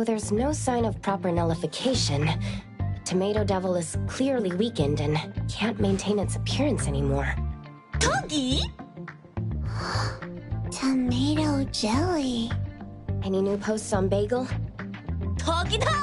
Though there's no sign of proper nullification, Tomato Devil is clearly weakened and can't maintain its appearance anymore. Togi? Tomato jelly. Any new posts on Bagel? Togi-da!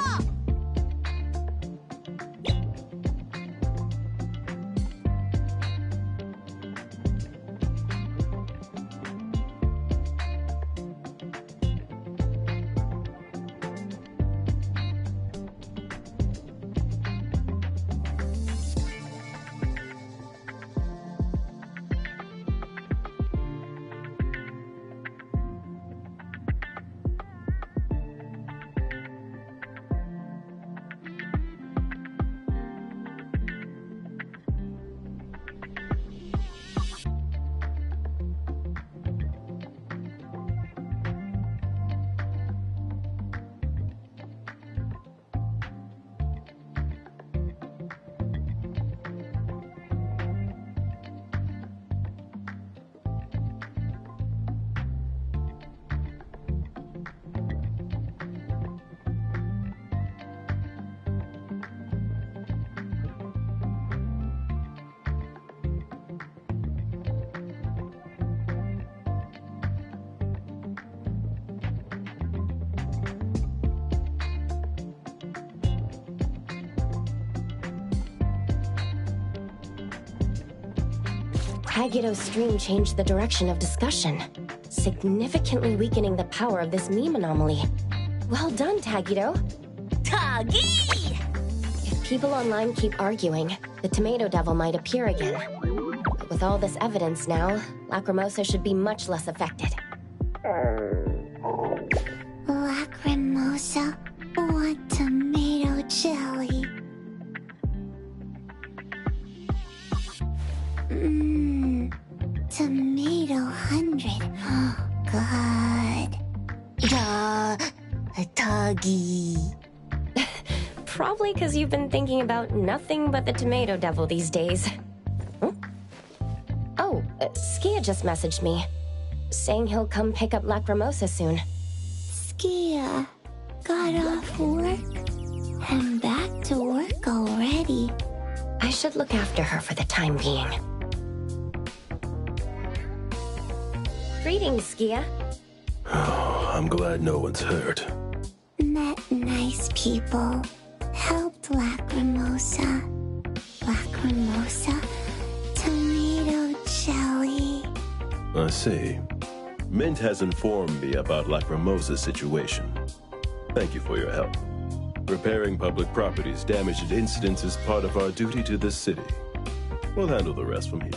Tagido's stream changed the direction of discussion, significantly weakening the power of this meme anomaly. Well done, Tagido. Togi! If people online keep arguing, the Tomato Devil might appear again. But with all this evidence now, Lacrimosa should be much less affected. Lacrimosa want tomato jelly. Tomato 100. Oh, God. Togi. Probably because you've been thinking about nothing but the Tomato Devil these days. Huh? Oh, Skia just messaged me, saying he'll come pick up Lacrimosa soon. Skia got off work and back to work already. I should look after her for the time being. Greetings, Skia. Oh, I'm glad no one's hurt. Met nice people. Helped Lacrimosa. Lacrimosa. Tomato jelly. I see. Mint has informed me about Lacrimosa's situation. Thank you for your help. Repairing public property's damaged incidents is part of our duty to this city. We'll handle the rest from here.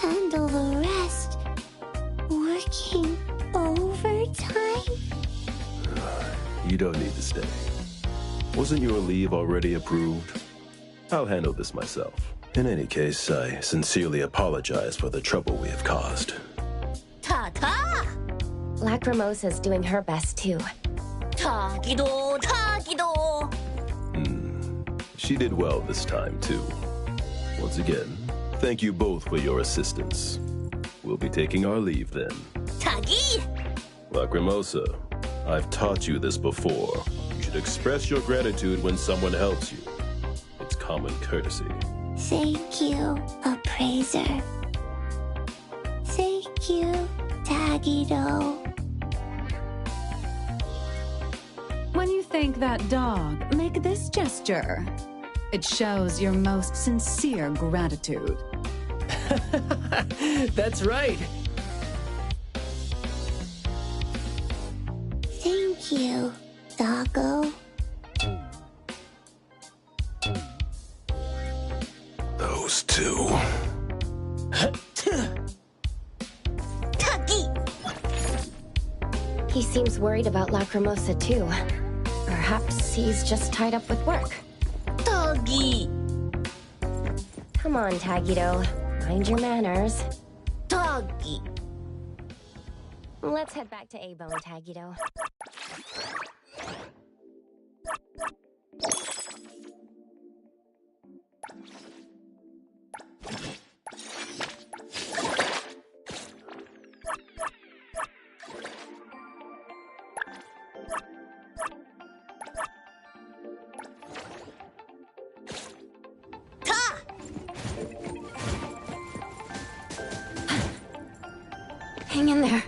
Handle the rest? Working overtime? You don't need to stay. Wasn't your leave already approved? I'll handle this myself. In any case, I sincerely apologize for the trouble we have caused. Ta-ta! Lacrimosa's doing her best, too. Togido, Togido! She did well this time, too. Once again, thank you both for your assistance. We'll be taking our leave then. Togi! Lacrimosa, I've taught you this before. You should express your gratitude when someone helps you. It's common courtesy. Thank you, appraiser. Thank you, Tagido. When you thank that dog, make this gesture. It shows your most sincere gratitude. That's right. Thank you, doggo. Those two. Togi! He seems worried about Lacrimosa, too. Perhaps he's just tied up with work. Togi! Come on, Tagido. Mind your manners. Togi! Let's head back to A-Bone, Tagido. Hang in there.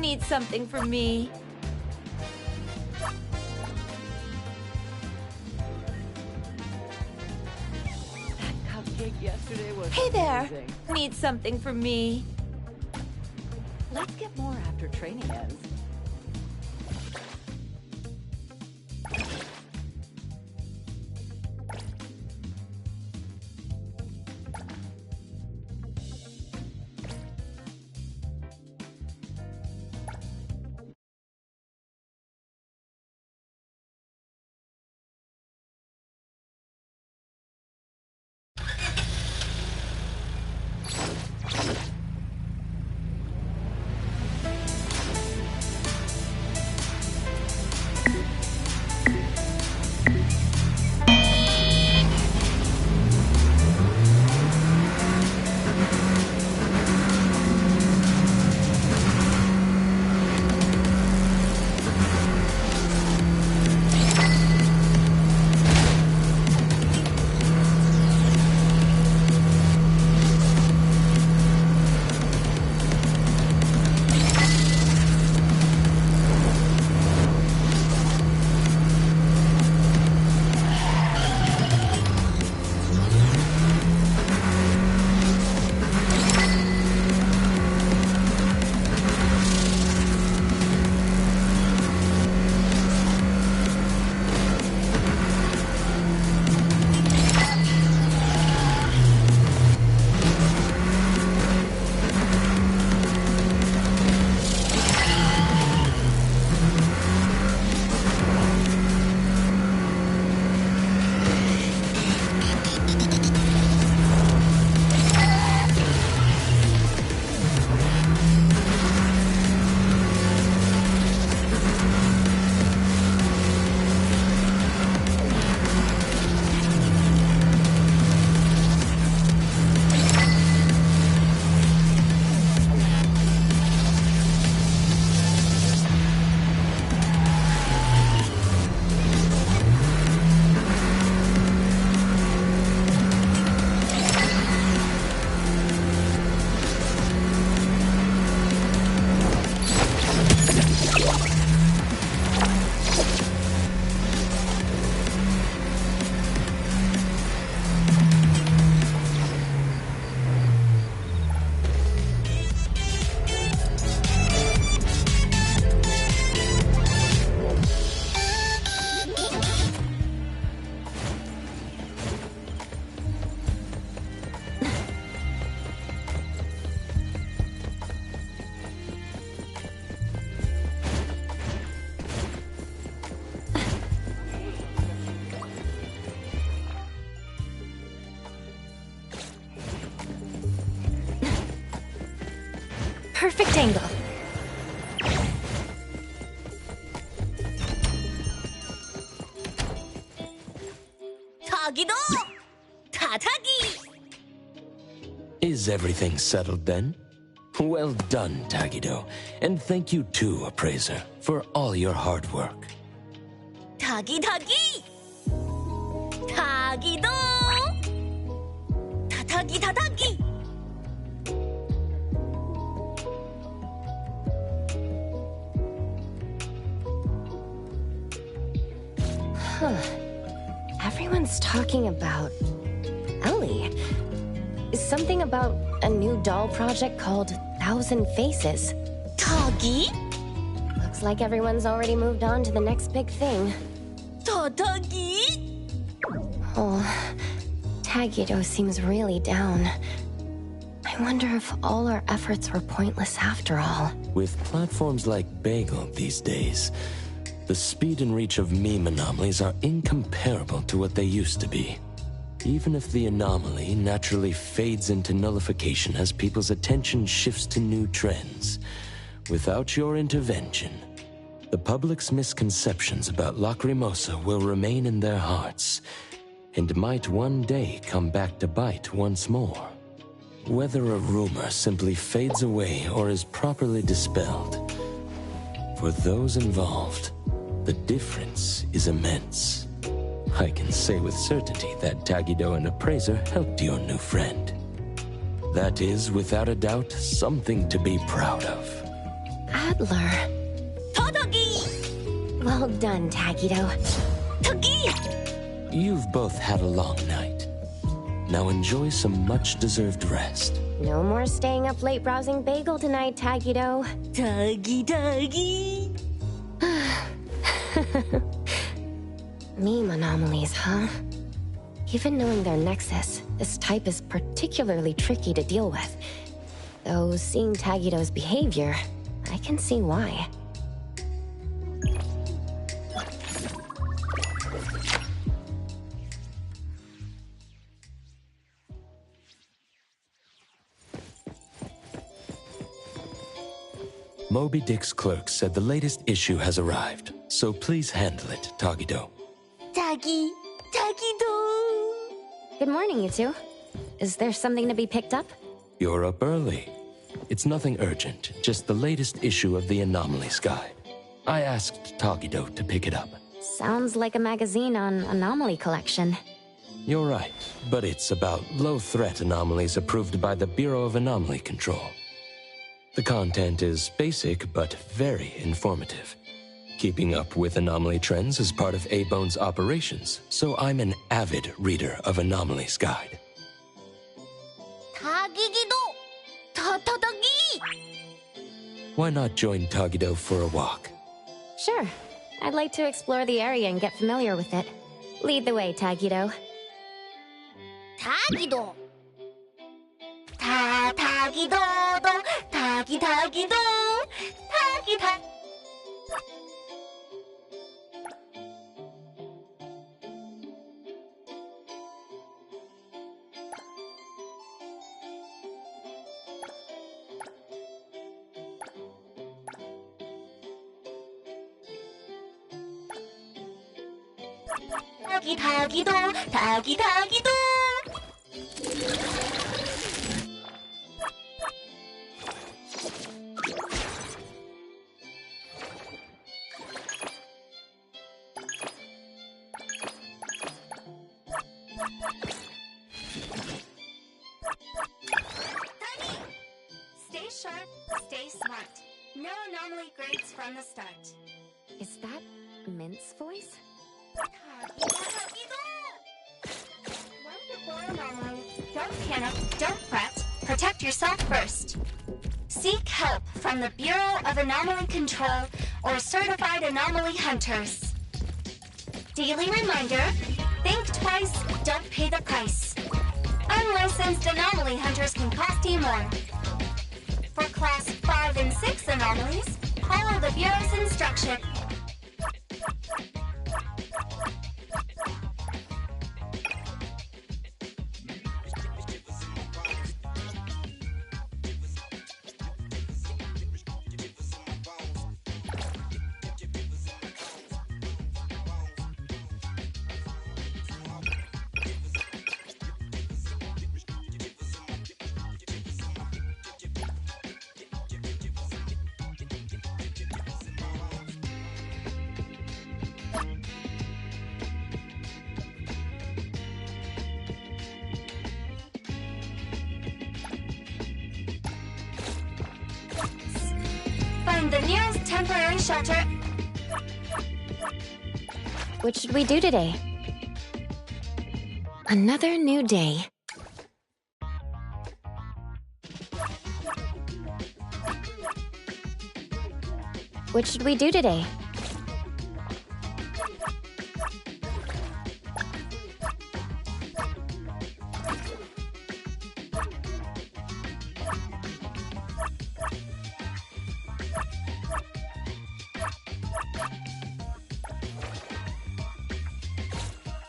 Need something for me? That cupcake yesterday was Hey there! amazing. Need something for me? Let's get more after training ends. perfect angle. 타기도 타타기. Is everything settled then? Well done, Tagido. And thank you too, Appraiser, for all your hard work. 타기 타기. 타기도 타타기 타타기. Everyone's talking about Ellie. Something about a new doll project called Thousand Faces. 타기 Looks like everyone's already moved on to the next big thing. 타타기. Oh, Tagido seems really down. I wonder if all our efforts were pointless after all. With platforms like Bagel these days, the speed and reach of meme anomalies are incomparable to what they used to be. Even if the anomaly naturally fades into nullification as people's attention shifts to new trends, without your intervention, the public's misconceptions about Lacrimosa will remain in their hearts, and might one day come back to bite once more. Whether a rumor simply fades away or is properly dispelled, for those involved, the difference is immense. I can say with certainty that Tagido and Appraiser helped your new friend. That is, without a doubt, something to be proud of. Adler. 타타기. Well done, Tagido. 타기. You've both had a long night. Now enjoy some much-deserved rest. No more staying up late browsing Bagel tonight, Tagido. 타기 타기. Meme anomalies, huh? Even knowing their nexus, this type is particularly tricky to deal with. Though seeing Tagido's behavior, I can see why. Moby Dick's clerk said the latest issue has arrived, so please handle it, Tagido. 타기 타기도. Good morning, you two. Is there something to be picked up? You're up early. It's nothing urgent, just the latest issue of the Anomalies Guide. I asked Tagido to pick it up. Sounds like a magazine on anomaly collection. You're right, but it's about low-threat anomalies approved by the Bureau of Anomaly Control. The content is basic, but very informative. Keeping up with anomaly trends is part of A-Bone's operations, so I'm an avid reader of Anomalies Guide. 타기기도 타타기. Why not join Tagido for a walk? Sure. I'd like to explore the area and get familiar with it. Lead the way, Tagido. 타기도 타기도도 타기도 타기다. 타기도. Stay sharp, stay smart. No anomaly grades from the start. Is that Mint's voice? Wonderful anomaly. Don't panic, don't fret. Protect yourself first. Seek help from the Bureau of Anomaly Control or certified anomaly hunters. Daily reminder, think twice, don't pay the price. Unlicensed anomaly hunters can cost you more. For Class 5 and 6 anomalies, follow the Bureau's instruction. Find the nearest temporary shelter. What should we do today? Another new day. What should we do today?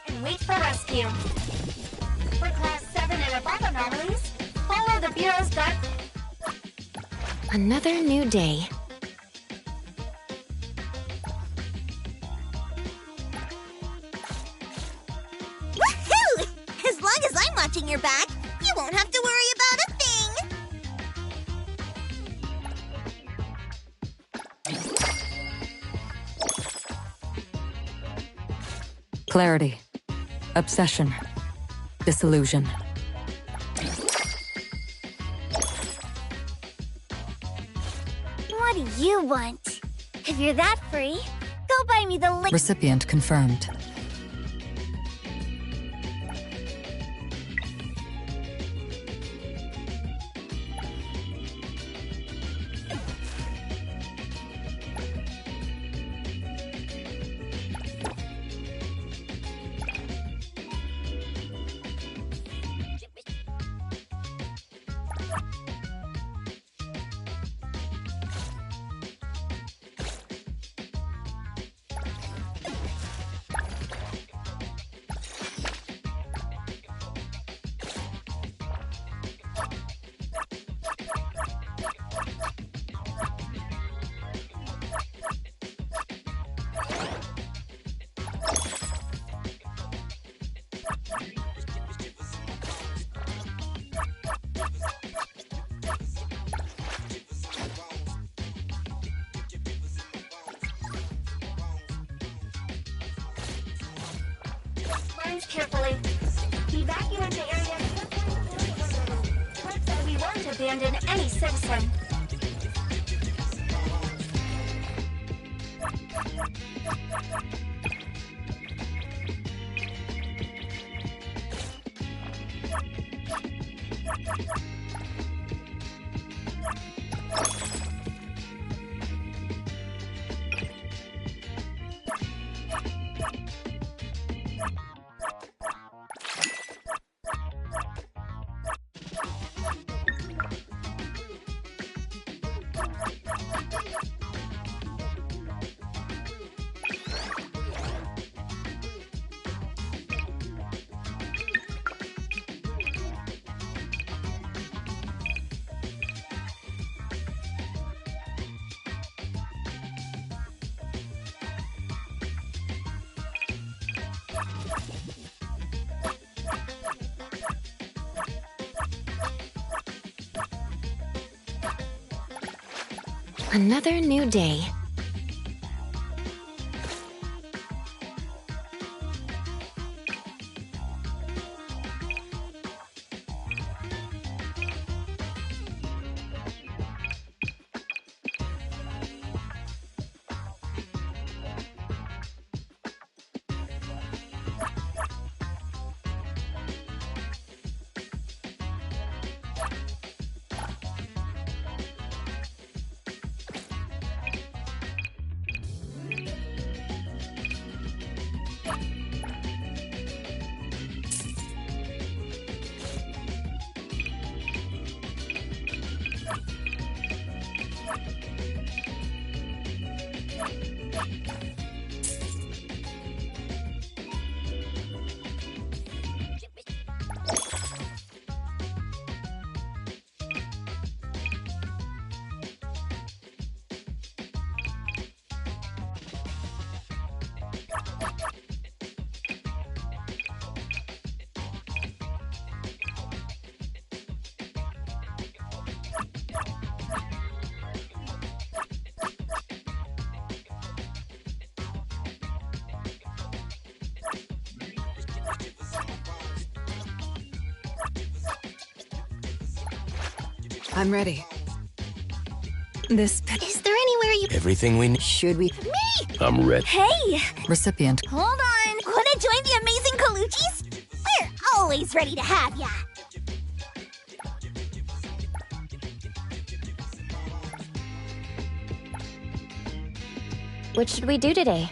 And wait for rescue. For Class 7 and above anomalies, follow the Bureau's guide. Another new day. Woohoo! As long as I'm watching your back, you won't have to worry about a thing. Clarity. Obsession. Disillusion. What do you want? If you're that free, go buy me the lick. Recipient confirmed. Lines carefully. Evacuate the area. We won't abandon any citizen. Another new day. I'm ready. This Is there anywhere you... Everything we need. should we... Me? I'm ready. Hey! Recipient. Hold on. Wanna join the amazing Colucci's? We're always ready to have ya. What should we do today?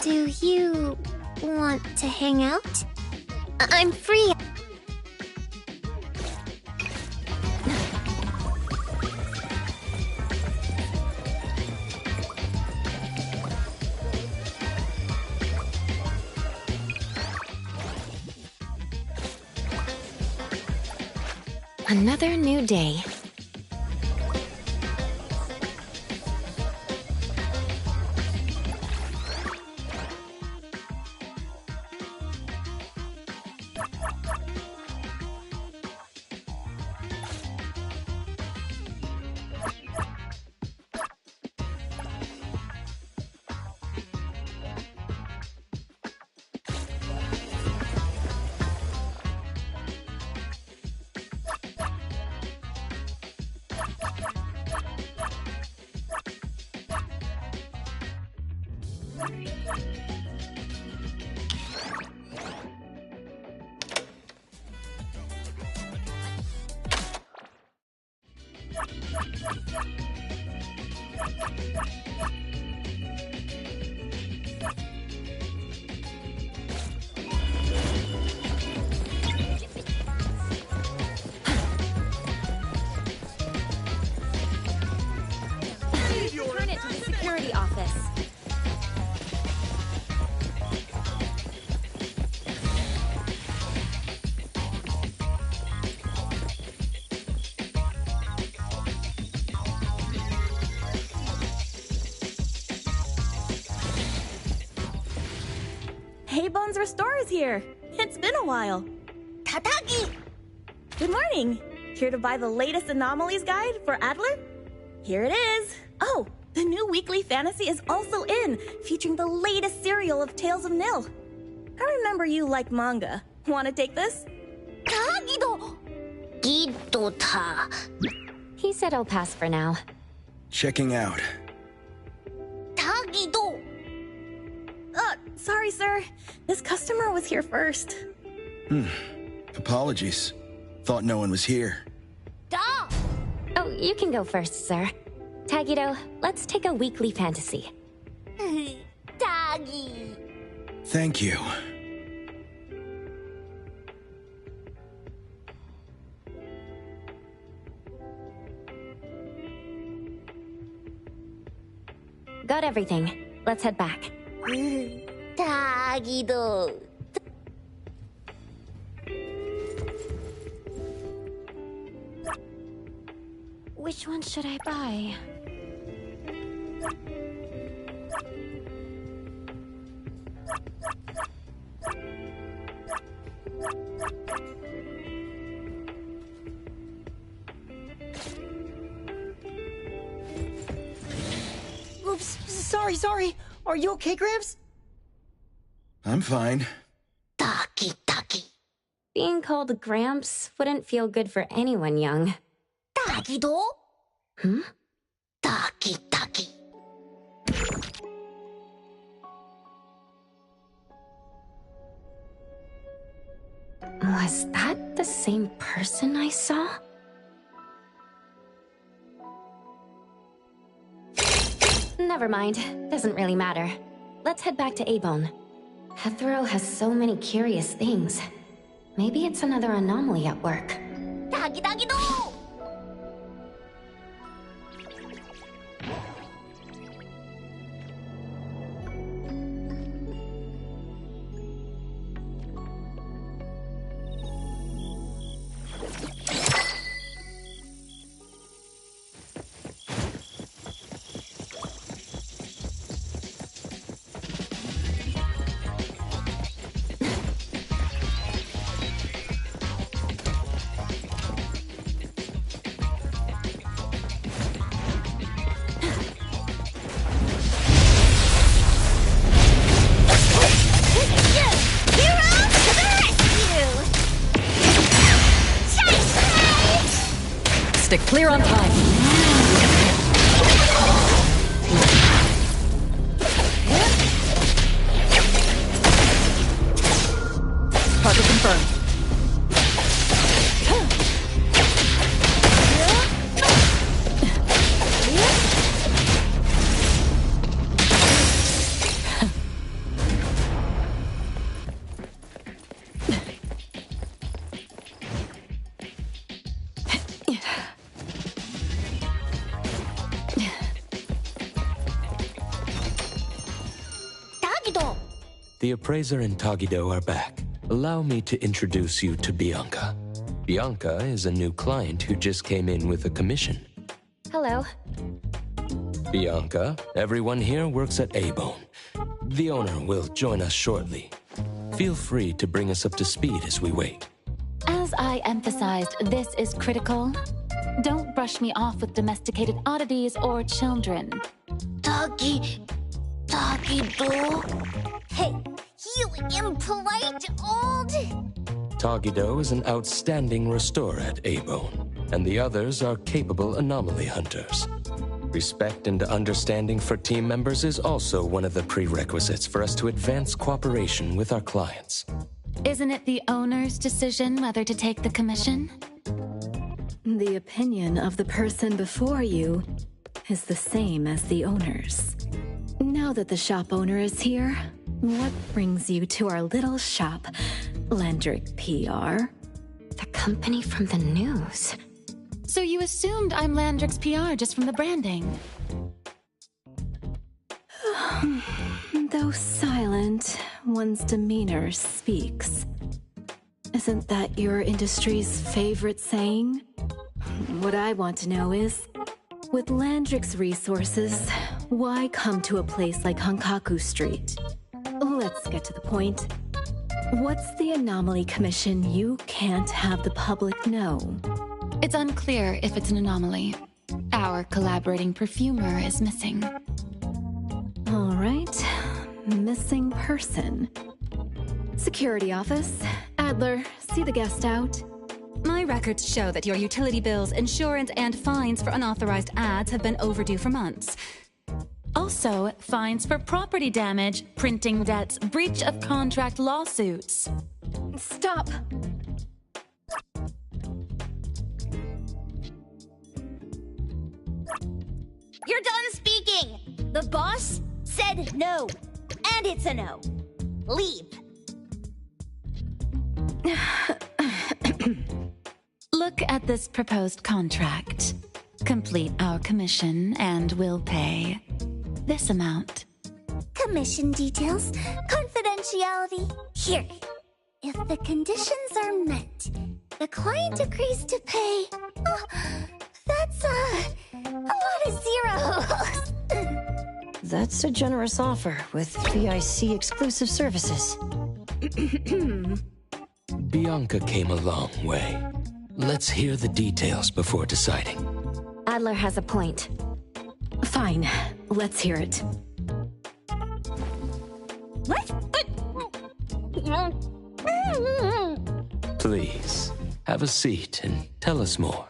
Do you want to hang out? I'm free. Another new day. Return it to the security office. Hey, Bones Restore is here. It's been a while. Tatagi! Good morning. Here to buy the latest anomalies guide for Adler? Here it is. Oh, the new weekly fantasy is also in, featuring the latest serial of Tales of Nil. I remember you like manga. Want to take this? Tagido! Gido-ta. He said I'll pass for now. Checking out. Tagido! Sorry, sir. This customer was here first. Apologies. Thought no one was here. Da! Oh, you can go first, sir. Tagido, let's take a weekly fantasy. Tagi! Thank you. Got everything. Let's head back. Tagido! Which one should I buy? Oops, sorry. Are you okay, Gramps? I'm fine. Taki. Being called Gramps wouldn't feel good for anyone young. Tagido? Taki. Was that the same person I saw? Never mind. Doesn't really matter. Let's head back to A-Bone. Hethro has so many curious things. Maybe it's another anomaly at work. Tagido! Diagnostic clear on time. Target confirmed. The appraiser and Tagido are back. Allow me to introduce you to Bianca. Bianca is a new client who just came in with a commission. Hello. Bianca, everyone here works at A-Bone. The owner will join us shortly. Feel free to bring us up to speed as we wait. As I emphasized, this is critical. Don't brush me off with domesticated oddities or children. Tagido. Hey, you impolite old... Tagido is an outstanding restorer at A-Bone, and the others are capable anomaly hunters. Respect and understanding for team members is also one of the prerequisites for us to advance cooperation with our clients. Isn't it the owner's decision whether to take the commission? The opinion of the person before you is the same as the owner's. Now that the shop owner is here, what brings you to our little shop, Landrick PR? The company from the news. So you assumed I'm Landrick's PR just from the branding? Though silent, one's demeanor speaks. Isn't that your industry's favorite saying? What I want to know is, with Landrick's resources, why come to a place like Hankaku Street? Let's get to the point. What's the anomaly commission you can't have the public know? It's unclear if it's an anomaly. Our collaborating perfumer is missing. All right. Missing person. Security office. Adler, see the guest out. My records show that your utility bills, insurance, and fines for unauthorized ads have been overdue for months. Also, fines for property damage, printing debts, breach of contract lawsuits. Stop! You're done speaking! The boss said no. And it's a no. Leave. Look at this proposed contract. Complete our commission and we'll pay this amount. Commission details, confidentiality. Here. If the conditions are met, the client agrees to pay. Oh, that's a lot of zeros. That's a generous offer with VIC exclusive services. Bianca came a long way. Let's hear the details before deciding. Adler has a point. Fine, let's hear it. What? Please, have a seat and tell us more.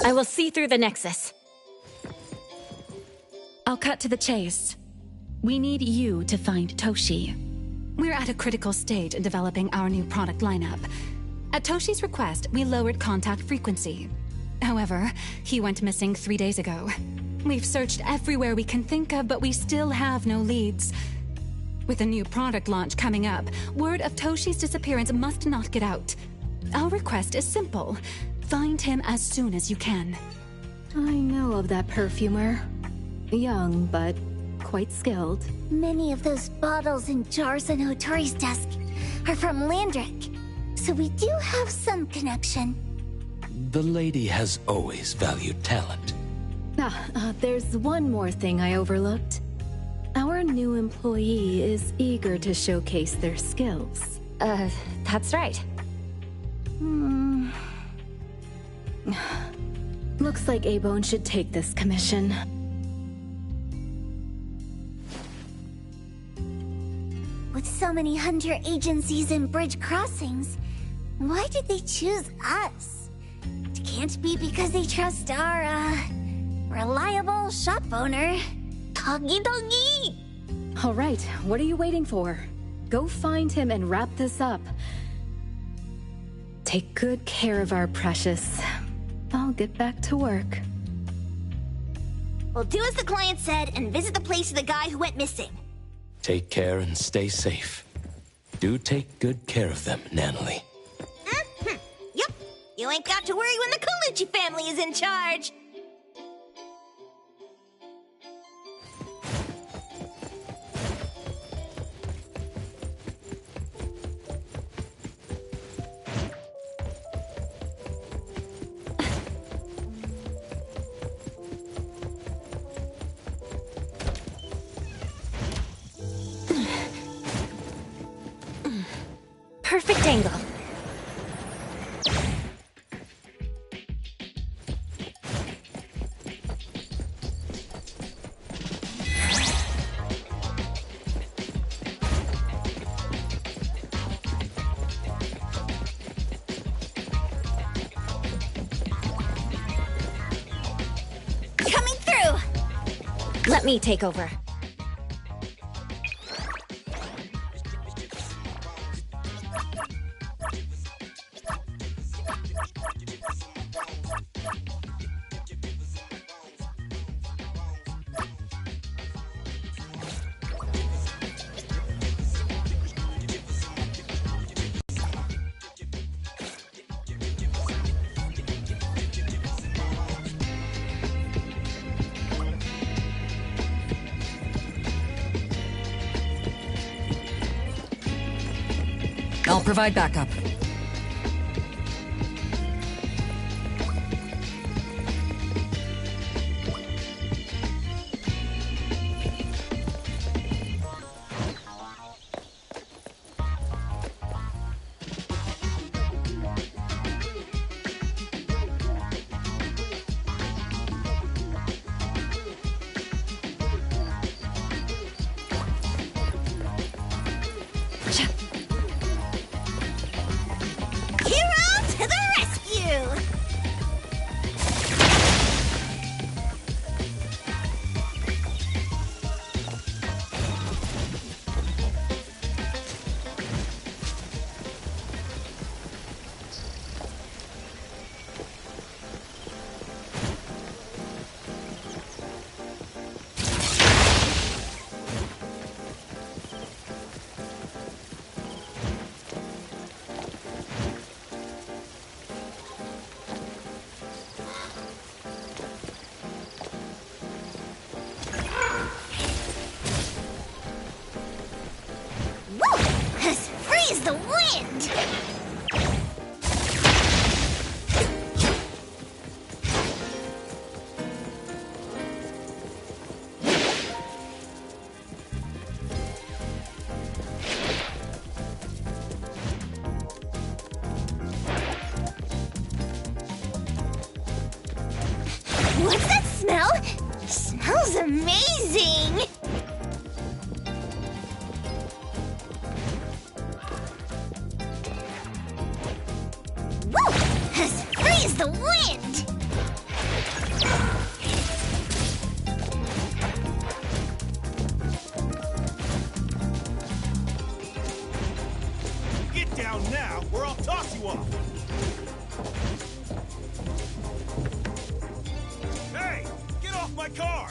I will see through the Nexus. I'll cut to the chase. We need you to find Toshi. We're at a critical stage in developing our new product lineup. At Toshi's request, we lowered contact frequency. However, he went missing 3 days ago. We've searched everywhere we can think of, but we still have no leads. With a new product launch coming up, word of Toshi's disappearance must not get out. Our request is simple. Find him as soon as you can. I know of that perfumer. Young, but quite skilled. Many of those bottles and jars on Otori's desk are from Landrick, so we do have some connection. The lady has always valued talent. There's one more thing I overlooked. Our new employee is eager to showcase their skills. That's right. Looks like A-Bone should take this commission. With so many hunter agencies and bridge crossings, why did they choose us? It can't be because they trust our, reliable shop owner. Doggy doggy! All right, what are you waiting for? Go find him and wrap this up. Take good care of our precious. I'll get back to work. We'll do as the client said and visit the place of the guy who went missing. Take care and stay safe. Do take good care of them, Natalie. Yep. You ain't got to worry when the Colucci family is in charge. Perfect angle. Coming through! Let me take over. I'll provide backup. Freeze the wind! What's that smell? Smells amazing! Freeze the wind! Get down now, or I'll toss you off! Hey! Get off my car!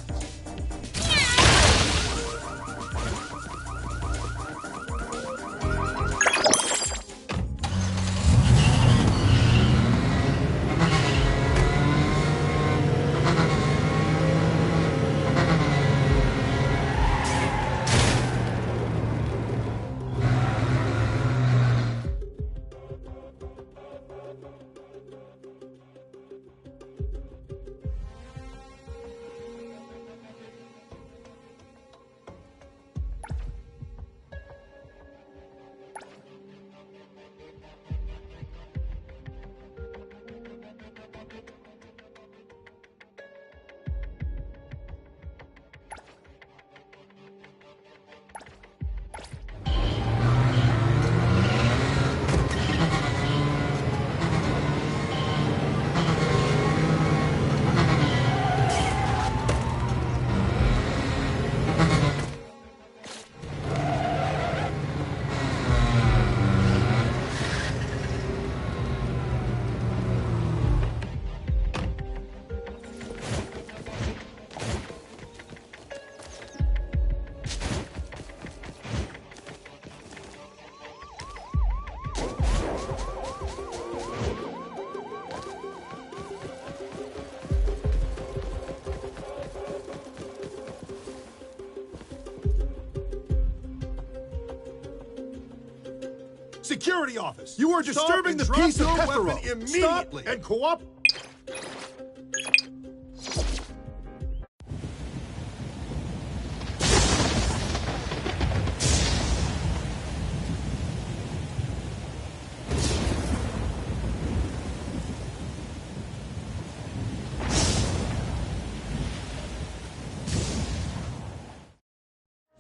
Security office! You are disturbing the peace of Hetero! Immediately! And co-op.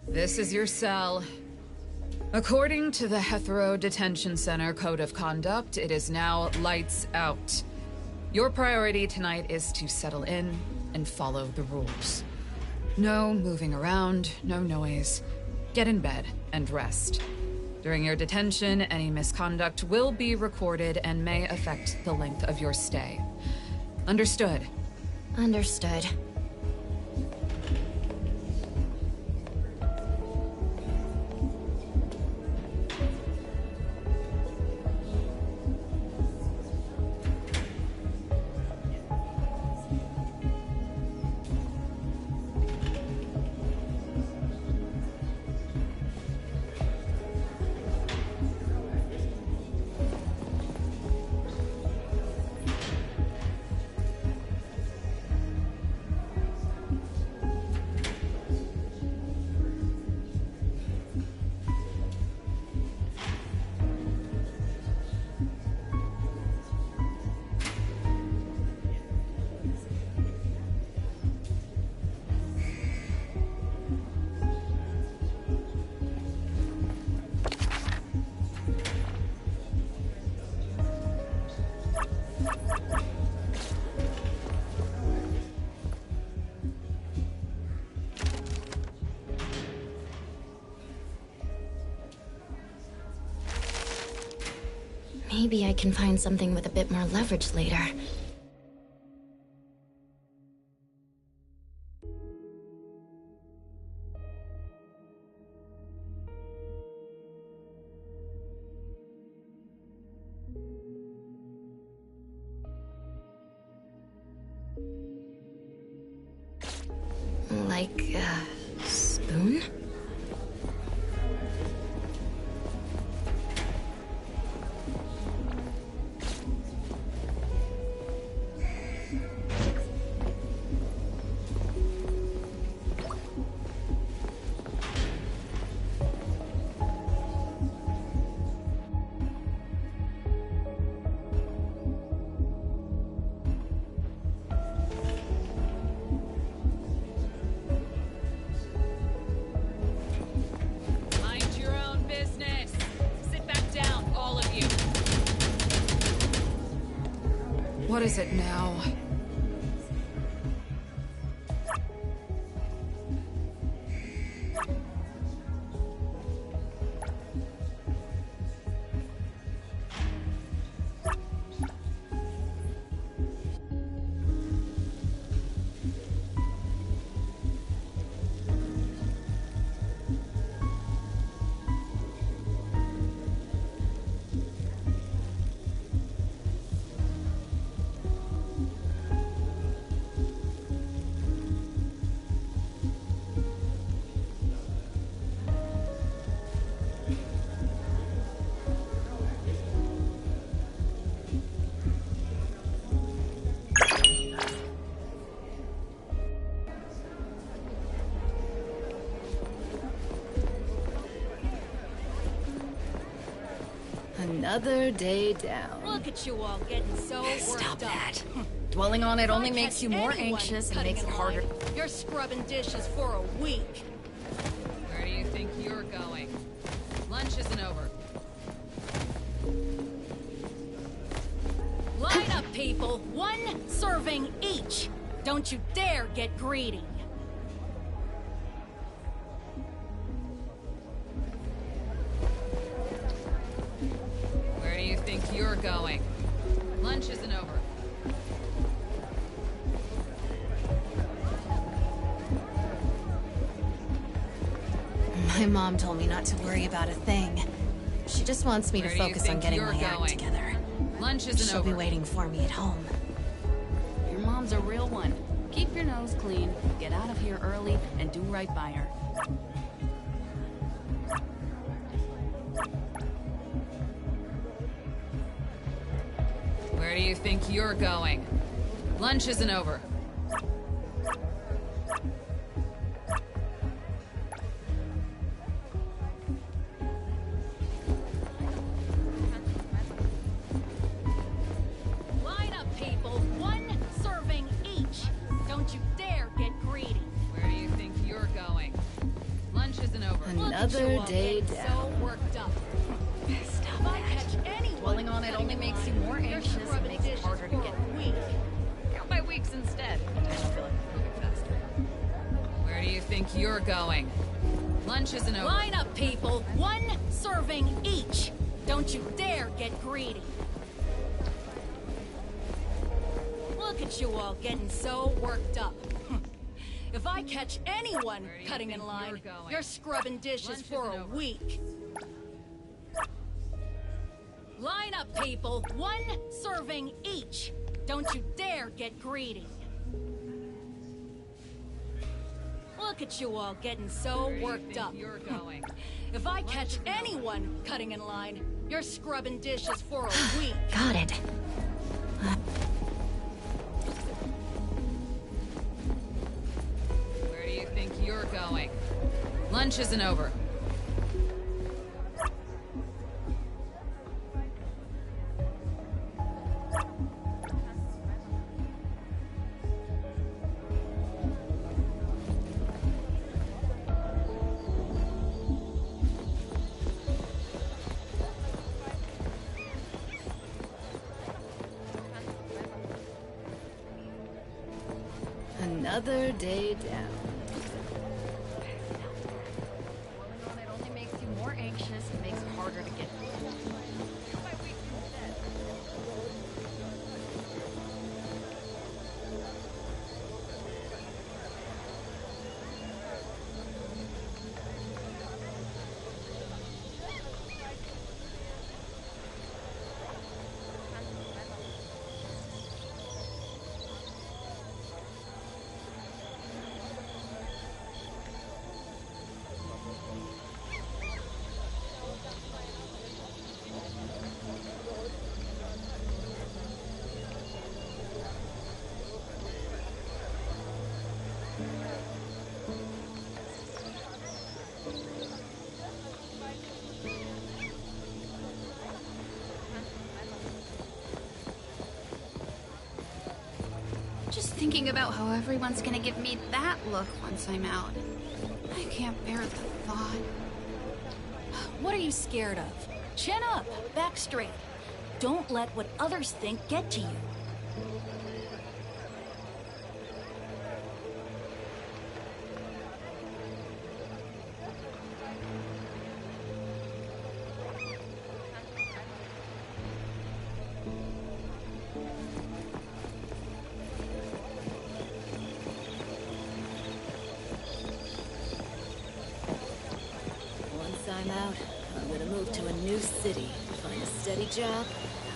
This is your cell. According to the Hetero Detention Center Code of Conduct, it is now lights out. Your priority tonight is to settle in and follow the rules. No moving around, no noise. Get in bed and rest. During your detention, any misconduct will be recorded and may affect the length of your stay. Understood? Understood. Maybe I can find something with a bit more leverage later. Like a spoon? What is it now? Another day down. Look at you all getting so worked up. Stop that. Dwelling on it only makes you more anxious and makes it harder. You're scrubbing dishes for a week. Where do you think you're going? Lunch isn't over. Line up, people. One serving each. Don't you dare get greedy. Where do you think you're going? Lunch isn't over. My mom told me not to worry about a thing. She just wants me to focus on getting my act together. Lunch isn't She'll be waiting for me at home. Your mom's a real one. Keep your nose clean, get out of here early, and do right by her. Where do you think you're going? Lunch isn't over. Line up, people. One serving each. Don't you dare get greedy. Where do you think you're going? Lunch isn't over. Another day down. So worked up. If I catch anyone Dwelling on it only makes you more anxious and makes it harder to get weak. Count my weeks instead. I don't feel like moving faster. Where do you think you're going? Lunch isn't over. Line up, people. One serving each. Don't you dare get greedy. Look at you all getting so worked up. If I catch anyone cutting in line, you're scrubbing dishes for a week. Line up, people. One serving each. Don't you dare get greedy. Look at you all getting so worked up. You're going. If I catch anyone cutting in line, you're scrubbing dishes for a week. Got it. Where do you think you're going? Lunch isn't over. Another day down. Dwelling on it only makes you more anxious and makes it harder to get Just thinking about how everyone's gonna give me that look once I'm out. I can't bear the thought. What are you scared of? Chin up, back straight. Don't let what others think get to you. Once I'm out, I'm gonna move to a new city, find a steady job,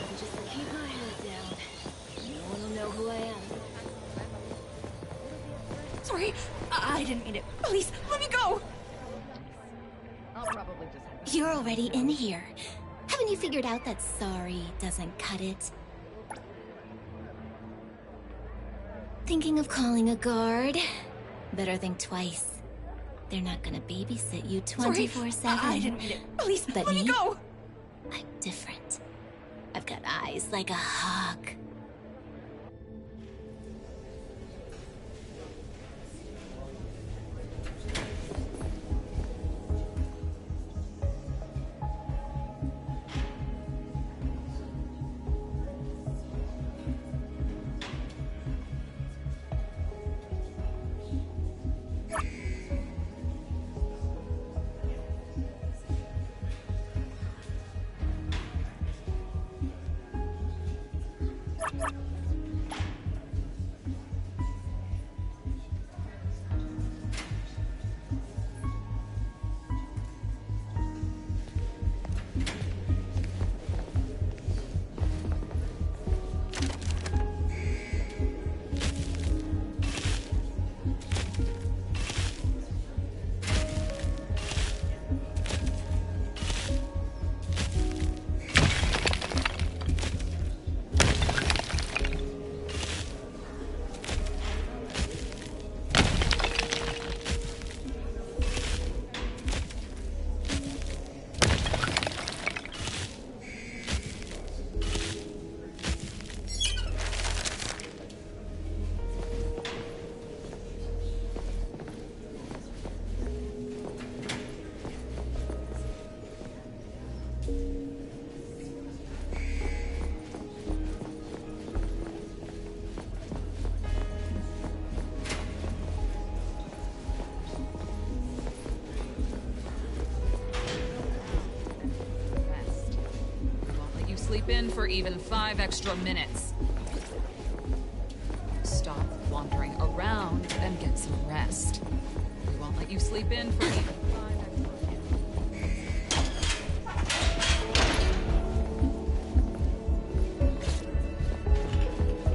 and just keep my head down. No one will know who I am. Sorry, I didn't mean it. Please, let me go! I'll probably just... You're already in here. Haven't you figured out that sorry doesn't cut it? Thinking of calling a guard? Better think twice. They're not gonna babysit you 24/7. I didn't mean it. Please, but let me go! I'm different. I've got eyes like a hawk. sleep in for even 5 extra minutes. Stop wandering around and get some rest. We won't let you sleep in for even 5 extra minutes.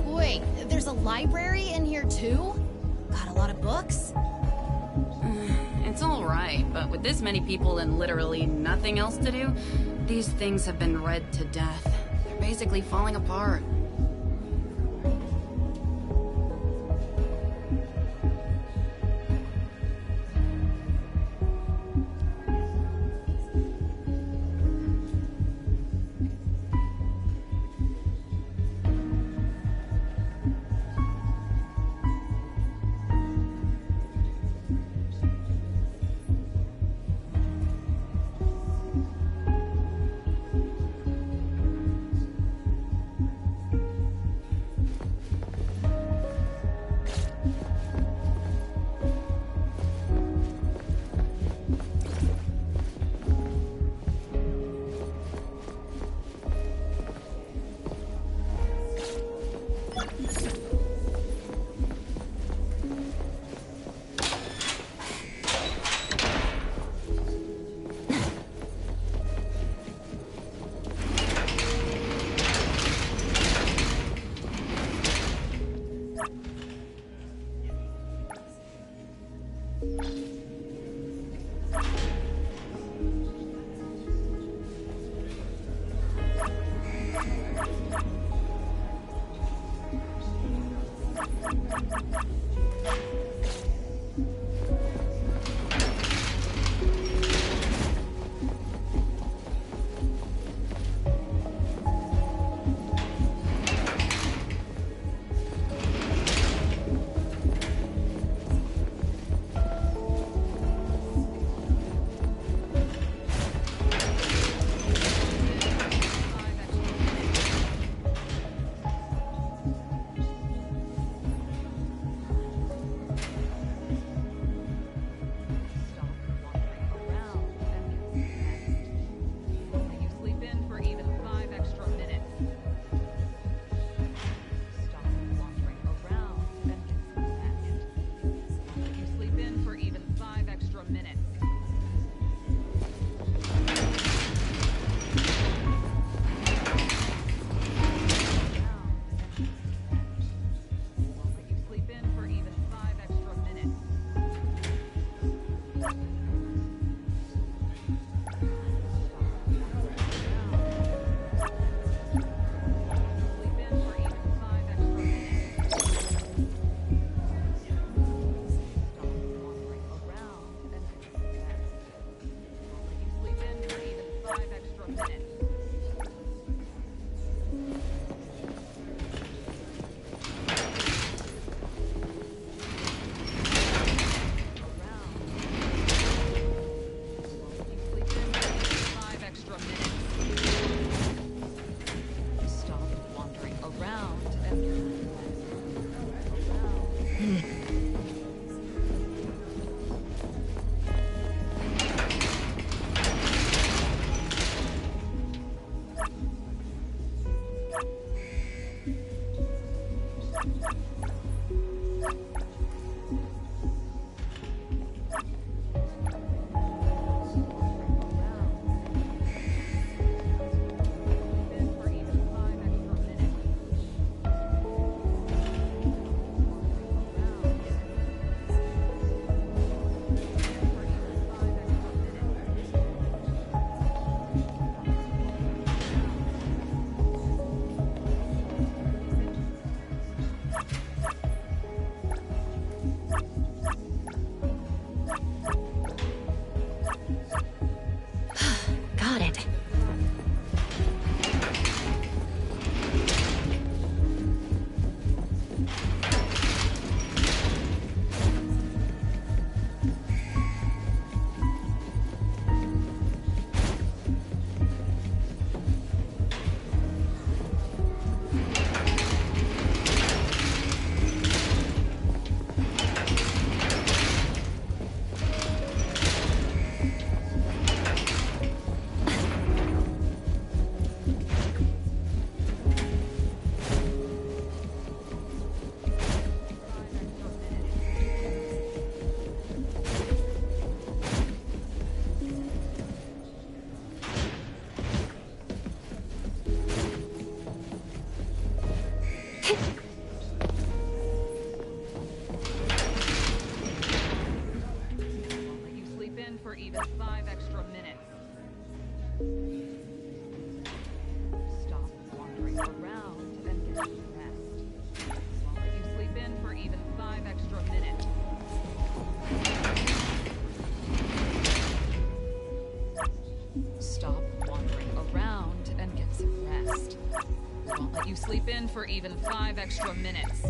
Wait, there's a library in here too? Got a lot of books? It's all right, but with this many people and literally nothing else to do, these things have been read to death. They're basically falling apart. around and get some rest. Won't let you sleep in for even 5 extra minutes. Stop wandering around and get some rest. Won't let you sleep in for even 5 extra minutes.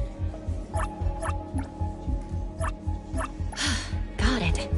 Got it.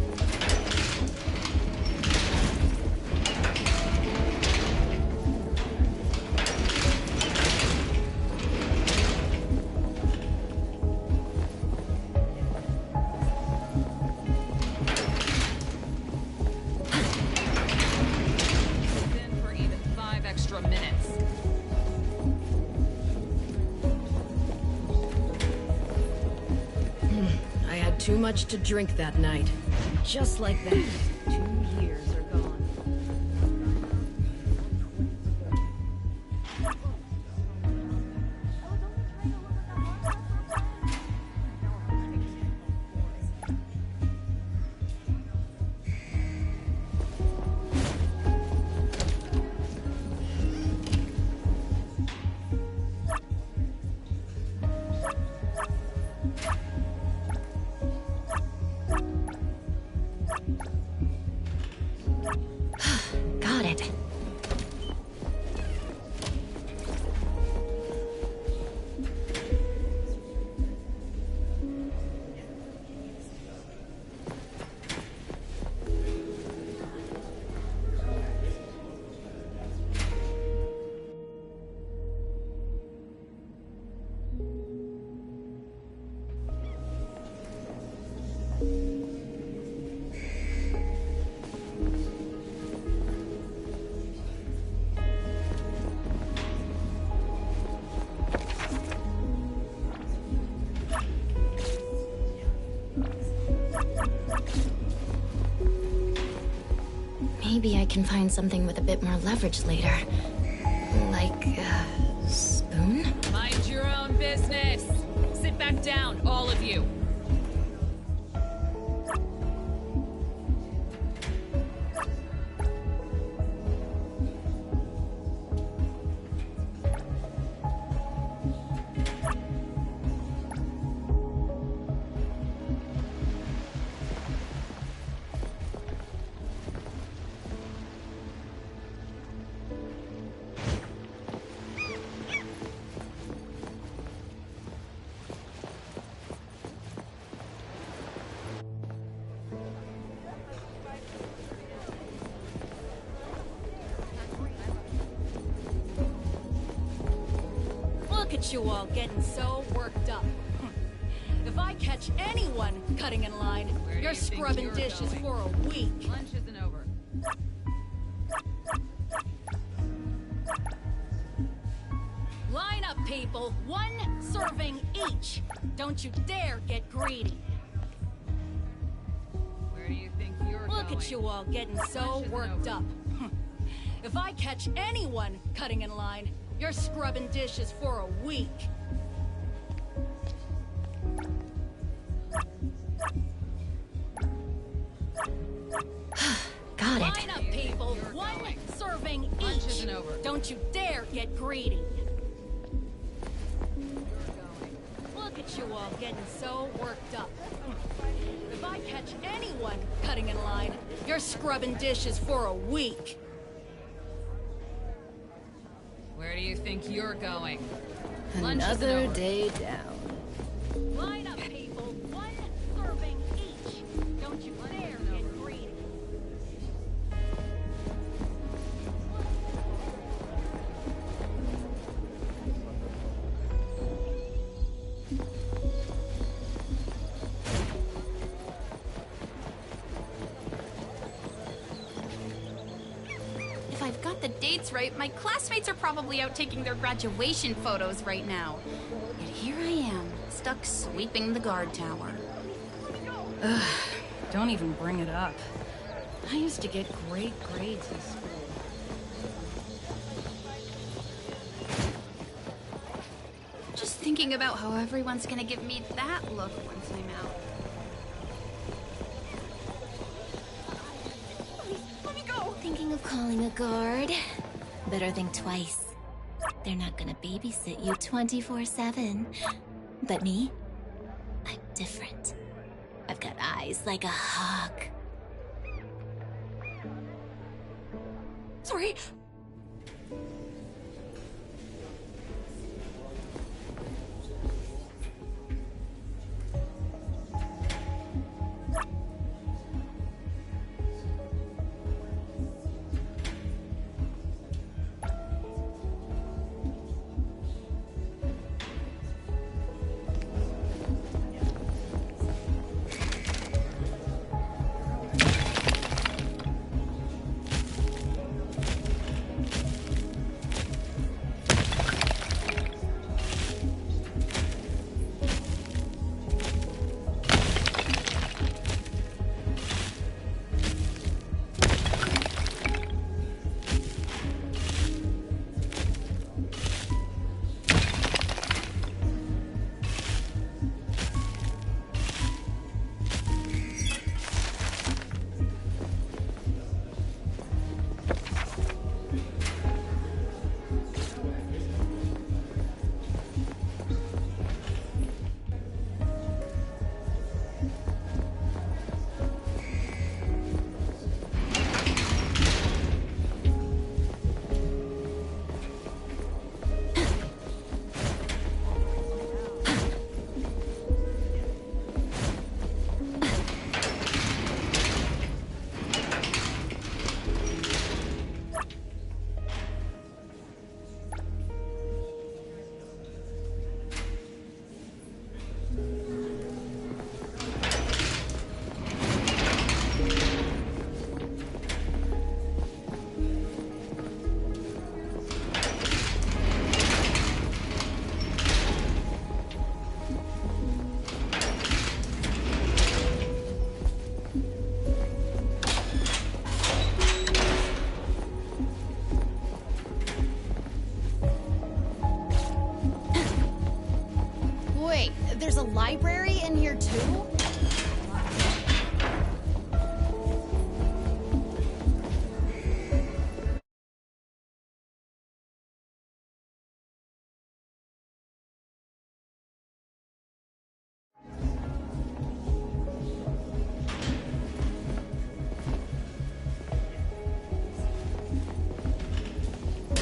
Too much to drink that night. Just like that, 2 years are gone. Got it. Maybe I can find something with a bit more leverage later. Like a spoon? Mind your own business. Sit back down, all of you. Look at you all getting so worked up. If I catch anyone cutting in line, you're scrubbing dishes for a week. Lunch isn't over. Line up, people. 1 serving each. Don't you dare get greedy. Where do you think you're Look going? at you all getting so worked up. If I catch anyone cutting in line, you're scrubbing dishes for a week. Got it. Line up, people. 1 serving each. Isn't over. Don't you dare get greedy. Look at you all getting so worked up. If I catch anyone cutting in line, you're scrubbing dishes for a week. Where do you think you're going? Lunch isn't Another over. day down. Line up, people. 1 serving each. Don't you dare get greedy. If I've got the dates right, my classmates are probably out taking their graduation photos right now. Yet here I am, stuck sweeping the guard tower. Ugh, don't even bring it up. I used to get great grades in school. Just thinking about how everyone's gonna give me that look once I'm out. Thinking of calling a guard. Better think twice. They're not gonna babysit you 24/7. But me? I'm different. I've got eyes like a hawk. Sorry. There's a library in here too?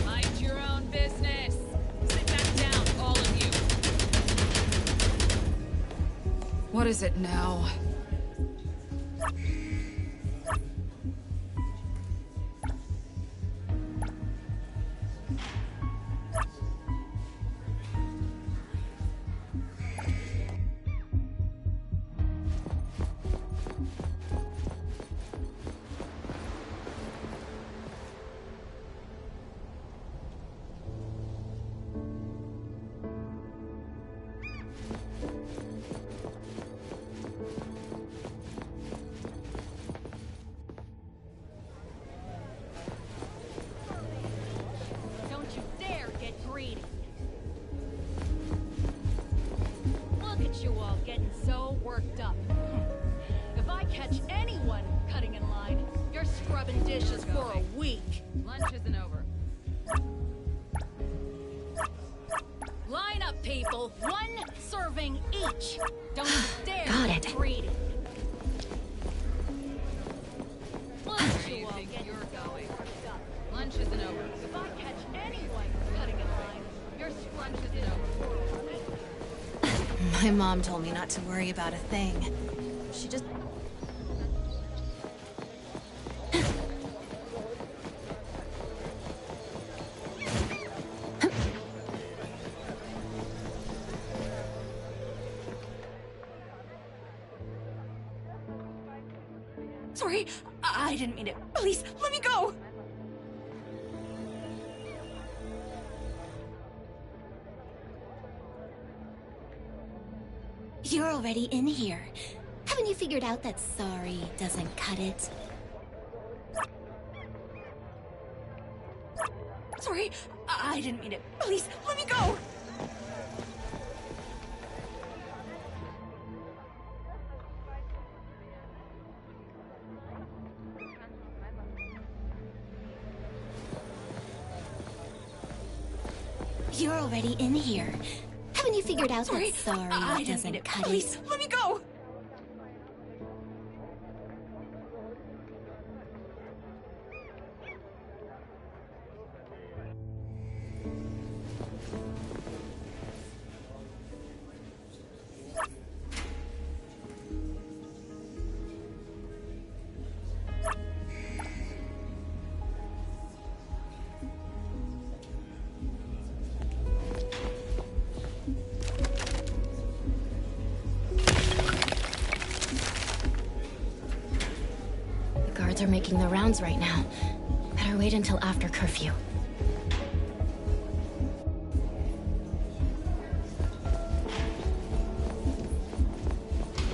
Mind your own business. Sit back down, all of you. What is it now? Don't you dare get greedy. Look at you all getting so worked up. If I catch anyone cutting in line, you're scrubbing dishes for a week. Lunch isn't over. Line up, people. One serving each. Don't you dare Got get it. greedy. Look at Where you all do you think getting you're so going? worked up. Lunch isn't over. If I catch anyone cutting in line, you're Lunch scrubbing isn't dishes over. for a week. My mom told me not to worry about a thing. She just... Sorry, I didn't mean it. Please, let me go! You're already in here. Haven't you figured out that sorry doesn't cut it? Sorry, I didn't mean it. Please, let me go! You're already in here. Haven't you figured out that sorry doesn't cut Please, it? let me go! Are making the rounds right now. Better wait until after curfew.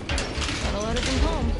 Got a letter from home.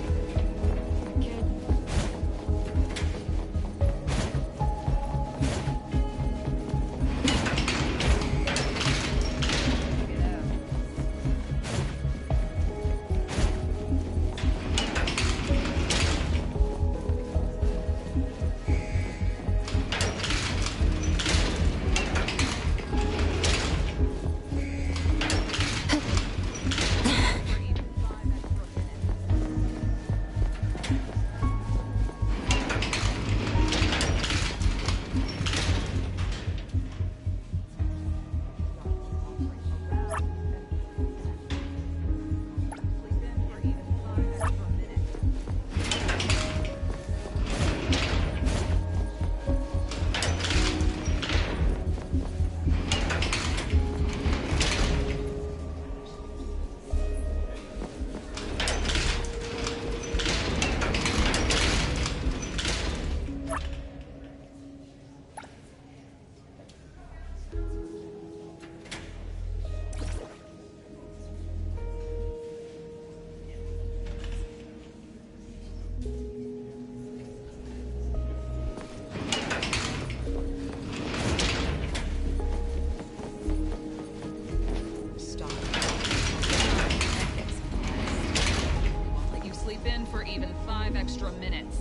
Even 5 extra minutes.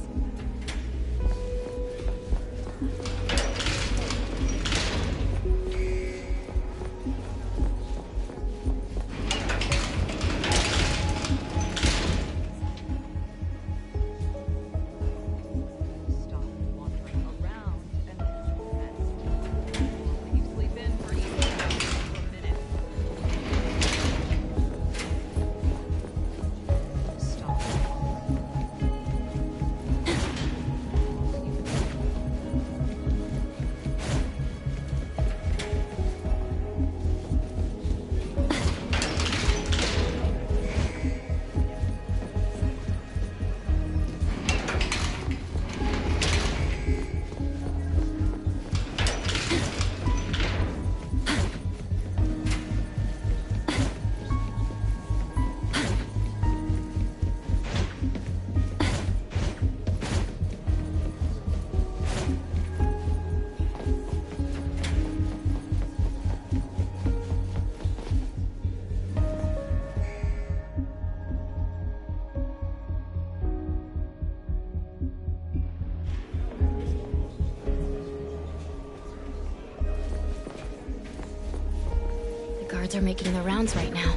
Guards are making the rounds right now.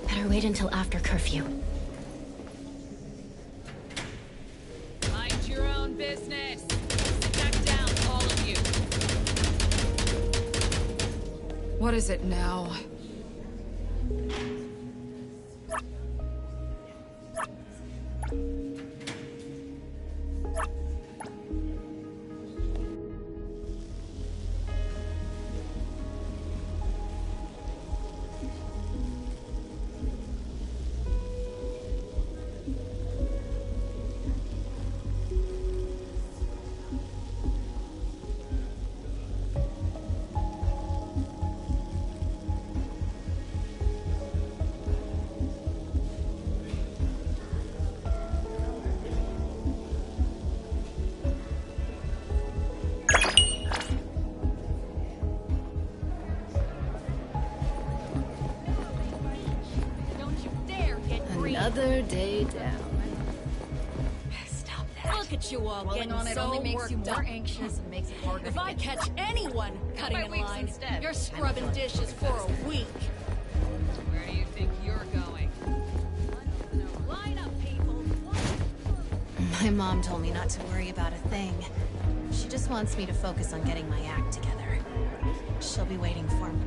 Better wait until after curfew. Mind your own business. Back down, all of you. What is it now? Another day down. Stop that. Look at you all getting on it so only makes you worked more up. anxious and makes it harder. If I catch anyone cutting in line, You're scrubbing dishes for a week. Where do you think you're going? Line up, people. My mom told me not to worry about a thing. She just wants me to focus on getting my act together. She'll be waiting for me.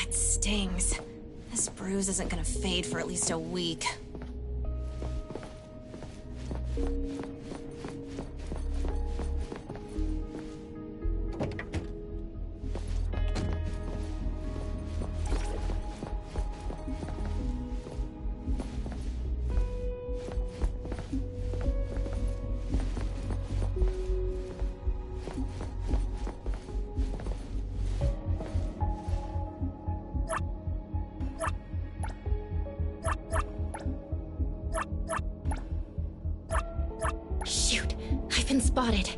It stings. This bruise isn't gonna fade for at least a week. Shoot, I've been spotted.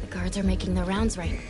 The guards are making their rounds right.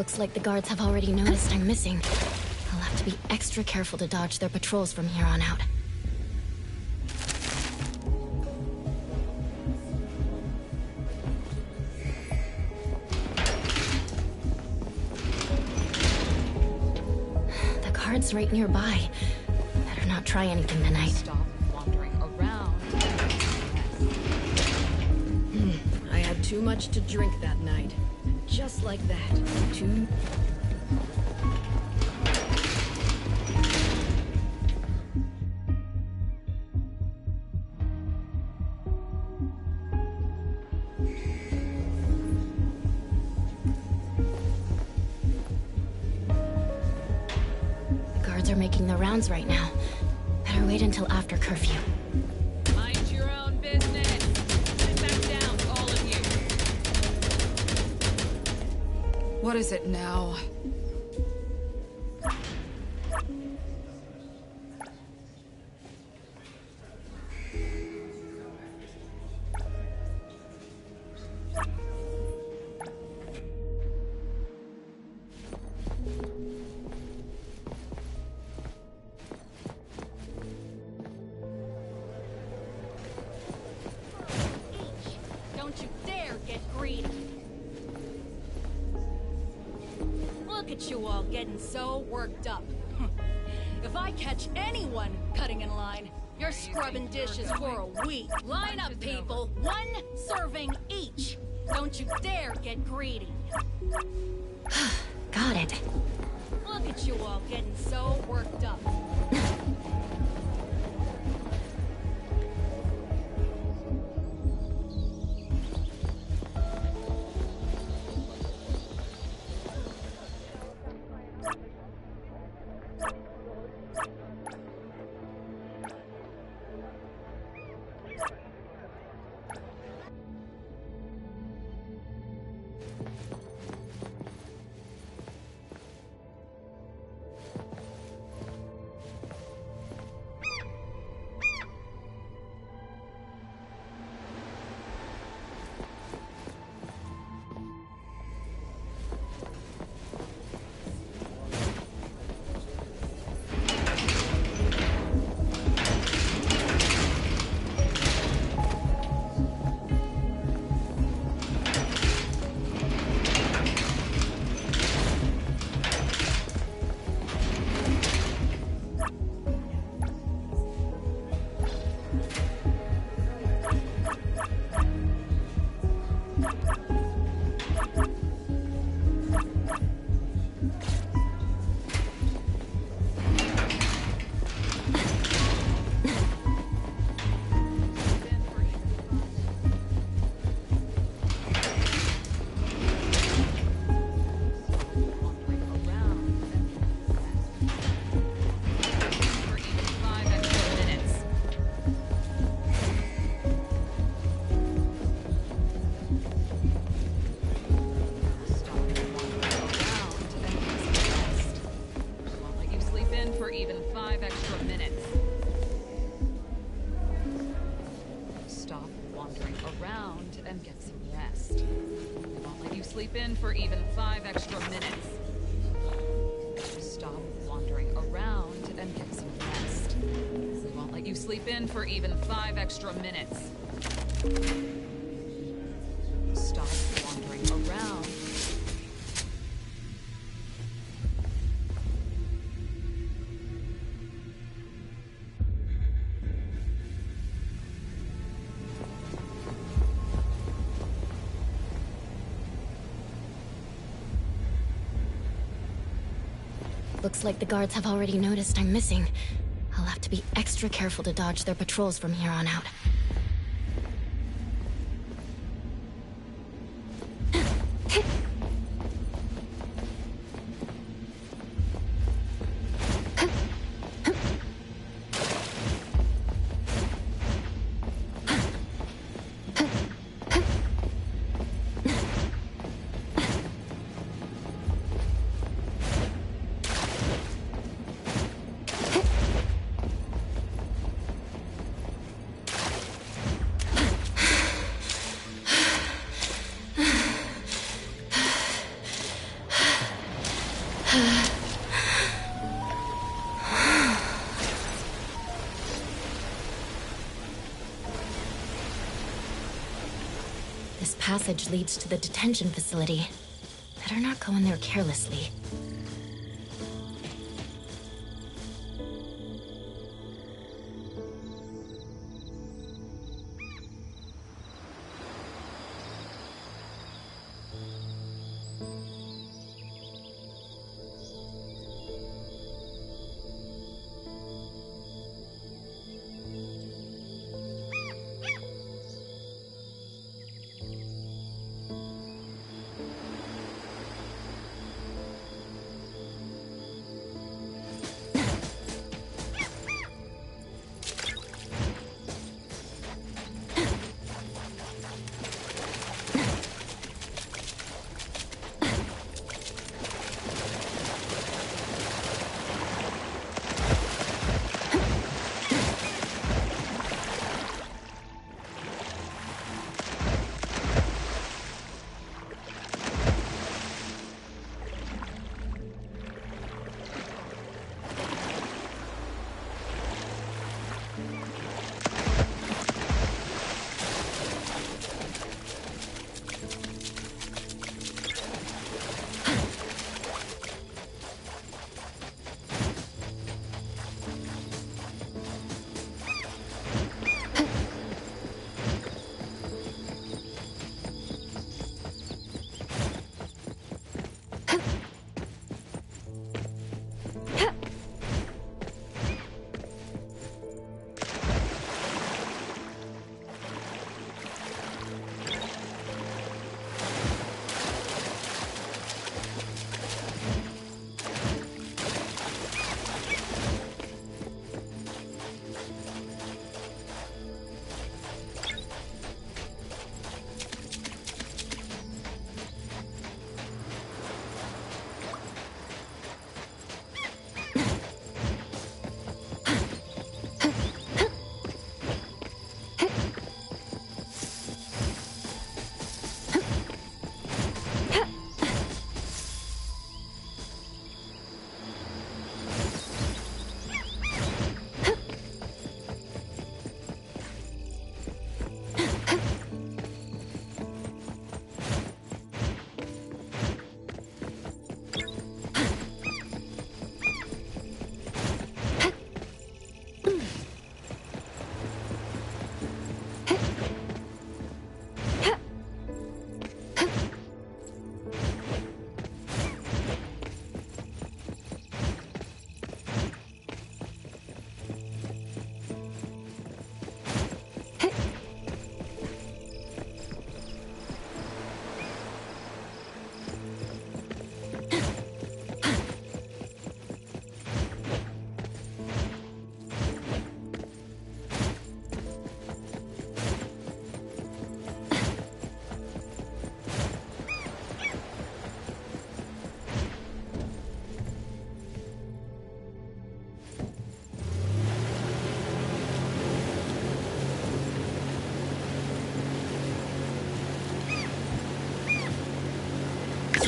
Looks like the guards have already noticed I'm missing. I'll have to be extra careful to dodge their patrols from here on out. The guard's right nearby. Better not try anything tonight. Stop wandering around. I had too much to drink that night. Just like that. The guards are making their rounds right now. Better wait until after curfew. Mind your own business. Sit back down, all of you. What is it now? Don't you dare get greedy. Look at you all getting so worked up. If I catch anyone cutting in line, you're scrubbing dishes for a week. Line up, people. 1 serving each. Don't you dare get greedy. Got it. Look at you all getting so worked up. sleep in for even 5 extra minutes. Stop wandering around and get some rest. We won't let you sleep in for even 5 extra minutes. Stop wandering around. Looks like the guards have already noticed I'm missing. I'll have to be extra careful to dodge their patrols from here on out. This passage leads to the detention facility. Better not go in there carelessly.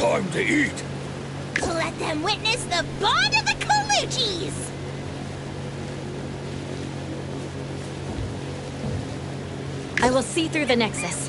Time to eat! Let them witness the bond of the Coluchis! I will see through the Nexus.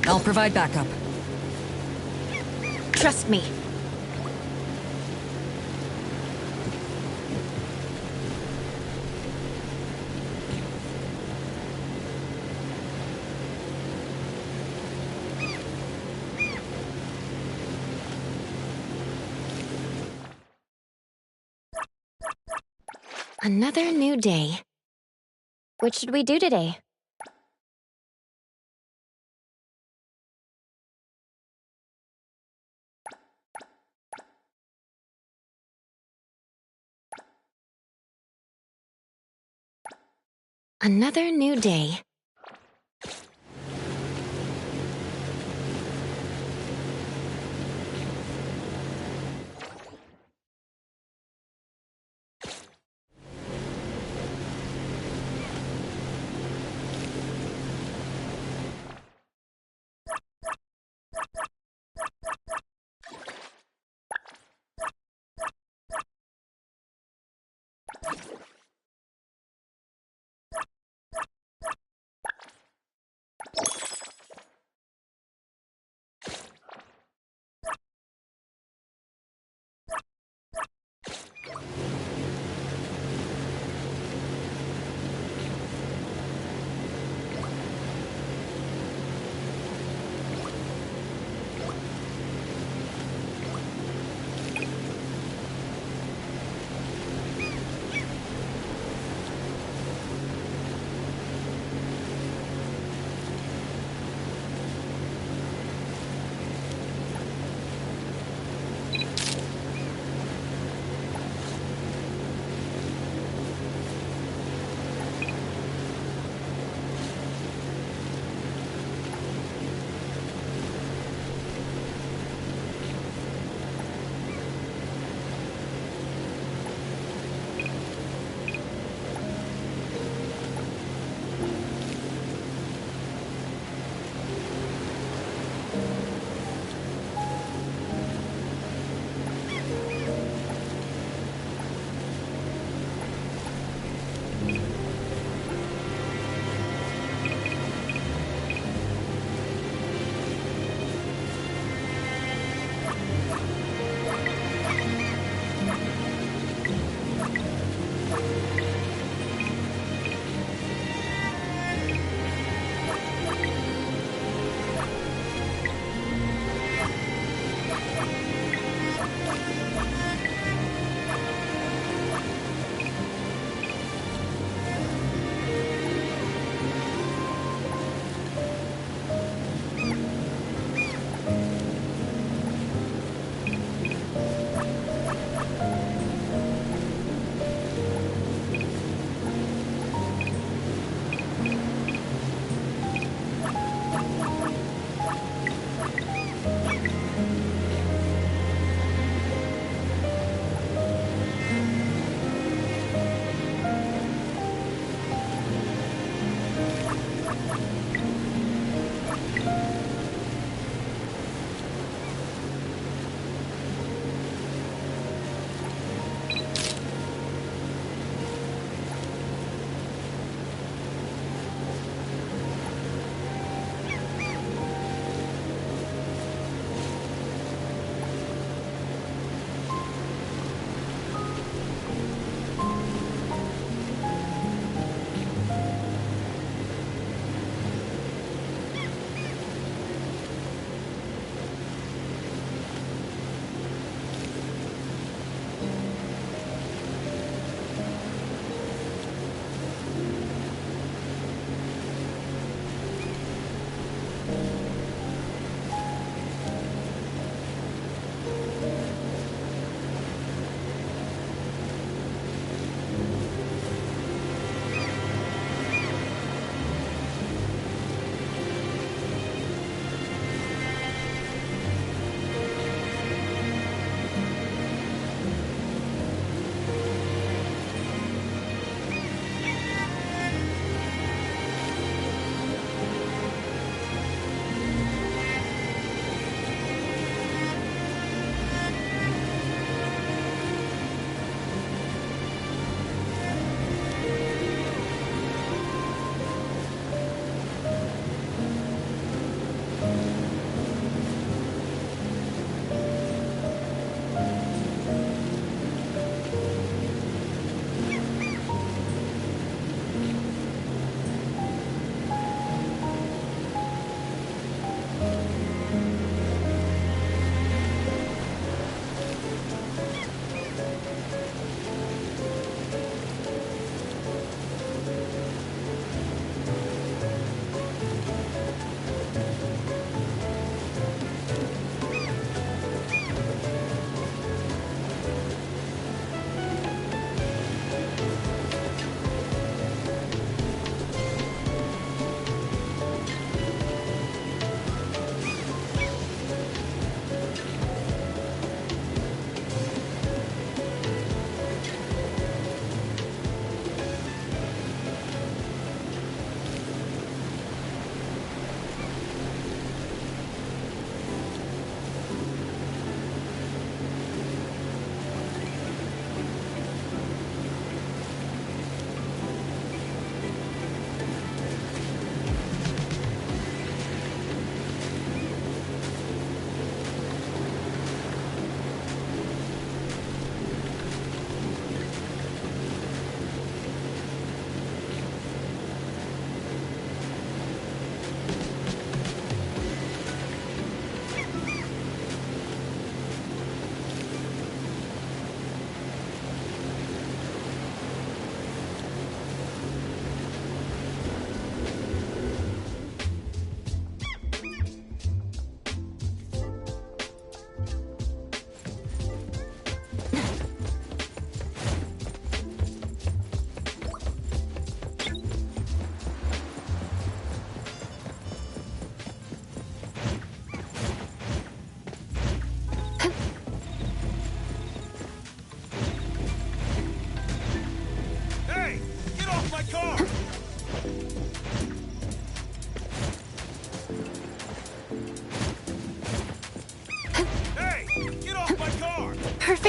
I'll provide backup. Trust me. Another new day. What should we do today? Another new day.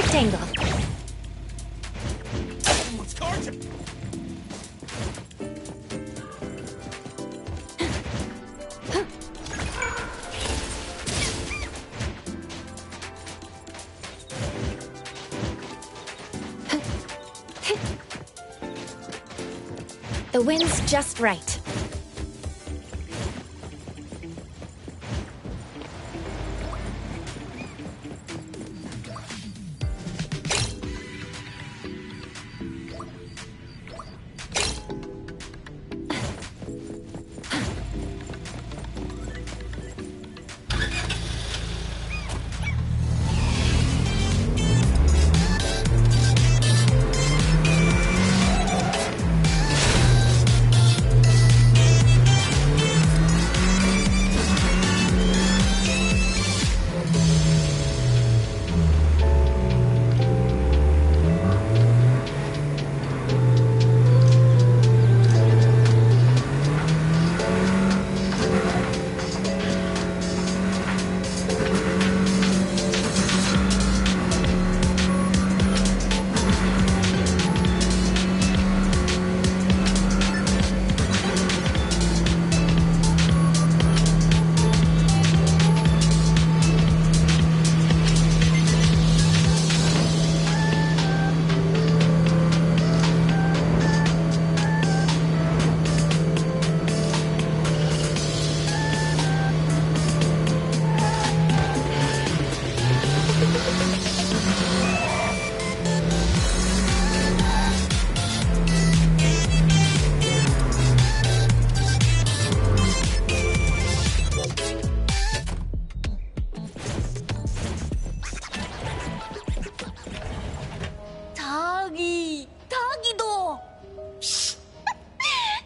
perfect angle. Let's guard you. The wind's just right.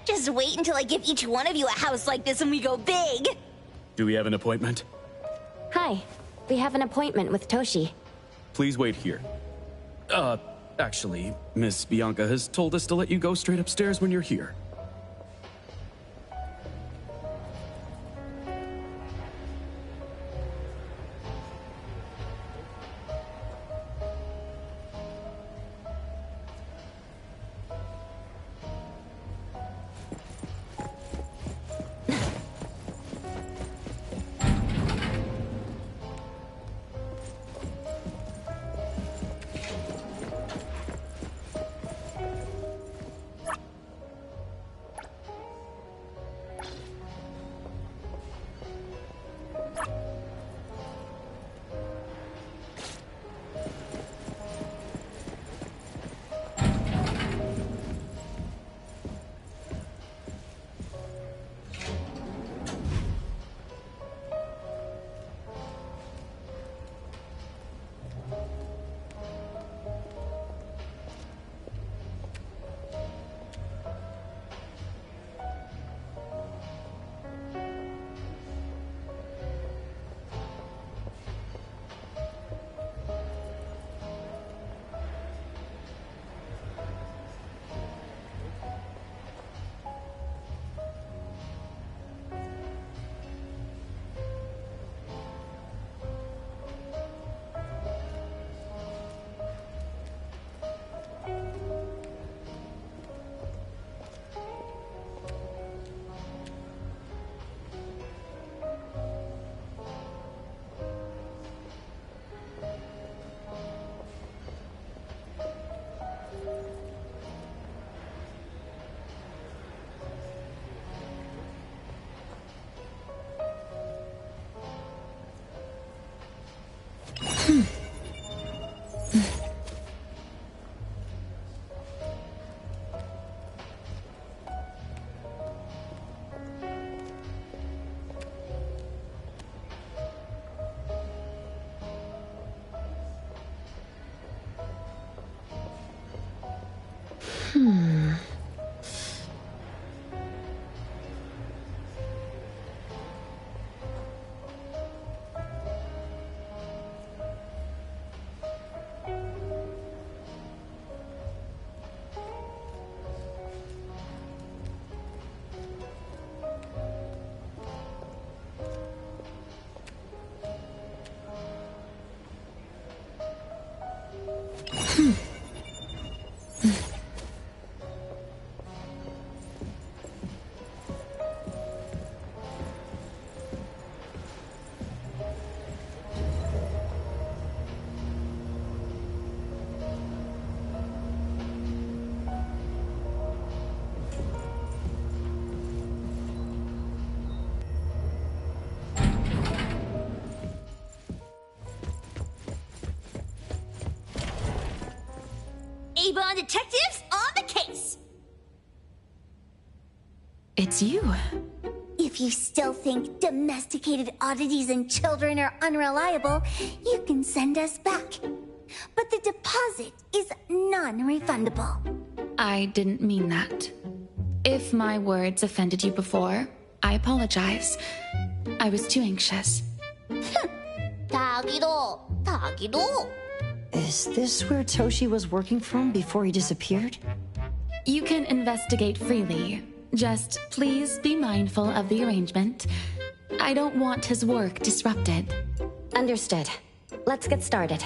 Just wait until I give each one of you a house like this and we go big! Do we have an appointment? Hi. We have an appointment with Toshi. Please wait here. Actually, Miss Bianca has told us to let you go straight upstairs when you're here. A-Bond detectives on the case! It's you. If you still think domesticated oddities and children are unreliable, you can send us back. But the deposit is non-refundable. I didn't mean that. If my words offended you before, I apologize. I was too anxious. 다기도. Is this where Toshi was working from before he disappeared? You can investigate freely. Just please be mindful of the arrangement. I don't want his work disrupted. Understood. Let's get started.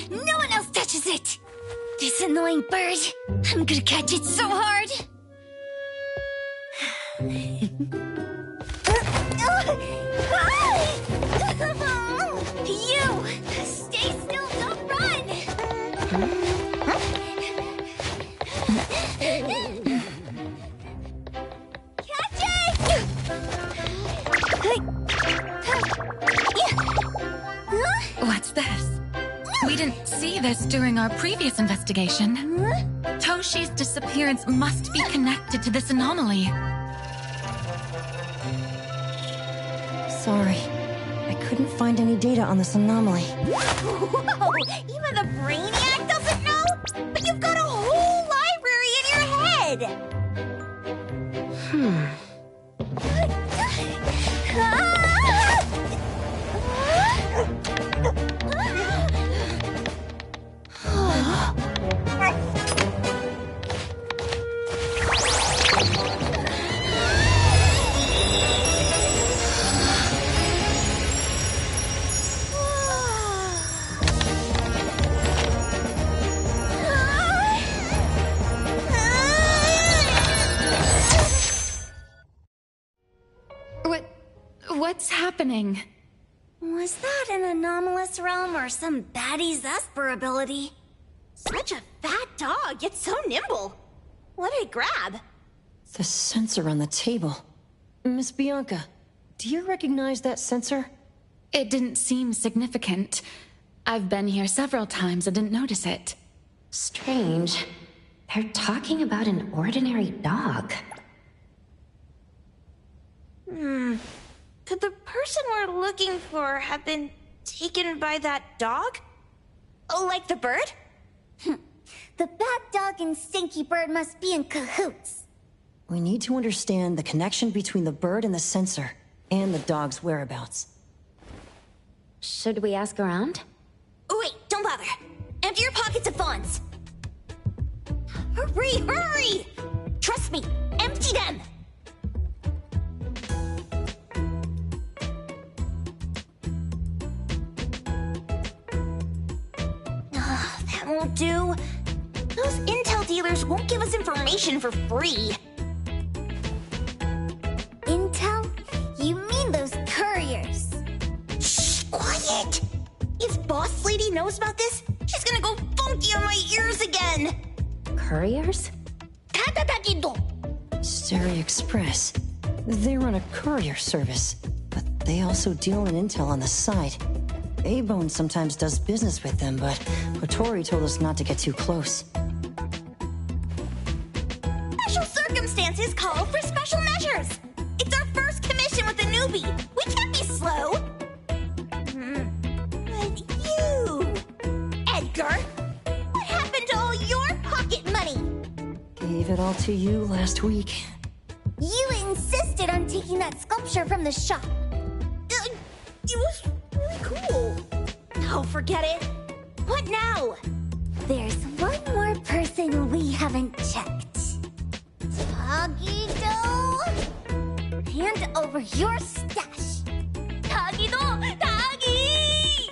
No one else touches it! This annoying bird. I'm gonna catch it so hard! You! Stay still, don't run! Catch it! What's this? We didn't see this during our previous investigation. Toshi's disappearance must be connected to this anomaly. Sorry. I couldn't find any data on this anomaly. Whoa! Even the Brainiac doesn't know? But you've got a whole library in your head! What's happening? Was that an anomalous realm or some baddie's Esper ability? Such a fat dog, yet so nimble. What did it grab? The sensor on the table. Miss Bianca, do you recognize that sensor? It didn't seem significant. I've been here several times and didn't notice it. Strange. They're talking about an ordinary dog. Could the person we're looking for have been taken by that dog? Oh, like the bird? The bad dog and Stinky Bird must be in cahoots. We need to understand the connection between the bird and the sensor, and the dog's whereabouts. Should we ask around? Oh, wait, don't bother. Empty your pockets of funds. Hurry, hurry! Trust me, empty them! That won't do. Those intel dealers won't give us information for free. Intel? You mean those couriers? Shh, quiet! If Boss Lady knows about this, she's gonna go funky on my ears again! couriers? Stary Express. They run a courier service, but they also deal in intel on the side. A-Bone sometimes does business with them, but Otori told us not to get too close. Special circumstances call for special measures. It's our first commission with a newbie. We can't be slow. But you, Edgar, what happened to all your pocket money? Gave it all to you last week. You insisted on taking that sculpture from the shop. It was really cool. Oh, forget it. What now? There's one more person we haven't checked. Tagido! Hand over your stash. Tagido! Tagi!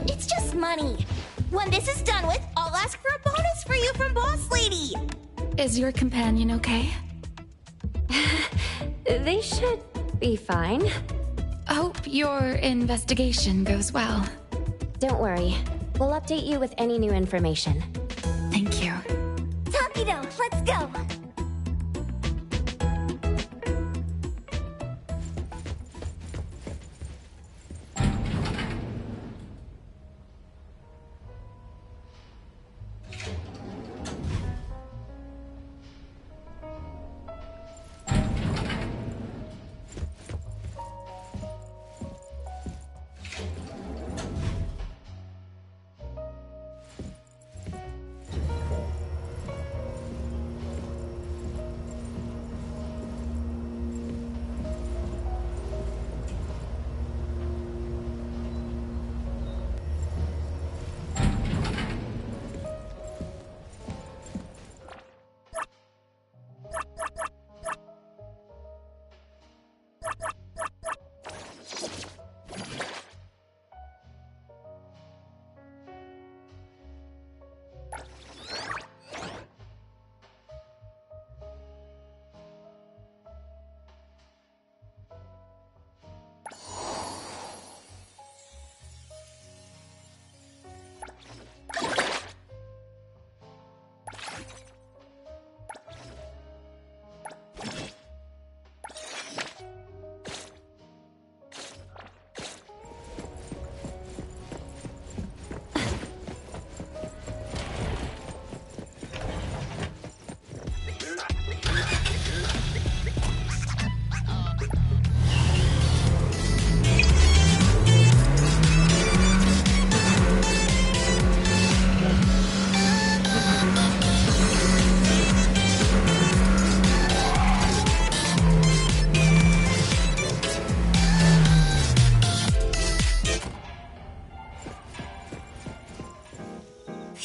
It's just money. When this is done with, I'll ask for a bonus for you from Boss Lady. Is your companion okay? They should be fine. Hope your investigation goes well. Don't worry. We'll update you with any new information. Thank you. Takido, let's go.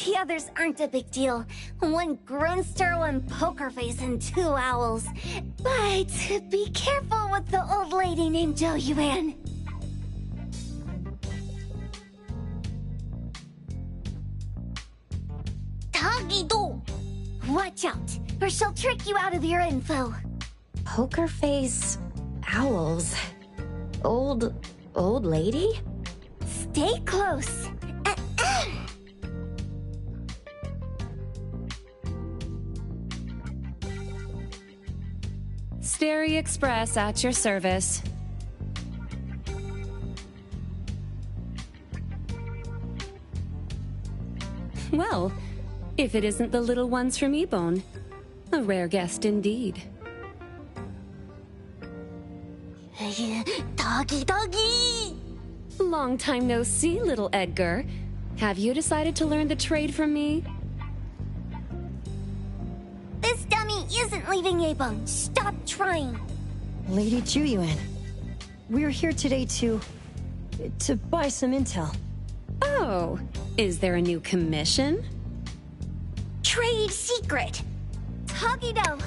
The others aren't a big deal. One Grunster, one Poker Face, and 2 owls. But be careful with the old lady named Jo Yuan. Tagido! Watch out, or she'll trick you out of your info. Poker Face, owls, old lady? Stay close. Stary Express at your service. Well, if it isn't the little ones from Ebone. A rare guest indeed. Doggy! Long time no see, little Edgar. Have you decided to learn the trade from me? This dummy isn't leaving Ebone. Stop trying. Lady Juyuan, we're here today to buy some intel. Oh, is there a new commission? Trade secret. Tagido.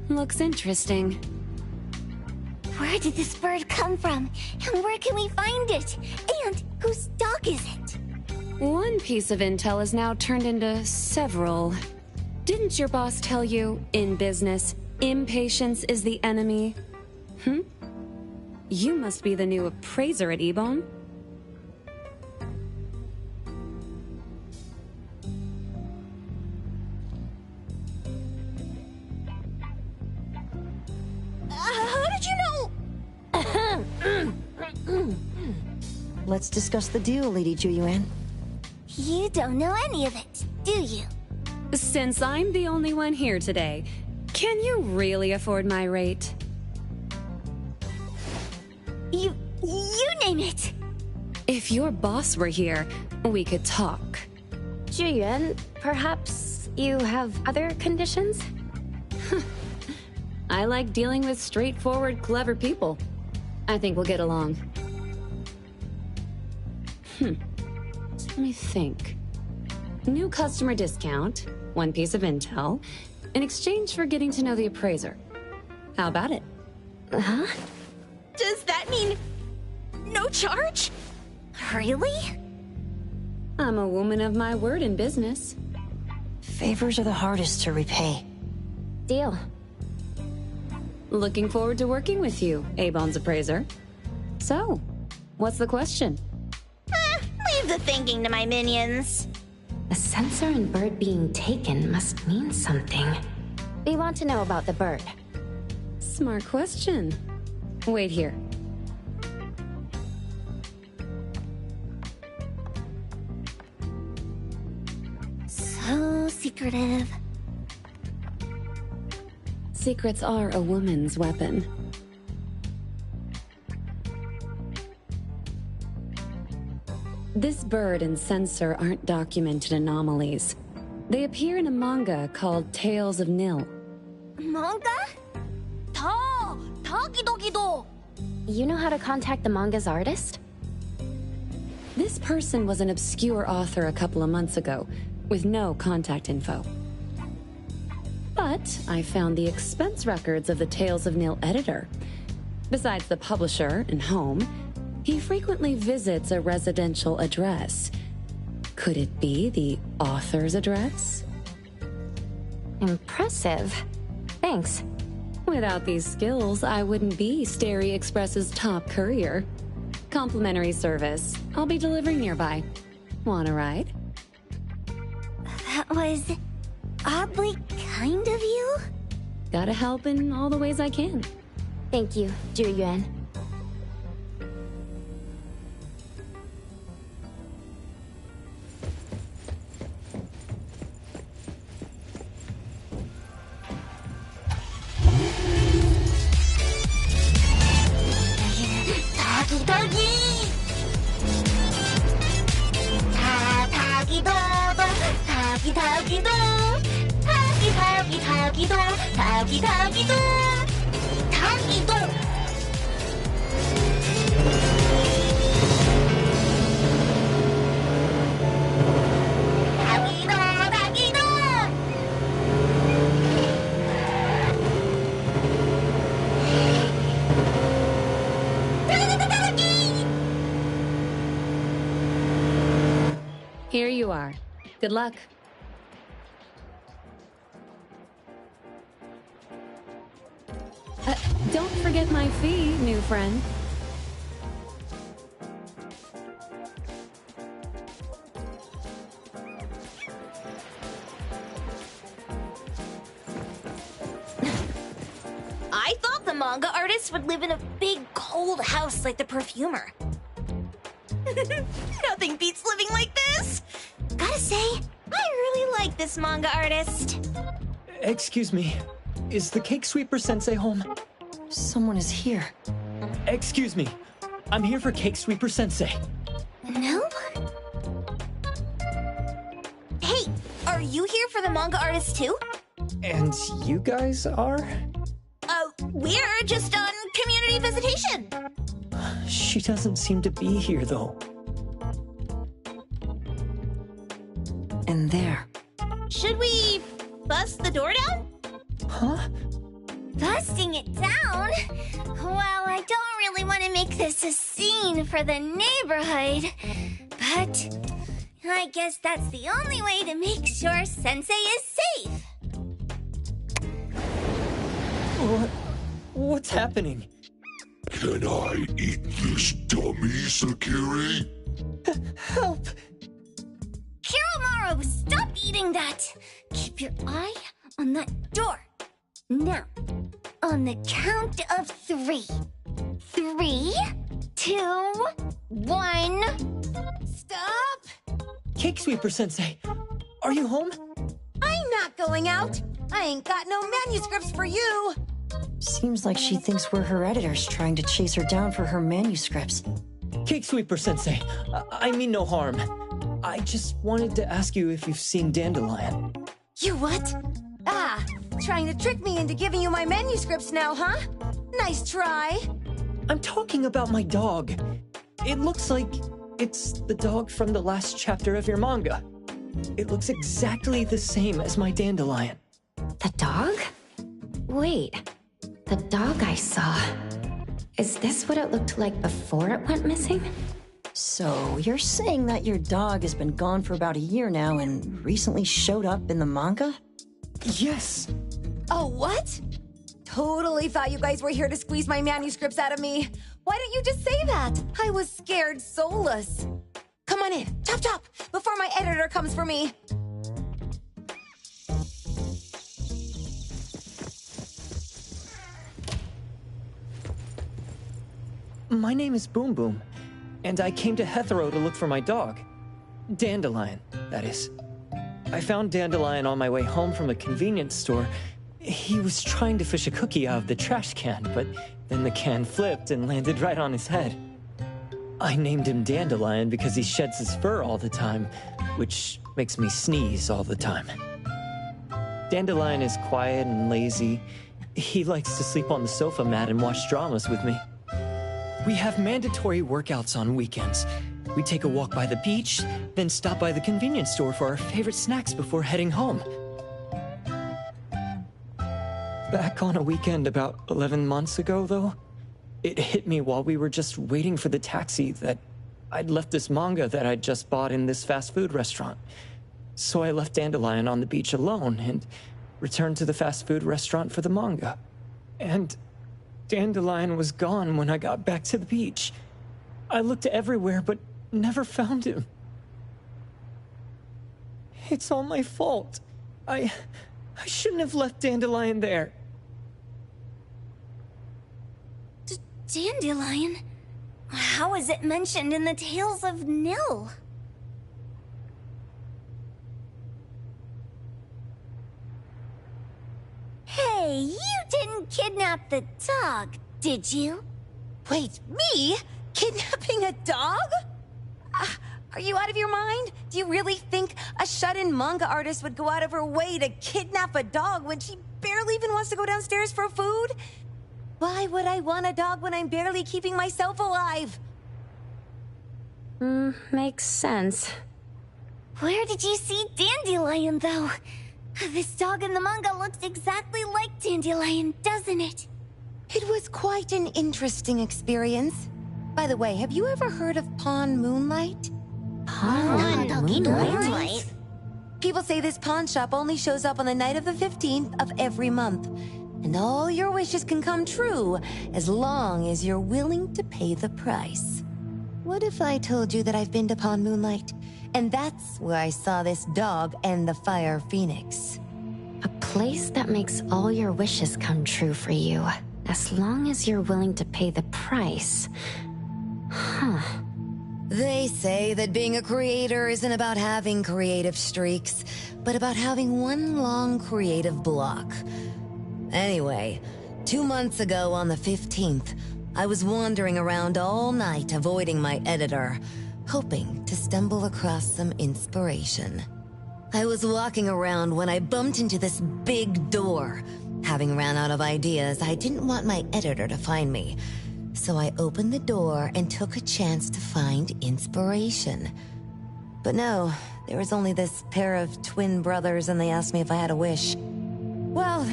Looks interesting. Where did this bird come from? And where can we find it? And whose dog is it? One piece of intel is now turned into several. Didn't your boss tell you, in business, impatience is the enemy? You must be the new appraiser at Ebone? How did you know? Let's discuss the deal, Lady Juyuan. You don't know any of it, do you? Since I'm the only one here today, can you really afford my rate? You name it. If your boss were here, we could talk. Juyuan, perhaps you have other conditions? I like dealing with straightforward, clever people. I think we'll get along. Let me think. New customer discount, one piece of intel, in exchange for getting to know the appraiser. How about it? Huh? Does that mean no charge? Really? I'm a woman of my word in business. Favors are the hardest to repay. Deal. Looking forward to working with you, Avon's appraiser. So, what's the question? Leave the thinking to my minions. A sensor and bird being taken must mean something. We want to know about the bird. Smart question. Wait here. So secretive. Secrets are a woman's weapon. This bird and sensor aren't documented anomalies. They appear in a manga called Tales of Nil. Manga? Tagidogido. You know how to contact the manga's artist? This person was an obscure author a couple of months ago, with no contact info. But I found the expense records of the Tales of Nil editor. Besides the publisher and home, he frequently visits a residential address. Could it be the author's address? Impressive. Thanks. Without these skills, I wouldn't be Starry Express's top courier. Complimentary service. I'll be delivering nearby. Want a ride? That was oddly kind of you. Gotta help in all the ways I can. Thank you, Juyuan. Here you are. Good luck. Don't forget my fee, new friend. I thought the manga artist would live in a big, cold house like the perfumer. Nothing beats living like this! Gotta say, I really like this manga artist. Excuse me, is the Cake Sweeper Sensei home? Someone is here. Excuse me, I'm here for Cake Sweeper Sensei. No? Hey, are you here for the manga artist too? And you guys are? We're just on community visitation. She doesn't seem to be here, though. And there. Should we bust the door down? Huh? Busting it down? Well, I don't really want to make this a scene for the neighborhood, but I guess that's the only way to make sure Sensei is safe. What's happening? Can I eat this dummy, Sakiri? Help! Kiramaro, stop eating that! Keep your eye on that door. Now, on the count of 3. 3, 2, 1. Stop! Cake Sweeper Sensei, are you home? I'm not going out. I ain't got no manuscripts for you. Seems like she thinks we're her editors trying to chase her down for her manuscripts. Cake Sweeper Sensei, I mean no harm. I just wanted to ask you if you've seen Dandelion. You what? Ah, trying to trick me into giving you my manuscripts now, huh? Nice try. I'm talking about my dog. It looks like it's the dog from the last chapter of your manga. It looks exactly the same as my Dandelion. The dog? Wait, the dog I saw. Is this what it looked like before it went missing? So, you're saying that your dog has been gone for about a year now and recently showed up in the manga? Yes. Oh, what? Totally thought you guys were here to squeeze my manuscripts out of me. Why didn't you just say that? I was scared soulless. Come on in, chop chop, before my editor comes for me. My name is Boom Boom, and I came to Hethero to look for my dog. Dandelion, that is. I found Dandelion on my way home from a convenience store. He was trying to fish a cookie out of the trash can, but then the can flipped and landed right on his head. I named him Dandelion because he sheds his fur all the time, which makes me sneeze all the time. Dandelion is quiet and lazy. He likes to sleep on the sofa mat and watch dramas with me. We have mandatory workouts on weekends. We take a walk by the beach, then stop by the convenience store for our favorite snacks before heading home. Back on a weekend about 11 months ago, though, it hit me while we were just waiting for the taxi that I'd left this manga that I'd just bought in this fast food restaurant. So I left Dandelion on the beach alone and returned to the fast food restaurant for the manga. And Dandelion was gone when I got back to the beach. I looked everywhere, but never found him. It's all my fault. I shouldn't have left Dandelion there. Dandelion? How is it mentioned in the Tales of Nil? Hey, you didn't kidnap the dog, did you? Wait, me? Kidnapping a dog? Are you out of your mind? Do you really think a shut-in manga artist would go out of her way to kidnap a dog when she barely even wants to go downstairs for food? Why would I want a dog when I'm barely keeping myself alive? Makes sense. Where did you see Dandelion, though? This dog in the manga looks exactly like Dandelion, doesn't it? It was quite an interesting experience. By the way, have you ever heard of Pawn Moonlight? Pawn Moonlight? People say this pawn shop only shows up on the night of the 15th of every month. And all your wishes can come true as long as you're willing to pay the price. What if I told you that I've been to Pawn Moonlight? And that's where I saw this dog and the Fire Phoenix. A place that makes all your wishes come true for you, as long as you're willing to pay the price. Huh. They say that being a creator isn't about having creative streaks, but about having one long creative block. Anyway, 2 months ago on the 15th, I was wandering around all night avoiding my editor, hoping to stumble across some inspiration. I was walking around when I bumped into this big door. Having ran out of ideas, I didn't want my editor to find me. So I opened the door and took a chance to find inspiration. But no, there was only this pair of twin brothers and they asked me if I had a wish. Well,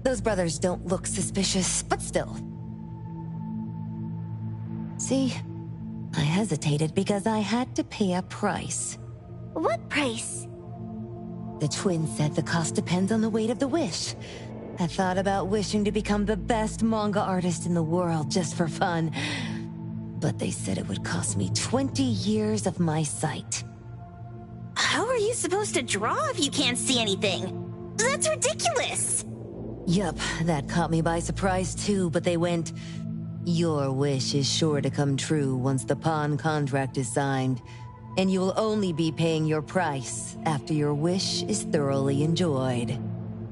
those brothers don't look suspicious, but still. See, I hesitated because I had to pay a price. What price? The twins said the cost depends on the weight of the wish. I thought about wishing to become the best manga artist in the world just for fun. But they said it would cost me 20 years of my sight. How are you supposed to draw if you can't see anything? That's ridiculous! Yup, that caught me by surprise too, but they went, "Your wish is sure to come true once the pawn contract is signed, and you'll only be paying your price after your wish is thoroughly enjoyed."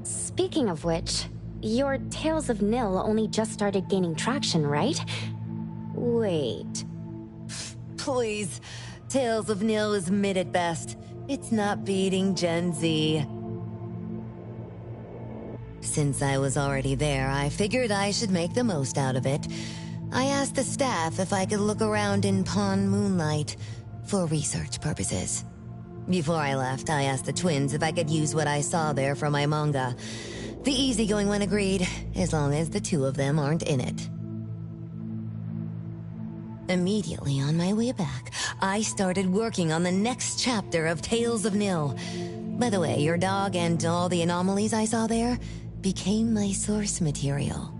Speaking of which, your Tales of Nil only just started gaining traction, right? Wait. Please, Tales of Nil is mid at best. It's not beating Gen Z. Since I was already there, I figured I should make the most out of it. I asked the staff if I could look around in Pawn Moonlight for research purposes. Before I left, I asked the twins if I could use what I saw there for my manga. The easygoing one agreed, as long as the two of them aren't in it. Immediately on my way back, I started working on the next chapter of Tales of Nil. By the way, your dog and all the anomalies I saw there became my source material.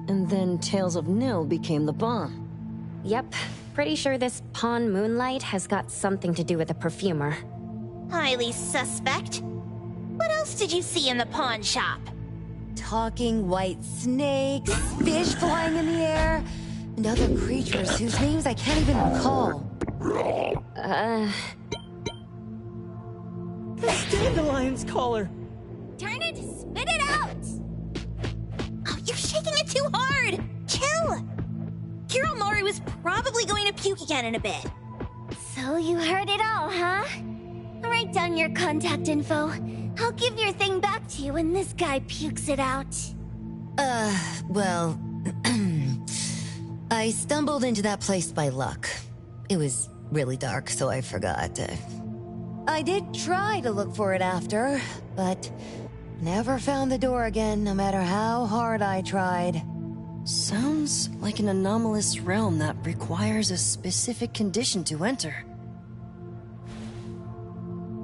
And then Tales of Nil became the bomb. Yep, pretty sure this Pawn Moonlight has got something to do with the perfumer. Highly suspect. What else did you see in the pawn shop? Talking white snakes, fish flying in the air, and other creatures whose names I can't even recall. The dandelion's collar! Turn it! Spit it out! Oh, you're shaking it too hard! Chill! Kiromaru was probably going to puke again in a bit. So you heard it all, huh? Write down your contact info. I'll give your thing back to you when this guy pukes it out. Well... I stumbled into that place by luck. It was really dark, so I forgot. I did try to look for it after, but never found the door again, no matter how hard I tried. Sounds like an anomalous realm that requires a specific condition to enter.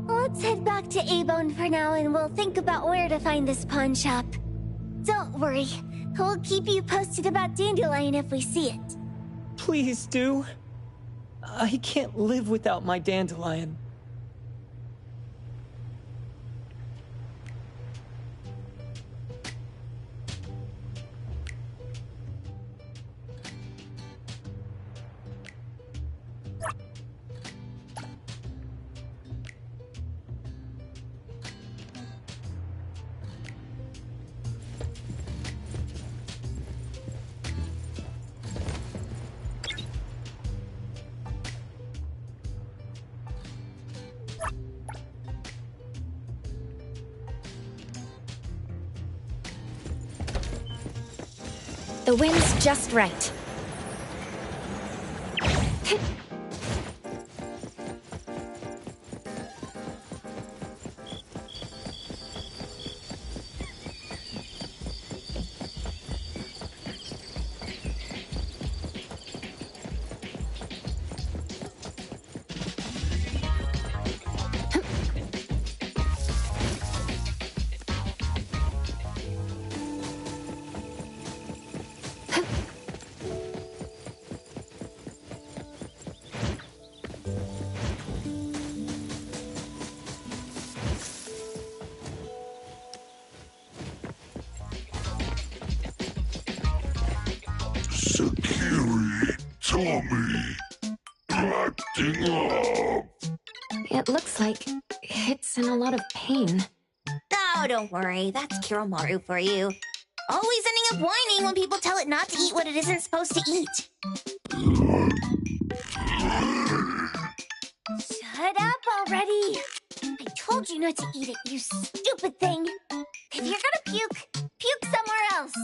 Let's head back to A-Bone for now and we'll think about where to find this pawn shop. Don't worry, we'll keep you posted about Dandelion if we see it. Please do. I can't live without my dandelion. The wind's just right. Sakiri, Tommy, acting up. It looks like it's in a lot of pain. Oh, don't worry. That's Kiromaru for you. Always ending up whining when people tell it not to eat what it isn't supposed to eat. Shut up already! I told you not to eat it, you stupid thing! If you're gonna puke, puke somewhere else!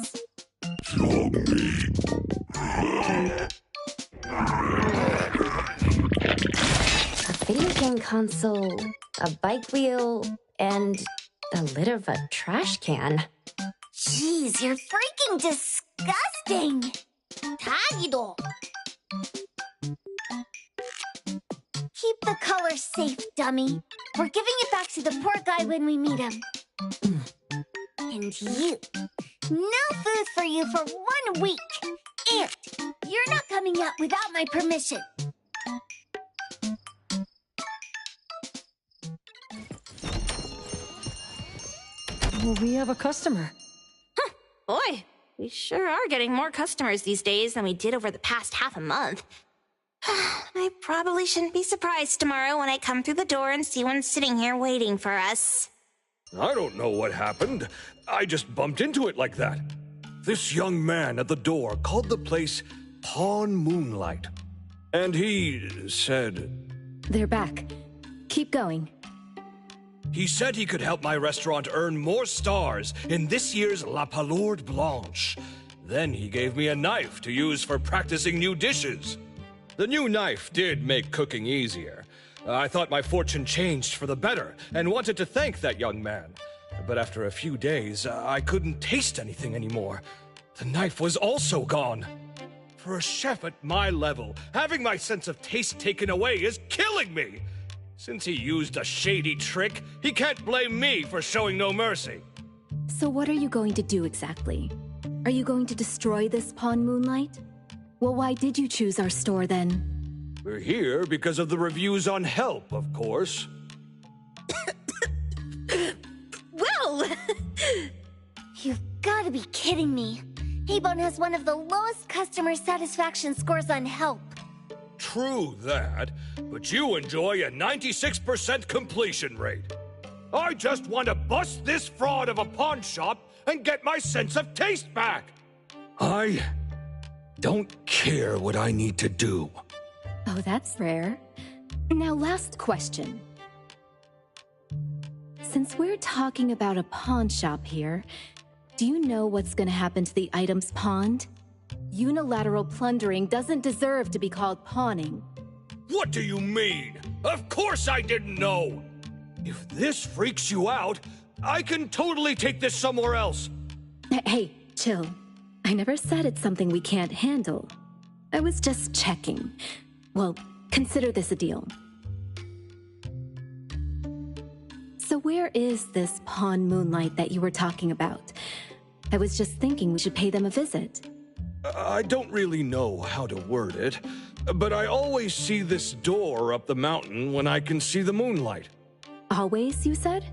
A video game console, a bike wheel, and the lid of a trash can. Jeez, you're freaking disgusting! Tagido! Keep the color safe, dummy. We're giving it back to the poor guy when we meet him. And you. No food for you for 1 week. And you're not coming out without my permission. Well, we have a customer. Boy, we sure are getting more customers these days than we did over the past half a month. I probably shouldn't be surprised tomorrow when I come through the door and see one sitting here waiting for us. I don't know what happened. I just bumped into it like that. This young man at the door called the place Pawn Moonlight. And he said... They're back. Keep going. He said he could help my restaurant earn more stars in this year's La Palourde Blanche. Then he gave me a knife to use for practicing new dishes. The new knife did make cooking easier. I thought my fortune changed for the better and wanted to thank that young man. But after a few days, I couldn't taste anything anymore. The knife was also gone. For a chef at my level, having my sense of taste taken away is killing me. Since he used a shady trick, he can't blame me for showing no mercy. So what are you going to do exactly? Are you going to destroy this Pawn Moonlight? Well, why did you choose our store then? We're here because of the reviews on Help, of course. Well! You've got to be kidding me. Haybone has one of the lowest customer satisfaction scores on Help. True that, but you enjoy a 96% completion rate. I just want to bust this fraud of a pawn shop and get my sense of taste back. I don't care what I need to do. Oh, that's rare. Now, last question. Since we're talking about a pawn shop here, do you know what's gonna happen to the items pawned? Unilateral plundering doesn't deserve to be called pawning. What do you mean? Of course I didn't know! If this freaks you out, I can totally take this somewhere else. Hey, chill. I never said it's something we can't handle. I was just checking. Well, consider this a deal. So where is this Pawn Moonlight that you were talking about? I was just thinking we should pay them a visit. I don't really know how to word it, but I always see this door up the mountain when I can see the moonlight. Always, you said?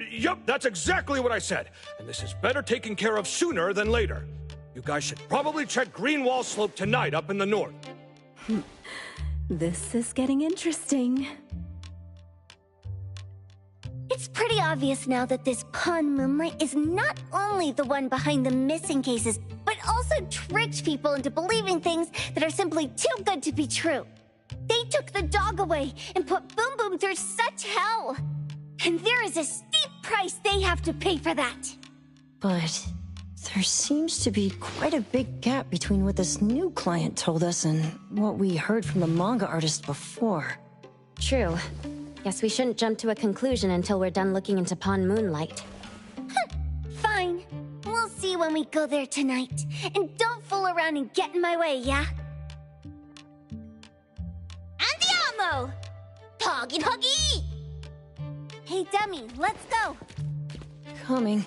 Yup, that's exactly what I said. And this is better taken care of sooner than later. You guys should probably check Greenwall Slope tonight up in the north. This is getting interesting. It's pretty obvious now that this Pawn Moonlight is not only the one behind the missing cases, but also tricked people into believing things that are simply too good to be true. They took the dog away and put Boom Boom through such hell. And there is a steep price they have to pay for that. But there seems to be quite a big gap between what this new client told us and what we heard from the manga artist before. True. Guess we shouldn't jump to a conclusion until we're done looking into Pawn Moonlight. Fine. We'll see when we go there tonight. And don't fool around and get in my way, yeah? Andiamo! Huggy huggy! Hey, Dummy, let's go. Coming.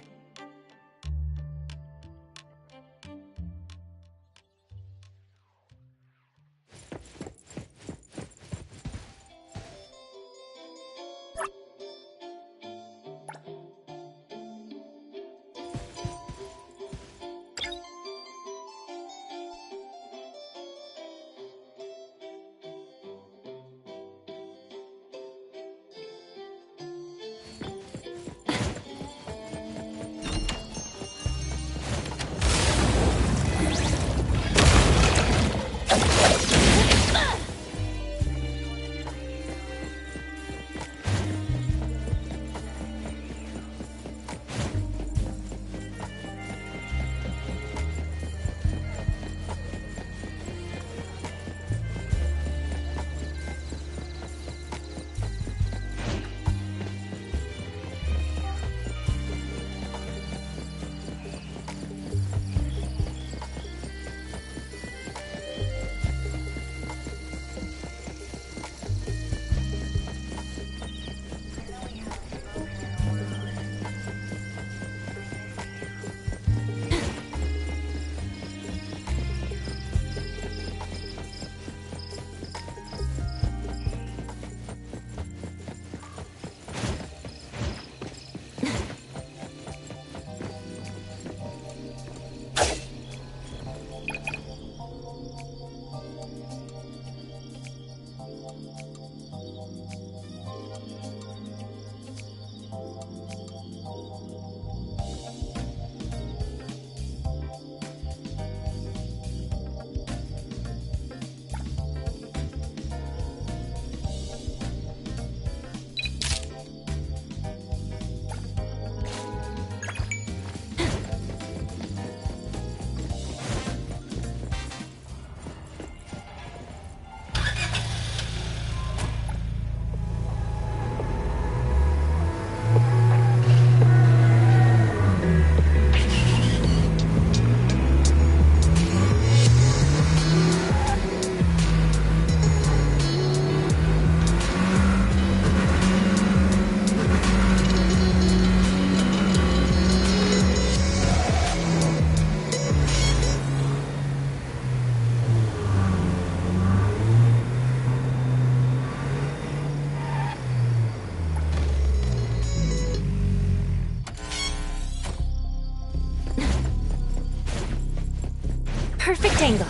Perfect angle.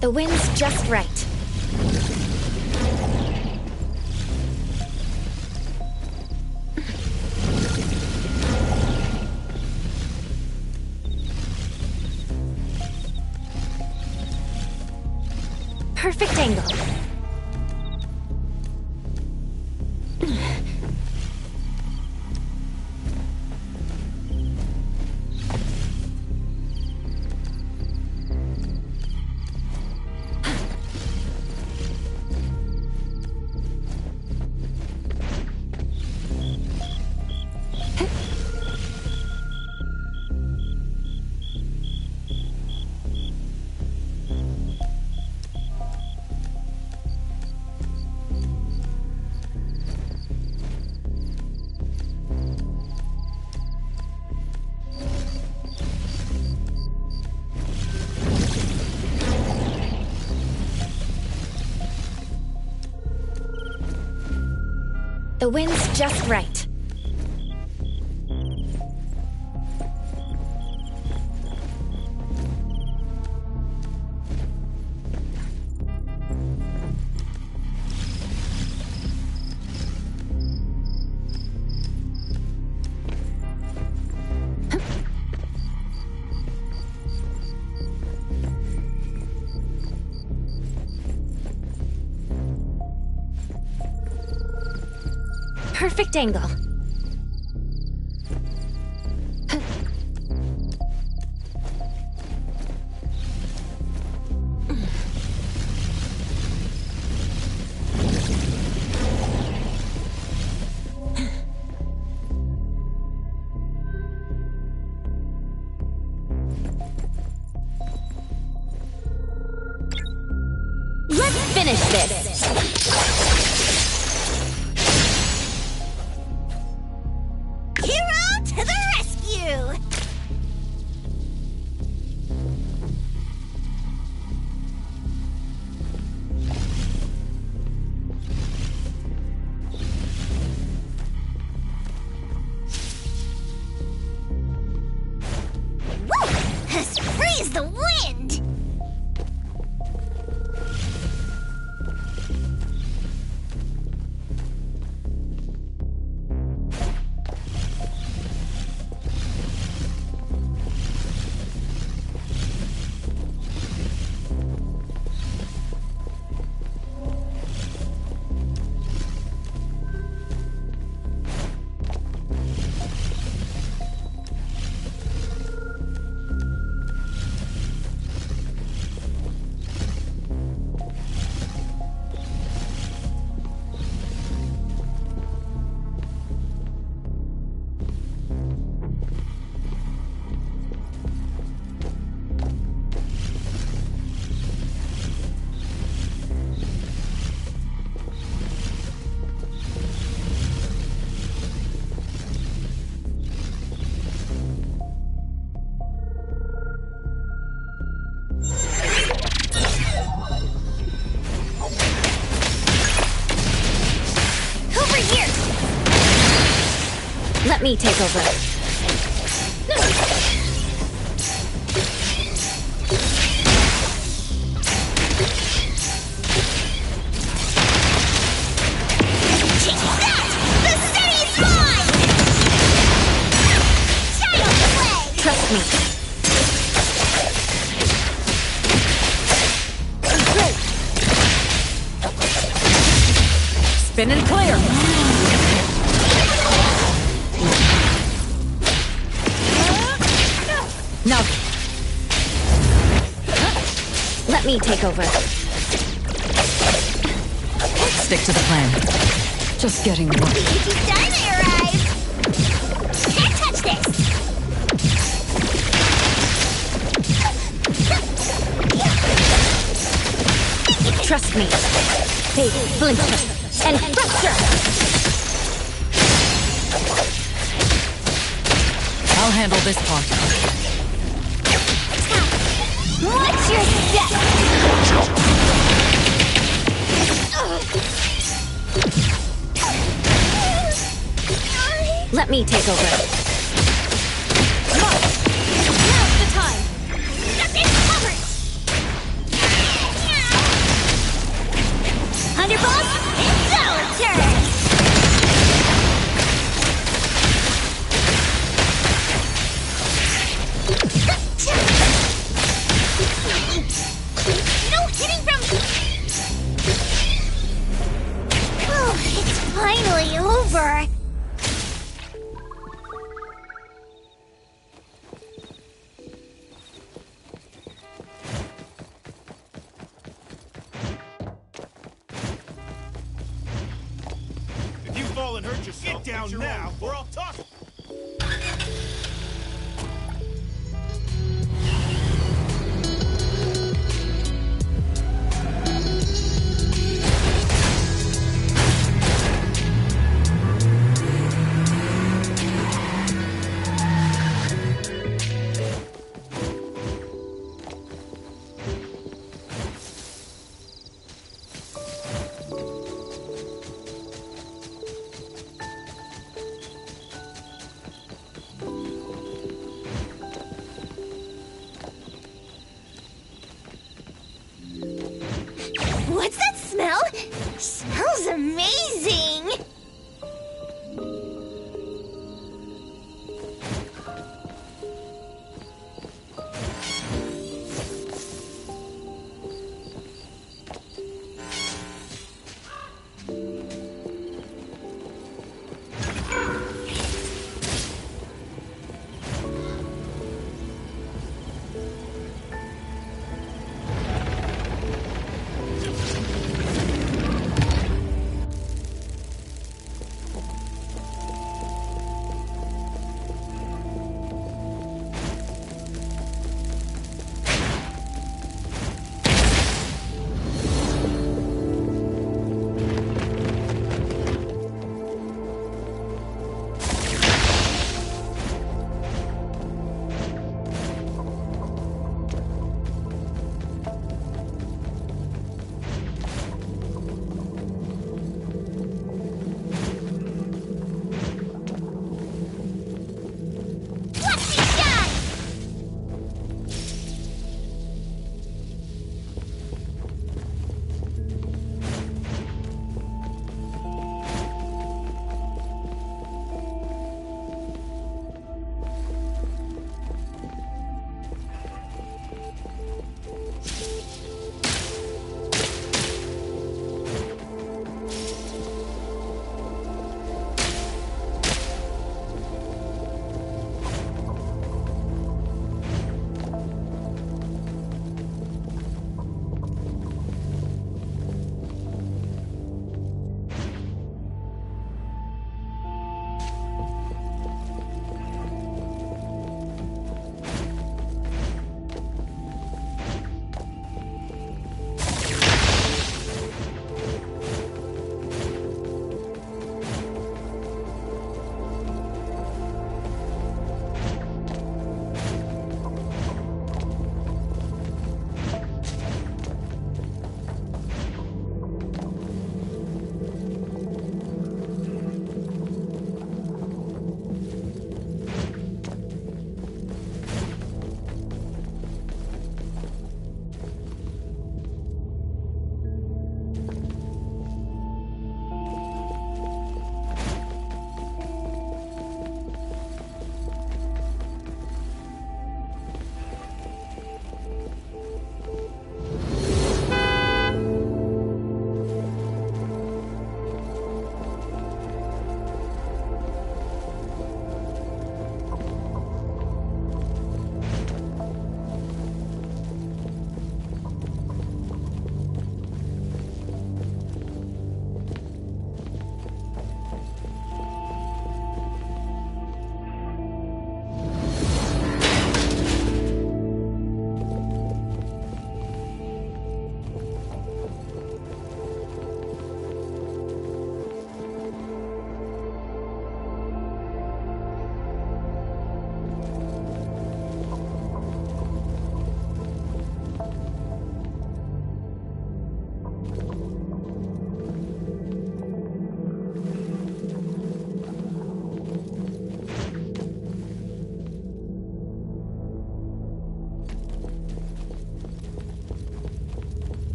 The wind's just right. Perfect angle. The wind's just right. Perfect angle. Let's finish this. Freeze the wind! Let me take over. Trust me. Spin and clear. No. Let me take over. Stick to the plan. Just getting lucky. Dynamite arrived! Can't touch this! Trust me. They flinch and fracture! I'll handle this part. What's your step? Let me take over. Get down now, or I'll toss.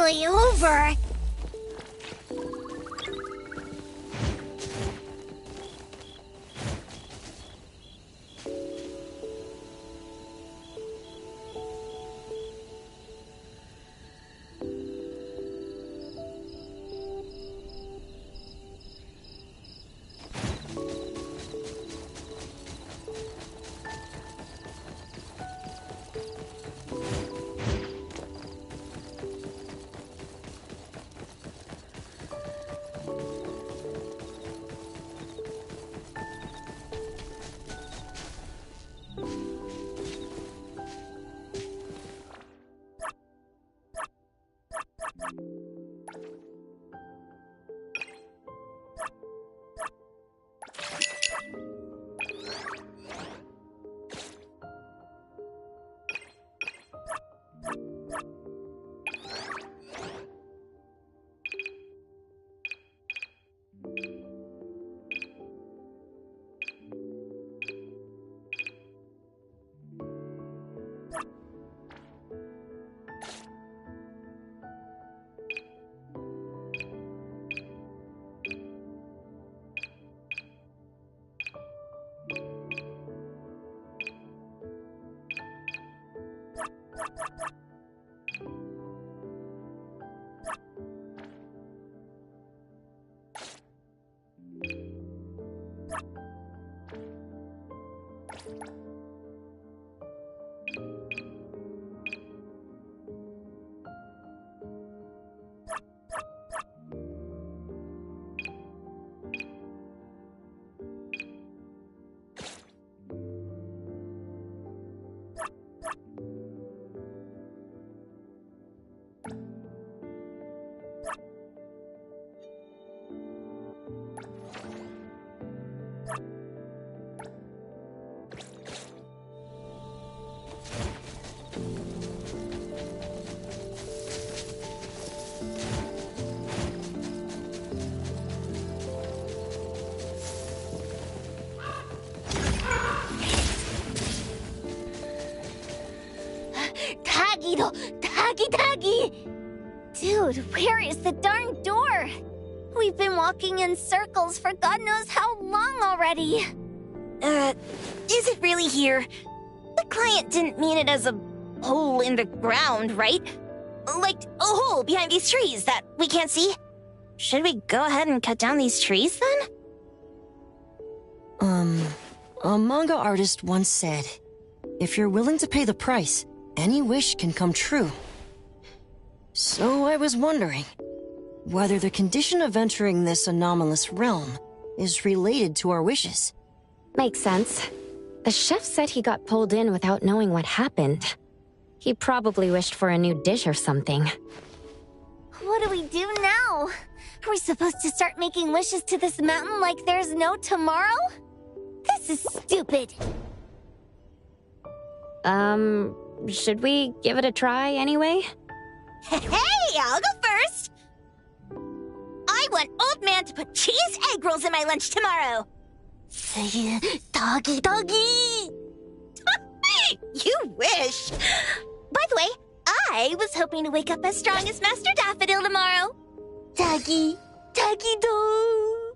finally over! Taggy! Dude, where is the darn door? We've been walking in circles for God knows how long already. Is it really here? The client didn't mean it as a hole in the ground, right? Like a hole behind these trees that we can't see? Should we go ahead and cut down these trees then? A manga artist once said, if you're willing to pay the price, any wish can come true. So I was wondering whether the condition of entering this anomalous realm is related to our wishes. Makes sense. The chef said he got pulled in without knowing what happened. He probably wished for a new dish or something. What do we do now? Are we supposed to start making wishes to this mountain like there's no tomorrow? This is stupid. Should we give it a try anyway? Hey, I'll go first! I want Old Man to put cheese egg rolls in my lunch tomorrow! Doggy! You wish! By the way, I was hoping to wake up as strong as Master Daffodil tomorrow. Doggy do.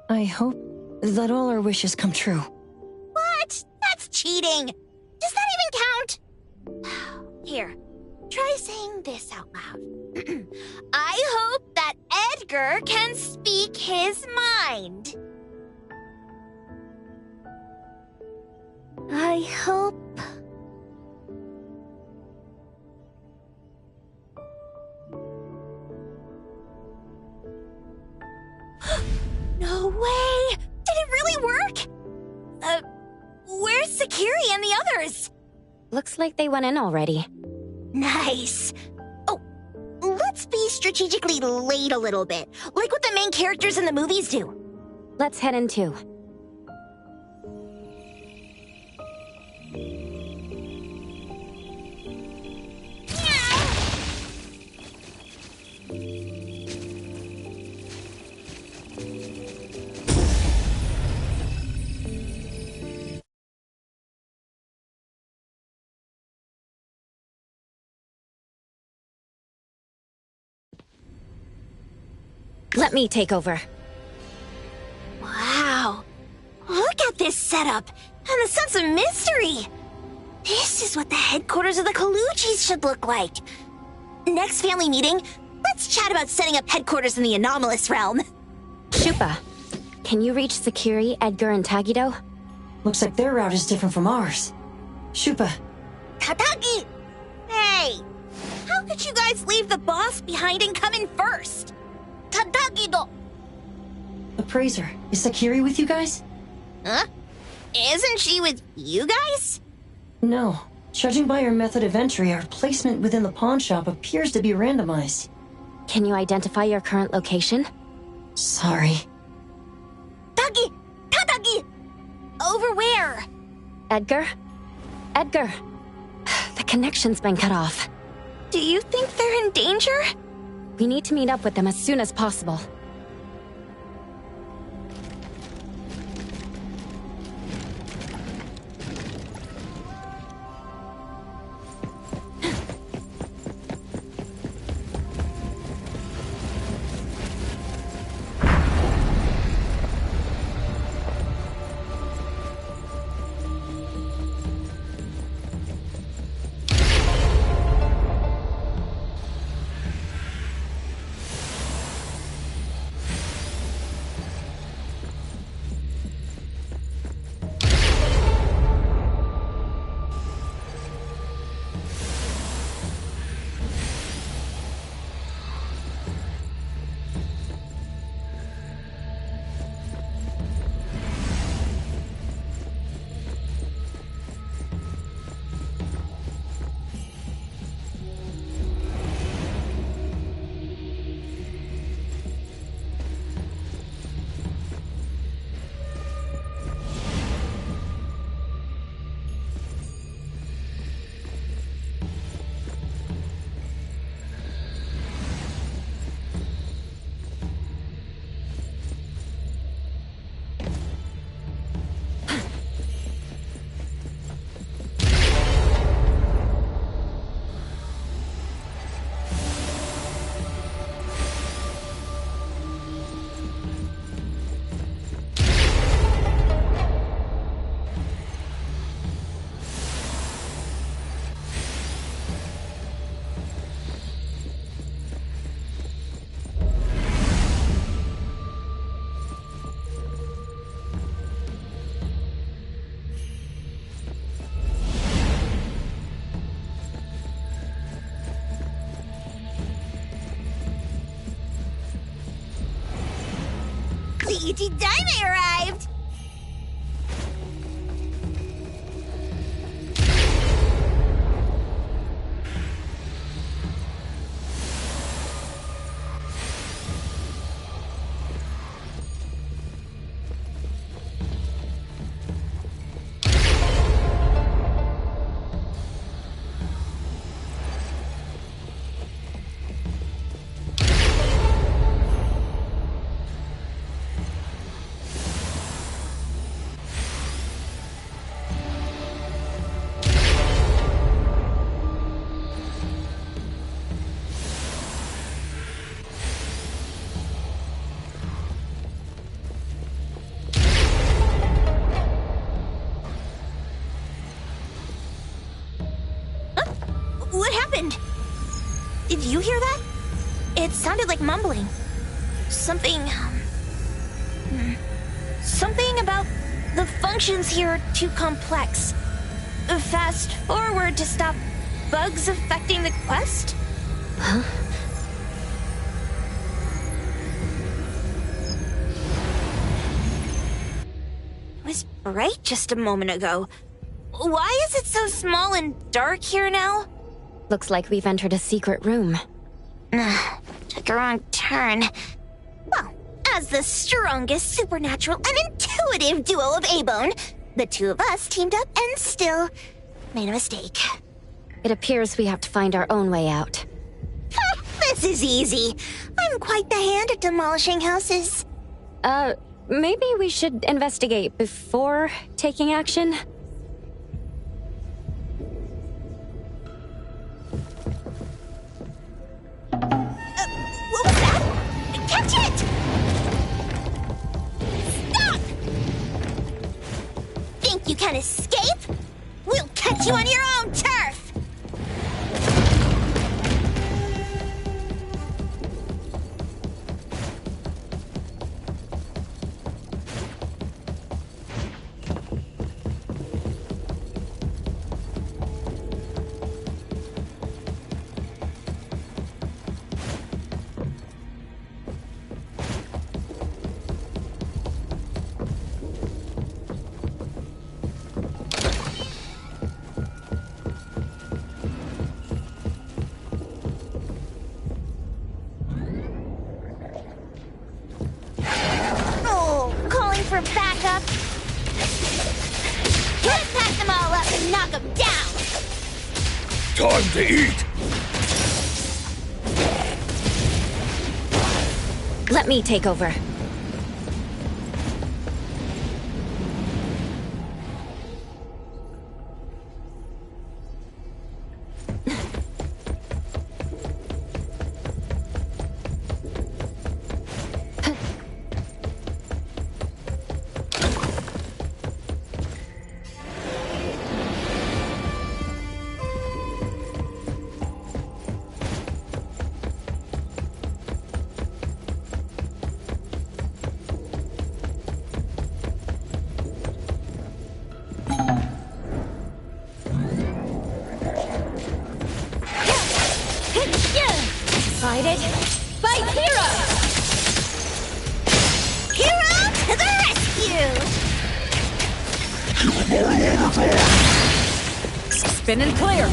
I hope that all our wishes come true. What? That's cheating! Does that even count? Here, try saying this out loud. I hope that Edgar can speak his mind. I hope... No way! Did it really work? Where's Sakiri and the others? Looks like they went in already. Nice. Oh, let's be strategically late a little bit, like what the main characters in the movies do. Let's head in too. Let me take over. Wow. Look at this setup and the sense of mystery. This is what the headquarters of the Colucci's should look like. Next family meeting, let's chat about setting up headquarters in the anomalous realm. Shupa, can you reach Sakiri, Edgar, and Tagido? Looks like their route is different from ours. Shupa. Tatagi! Hey! How could you guys leave the boss behind and come in first? Tatagido! Appraiser, is Sakiri with you guys? Huh? Isn't she with you guys? No. Judging by her method of entry, our placement within the pawn shop appears to be randomized. Can you identify your current location? Sorry. Tagi! Tatagi! Over where? Edgar? Edgar! The connection's been cut off. Do you think they're in danger? We need to meet up with them as soon as possible. The ET Daime arrived! What happened? Did you hear that? It sounded like mumbling. Something about the functions here are too complex. Fast forward to stop bugs affecting the quest? Huh? It was bright just a moment ago. Why is it so small and dark here now? Looks like we've entered a secret room. Took a wrong turn. Well, as the strongest supernatural and intuitive duo of A-Bone, the two of us teamed up and still made a mistake. It appears we have to find our own way out. This is easy. I'm quite the hand at demolishing houses. Maybe we should investigate before taking action? What was that? Catch it! can't escape! We'll catch you on your own turf! For backup. Gotta pack them all up and knock them down. Time to eat. Let me take over. Decided by Hero! Hero to the rescue! Spin and clear!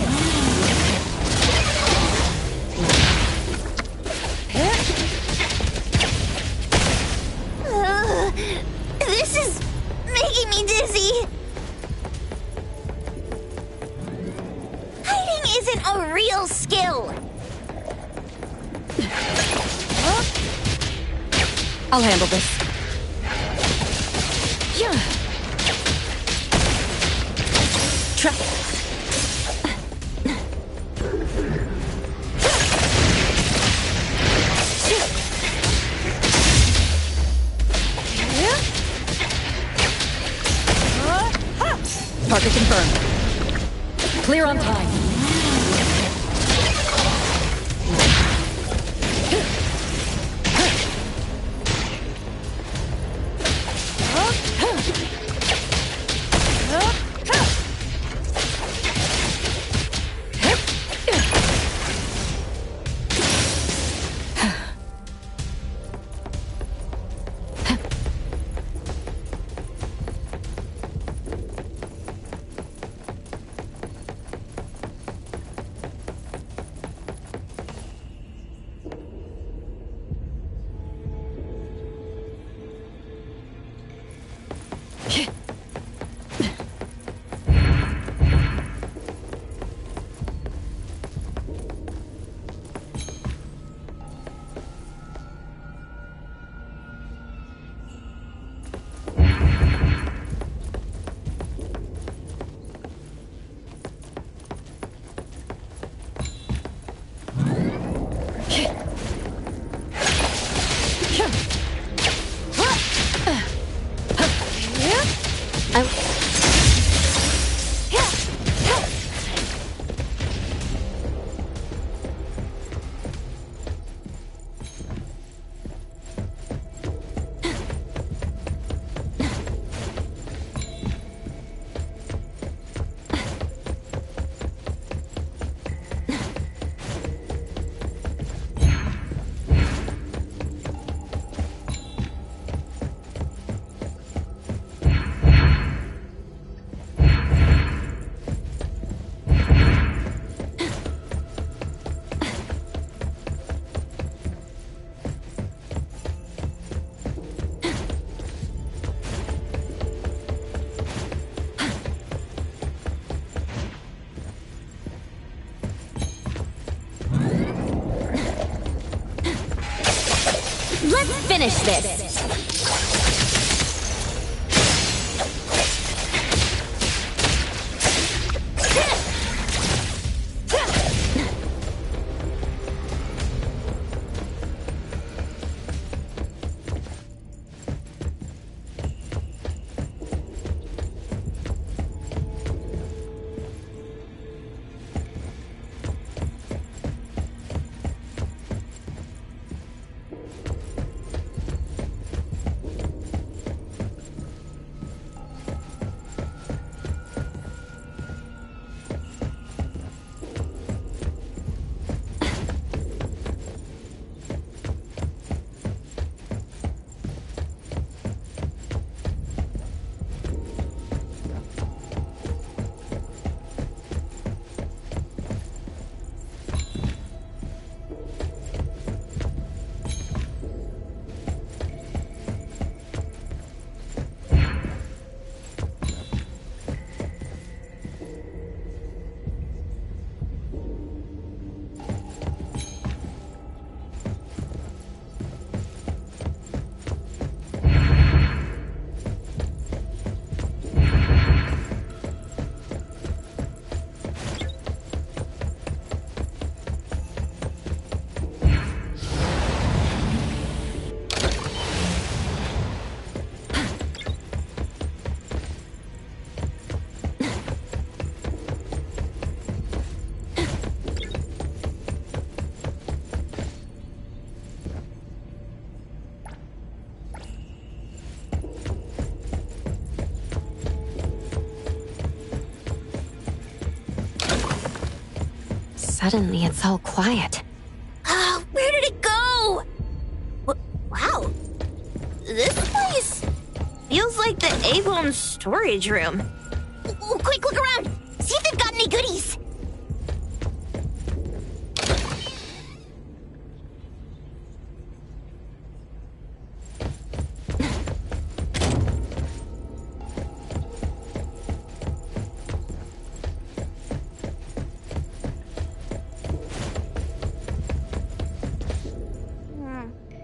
This is making me dizzy. Hiding isn't a real skill. I'll handle this. Yeah. Trap. Target confirmed. Clear on time. Let's finish this! Suddenly, it's all quiet. Where did it go? Wow. This place feels like the A-Bone storage room. Quick, look around. See if they've got any goodies.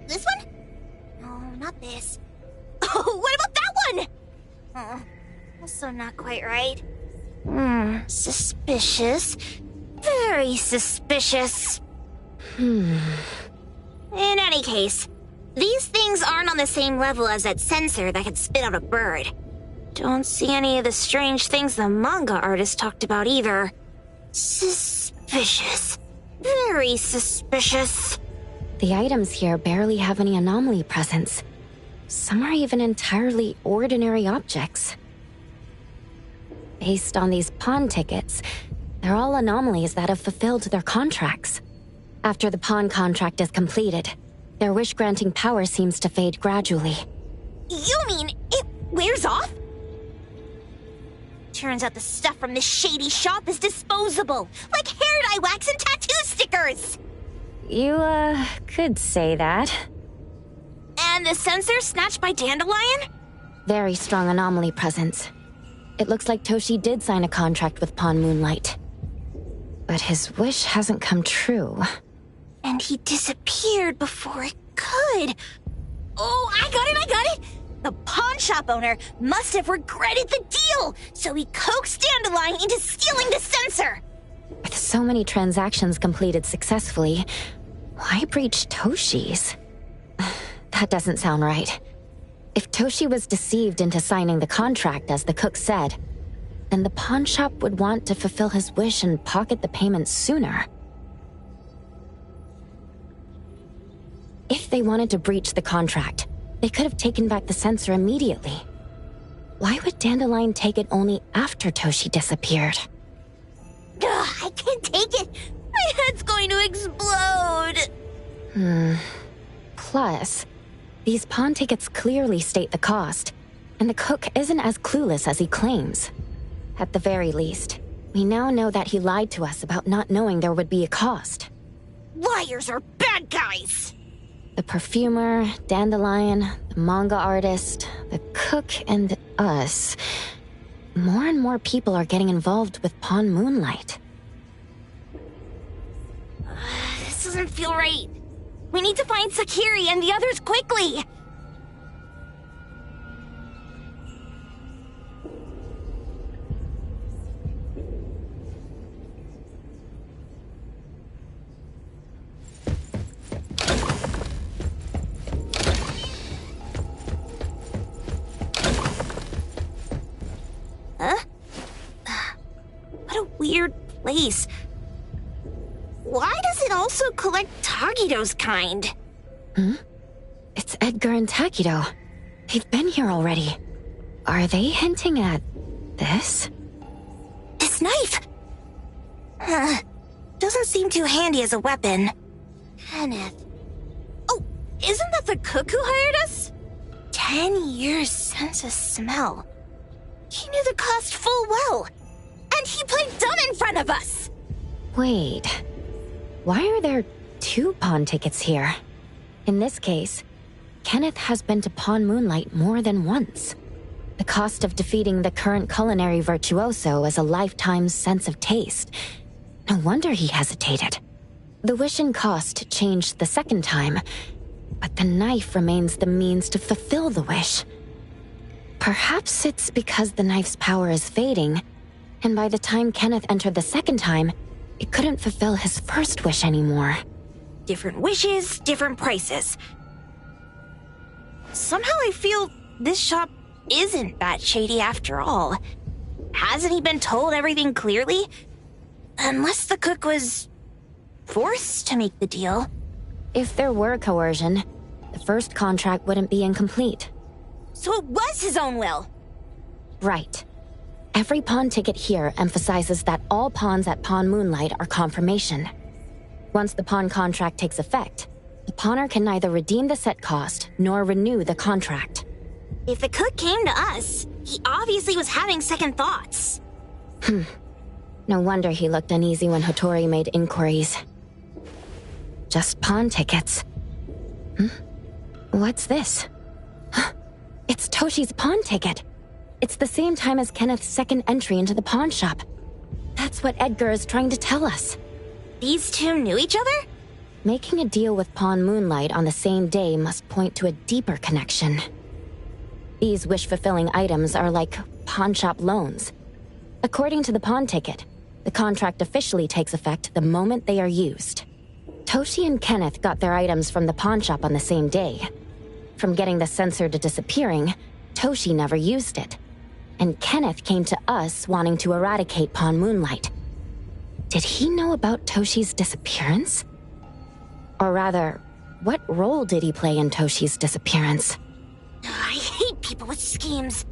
This one? No, not this. Oh, what about that one? Also not quite right. Suspicious. Very suspicious. In any case, these things aren't on the same level as that sensor that could spit out a bird. Don't see any of the strange things the manga artist talked about either. Suspicious. Very suspicious. The items here barely have any anomaly presence. Some are even entirely ordinary objects. Based on these pawn tickets, they're all anomalies that have fulfilled their contracts. After the pawn contract is completed, their wish-granting power seems to fade gradually. You mean it wears off? Turns out the stuff from this shady shop is disposable, like hair dye wax and tattoo stickers! You, could say that. And the sensor snatched by Dandelion? Very strong anomaly presence. It looks like Toshi did sign a contract with Pawn Moonlight. But his wish hasn't come true. And he disappeared before it could. Oh, I got it! The pawn shop owner must have regretted the deal, so he coaxed Dandelion into stealing the sensor. With so many transactions completed successfully, why breach Toshi's? That doesn't sound right. If Toshi was deceived into signing the contract, as the cook said, then the pawn shop would want to fulfill his wish and pocket the payment sooner. If they wanted to breach the contract, they could have taken back the sensor immediately. Why would Dandelion take it only after Toshi disappeared? I can't take it! My head's going to explode! Plus, these pawn tickets clearly state the cost, and the cook isn't as clueless as he claims. At the very least, we now know that he lied to us about not knowing there would be a cost. Liars are bad guys! The perfumer, Dandelion, the manga artist, the cook, and us. More and more people are getting involved with Pawn Moonlight. This doesn't feel right. We need to find Sakiri and the others quickly! Huh? What a weird place. Why does it also collect Tagido's kind? It's Edgar and Takido. They've been here already. Are they hinting at this? This knife! Doesn't seem too handy as a weapon. Kenneth. Oh, isn't that the cook who hired us? 10 years sense of smell. He knew the cost full well. And he played dumb in front of us! Wait. Why are there 2 pawn tickets here? In this case, Kenneth has been to Pawn Moonlight more than once. The cost of defeating the current culinary virtuoso is a lifetime's sense of taste. No wonder he hesitated. The wish and cost changed the second time, but the knife remains the means to fulfill the wish. Perhaps it's because the knife's power is fading, and by the time Kenneth entered the second time, it couldn't fulfill his first wish anymore. Different wishes, different prices. Somehow I feel this shop isn't that shady after all. Hasn't he been told everything clearly? Unless the cook was forced to make the deal. If there were coercion, the first contract wouldn't be incomplete. So it was his own will? Right. Every pawn ticket here emphasizes that all pawns at Pawn Moonlight are confirmation. Once the pawn contract takes effect, the pawner can neither redeem the set cost nor renew the contract. If the cook came to us, he obviously was having second thoughts. No wonder he looked uneasy when Hattori made inquiries. Just pawn tickets. What's this? It's Toshi's pawn ticket. It's the same time as Kenneth's second entry into the pawn shop. That's what Edgar is trying to tell us. These two knew each other? Making a deal with Pawn Moonlight on the same day must point to a deeper connection. These wish-fulfilling items are like pawn shop loans. According to the pawn ticket, the contract officially takes effect the moment they are used. Toshi and Kenneth got their items from the pawn shop on the same day. From getting the sensor to disappearing, Toshi never used it. And Kenneth came to us wanting to eradicate Pawn Moonlight. Did he know about Toshi's disappearance? Or rather, what role did he play in Toshi's disappearance? I hate people with schemes.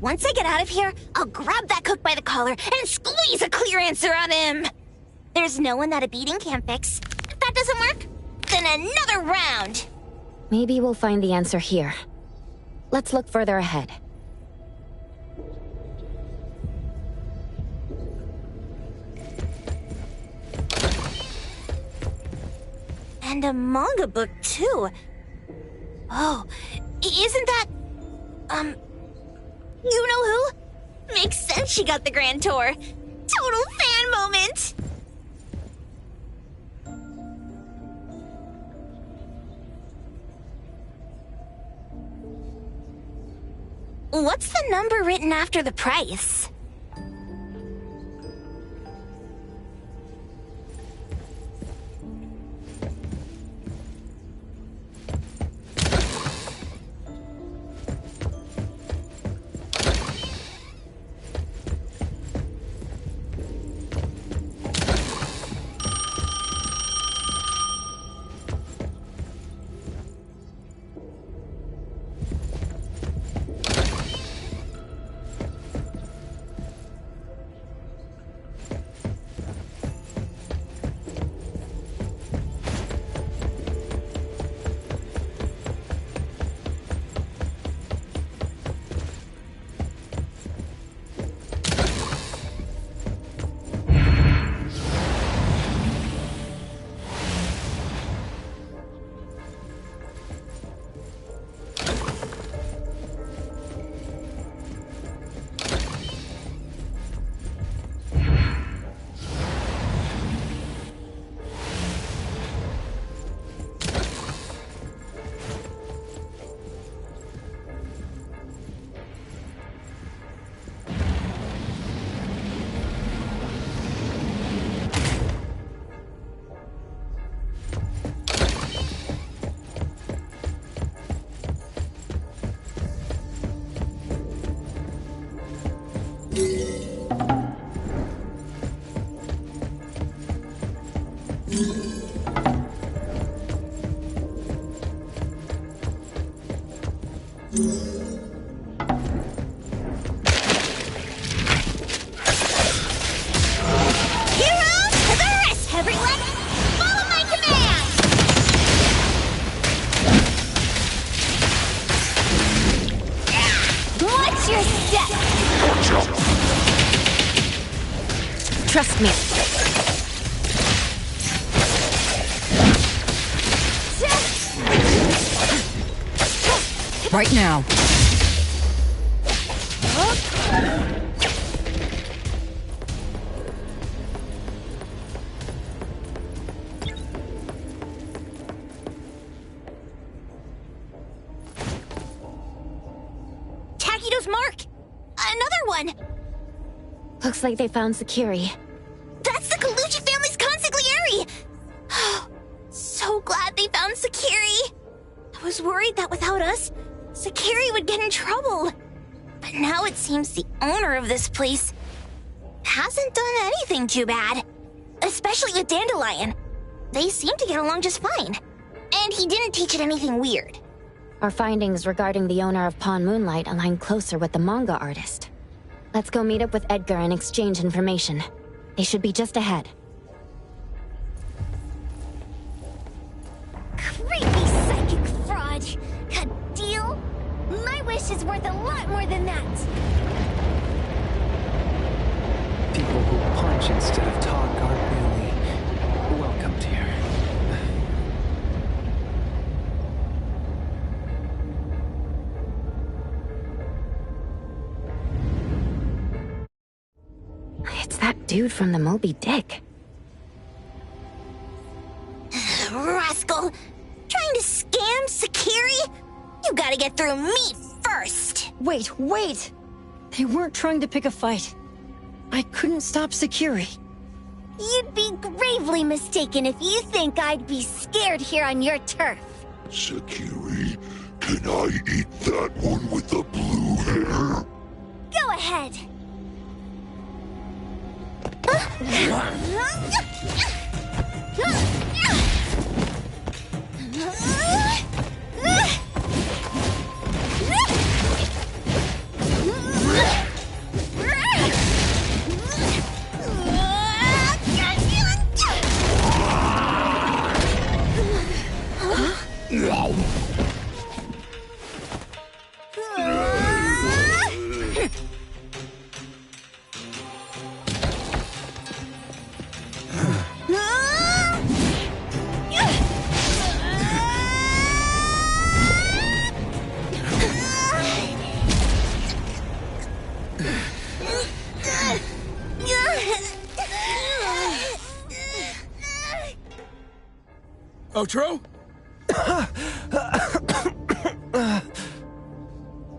Once I get out of here, I'll grab that cook by the collar and squeeze a clear answer on him. There's no one that a beating can't fix. If that doesn't work, then another round. Maybe we'll find the answer here. Let's look further ahead. And a manga book, too. Oh, isn't that... you know who? Makes sense she got the Grand Tour. Total fan moment! What's the number written after the price? Trust me. Right now. Takido's mark! Another one! Looks like they found Sakiri. That's the Kaluchi family's consigliere! So glad they found Sakiri! I was worried that without us, Sakiri would get in trouble. But now it seems the owner of this place hasn't done anything too bad. Especially with Dandelion. They seem to get along just fine. And he didn't teach it anything weird. Our findings regarding the owner of Pawn Moonlight align closer with the manga artist. Let's go meet up with Edgar and exchange information. They should be just ahead. Creepy psychic fraud! A deal? My wish is worth a lot more than that! People who punch instead of talk aren't really welcomed here. It's that dude from the Moby Dick. Rascal! Trying to scam Sakiri? You gotta get through me first! Wait! They weren't trying to pick a fight. I couldn't stop Sakiri. You'd be gravely mistaken if you think I'd be scared here on your turf. Sakiri, can I eat that one with the blue hair? Go ahead. Otro?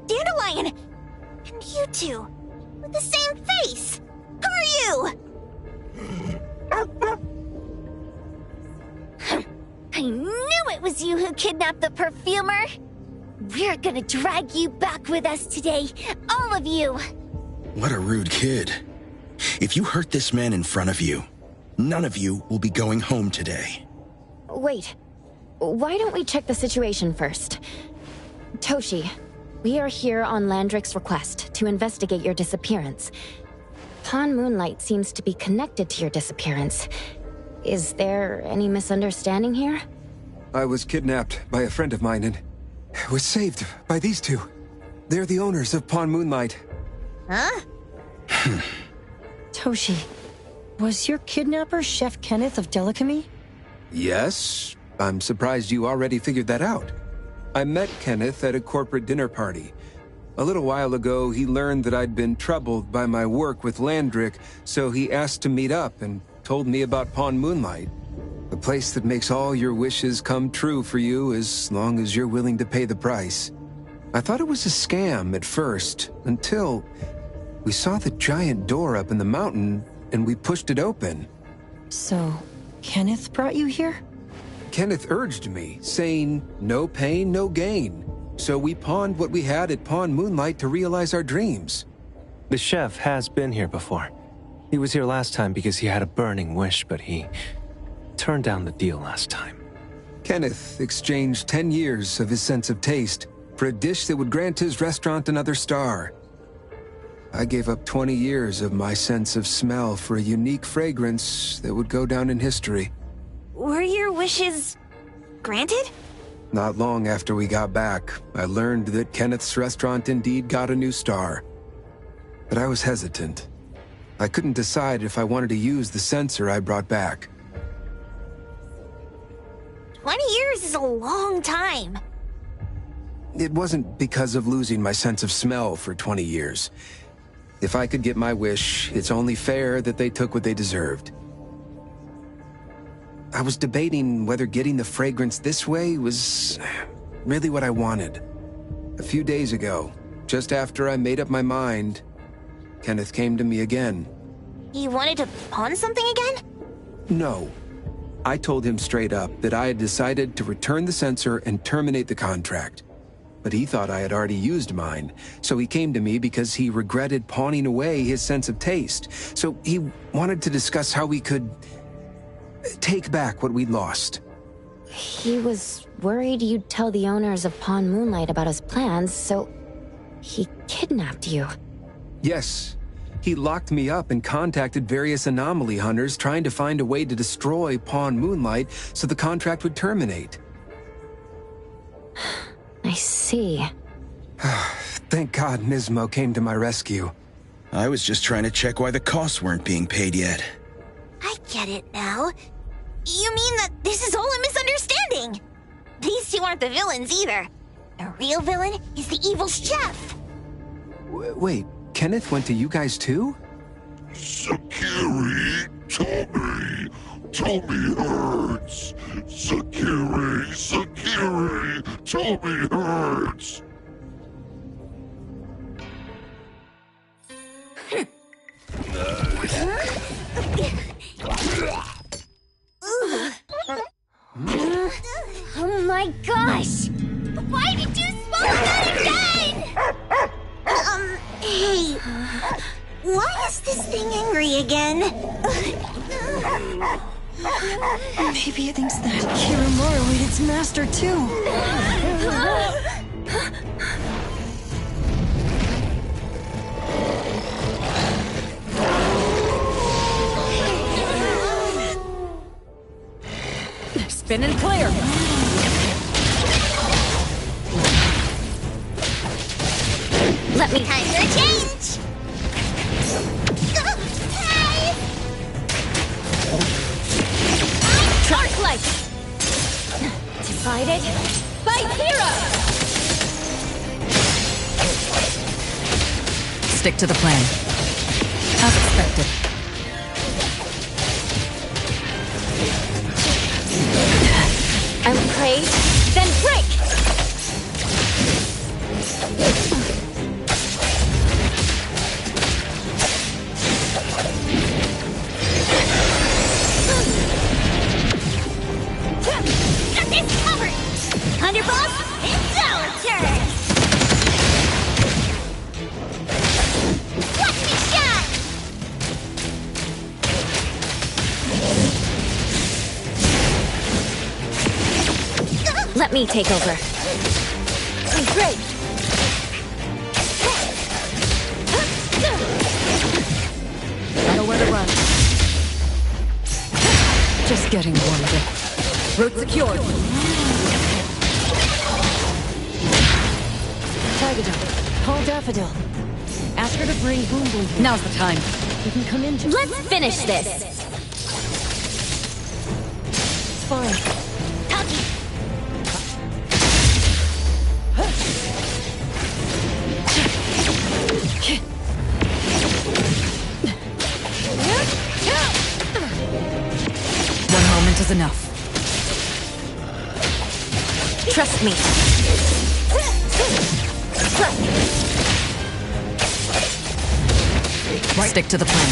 Dandelion! And you two, with the same face! Who are you? I knew it was you who kidnapped the perfumer! We're gonna drag you back with us today, all of you! What a rude kid. If you hurt this man in front of you, none of you will be going home today. Wait. Why don't we check the situation first? Toshi, we are here on Landrick's request to investigate your disappearance. Pawn Moonlight seems to be connected to your disappearance. Is there any misunderstanding here? I was kidnapped by a friend of mine and was saved by these two. They're the owners of Pawn Moonlight. Huh? Toshi, was your kidnapper Chef Kenneth of Delicamy? Yes, I'm surprised you already figured that out. I met Kenneth at a corporate dinner party. A little while ago, he learned that I'd been troubled by my work with Landrick, so he asked to meet up and told me about Pawn Moonlight. A place that makes all your wishes come true for you as long as you're willing to pay the price. I thought it was a scam at first, until we saw the giant door up in the mountain and we pushed it open. So, Kenneth brought you here? Kenneth urged me, saying, no pain, no gain. So we pawned what we had at Pawn Moonlight to realize our dreams. The chef has been here before. He was here last time because he had a burning wish, but he turned down the deal last time. Kenneth exchanged 10 years of his sense of taste for a dish that would grant his restaurant another star. I gave up 20 years of my sense of smell for a unique fragrance that would go down in history. Were your wishes granted? Not long after we got back, I learned that Kenneth's restaurant indeed got a new star. But I was hesitant. I couldn't decide if I wanted to use the sensor I brought back. 20 years is a long time. It wasn't because of losing my sense of smell for 20 years. If I could get my wish, it's only fair that they took what they deserved. I was debating whether getting the fragrance this way was really what I wanted. A few days ago, just after I made up my mind, Kenneth came to me again. He wanted to pawn something again? No. I told him straight up that I had decided to return the sensor and terminate the contract. But he thought I had already used mine, so he came to me because he regretted pawning away his sense of taste. So he wanted to discuss how we could take back what we'd lost. He was worried you'd tell the owners of Pawn Moonlight about his plans, so he kidnapped you. Yes, He locked me up and contacted various anomaly hunters trying to find a way to destroy Pawn Moonlight so the contract would terminate. I see. Thank God Nismo came to my rescue. I was just trying to check why the costs weren't being paid yet. I get it now. You mean that this is all a misunderstanding? These two aren't the villains either. The real villain is the evil chef. Wait, Kenneth went to you guys too? Sakiri, Tommy hurts. Sakiri, Tommy hurts. Oh my gosh! Why did you swallow that again? Hey, why is this thing angry again? Maybe it thinks that Kiramaru ate its master too. Spin and clear. Let me time for a change. Dark light. Divided by zero. Stick to the plan. As expected. I will pray, then break! Got this covered! Underboss, it's our turn! Watch me shine! Let me take over. Great! I know where to run. Just getting warmed up. Route secured. Tigadon, call Daffodil. Ask her to bring Boom Boom here. Now's the time. You can come in. Let's finish this! It's fine. One moment is enough. Trust me. Stick to the plan.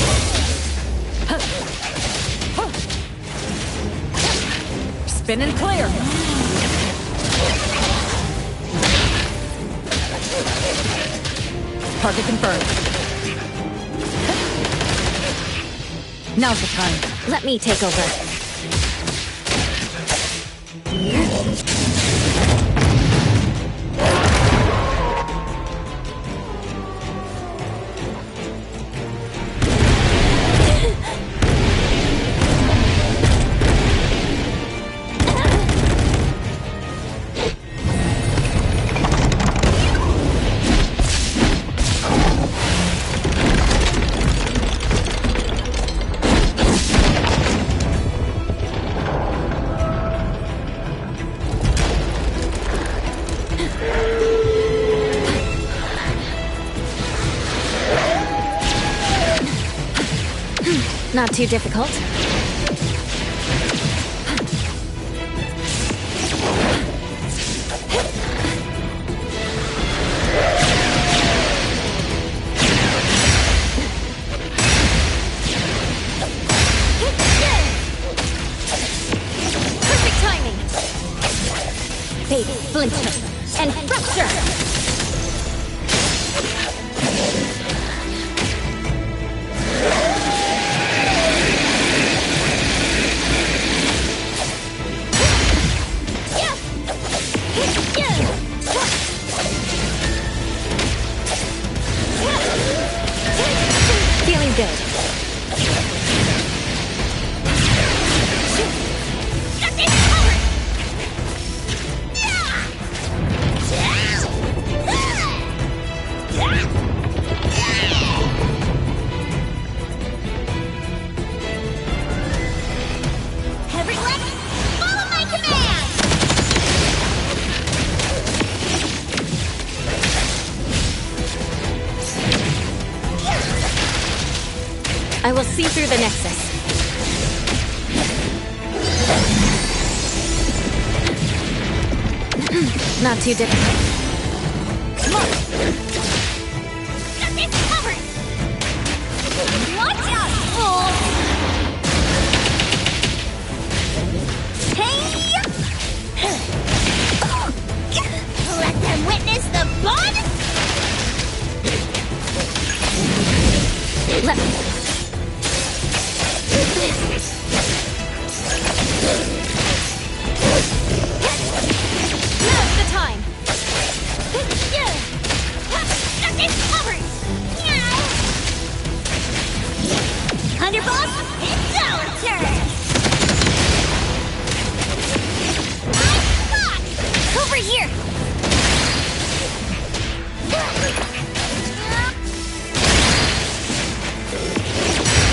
Spin and clear. Target confirmed. Now's the time. Let me take over. Not too difficult. Perfect timing. Fade, splinter, and fracture. see through the Nexus. Not too difficult. Come on! It's covered! Watch out, fool! Hey! Let them witness the blood! Let me... Now's the time! It's covered! Underboss, it's our turn! I'm caught! Over here!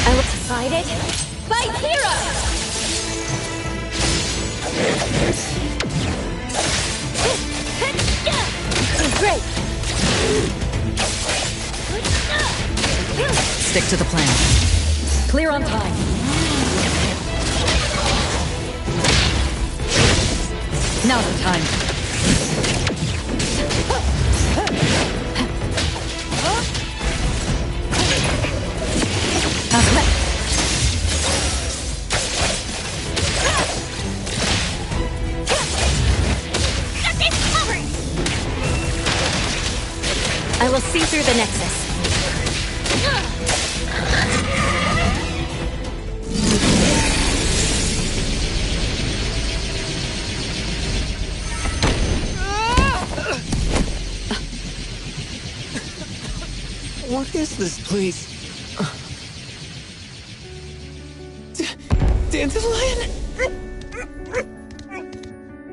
I was decided by Hero! Great! Stick to the plan. Clear on time. Now's the time. I will see through the Nexus. What is this place? Dandelion?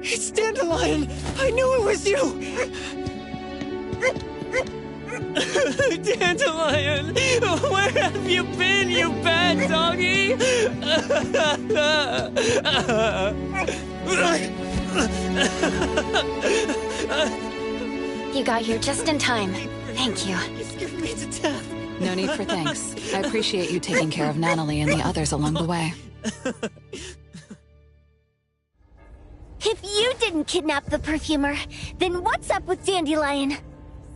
It's Dandelion! I knew it was you! Dandelion! Where have you been, you bad doggy? You got here just in time. Thank you. You scared me to death. No need for thanks. I appreciate you taking care of Natalie and the others along the way. If you didn't kidnap the perfumer, then what's up with Dandelion?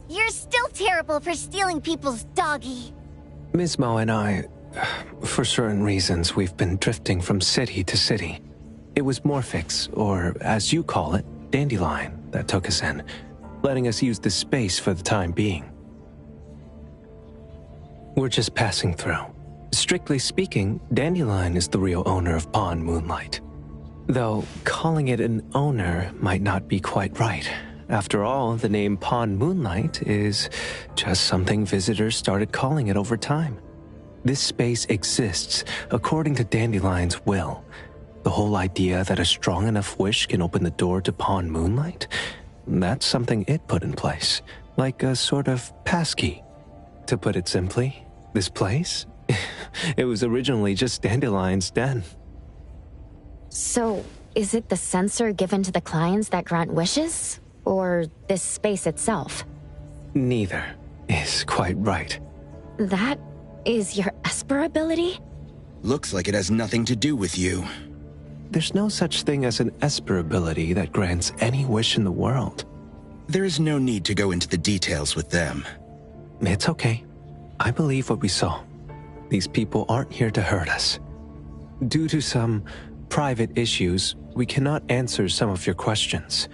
You're still terrible for stealing people's doggy. Ms. Mo and I, for certain reasons, we've been drifting from city to city. It was Morphix, or as you call it, Dandelion, that took us in, letting us use this space for the time being. We're just passing through. Strictly speaking, Dandelion is the real owner of Pawn Moonlight. Though, calling it an owner might not be quite right. After all, the name Pawn Moonlight is just something visitors started calling it over time. This space exists according to Dandelion's will. The whole idea that a strong enough wish can open the door to Pawn Moonlight? That's something it put in place, like a sort of passkey. To put it simply, this place? It was originally just Dandelion's den. So, is it the sensor given to the clients that grant wishes? Or this space itself? Neither is quite right. That is your Esper ability? Looks like it has nothing to do with you. There's no such thing as an Esper ability that grants any wish in the world. There is no need to go into the details with them. It's okay. I believe what we saw. These people aren't here to hurt us. Due to some private issues, we cannot answer some of your questions.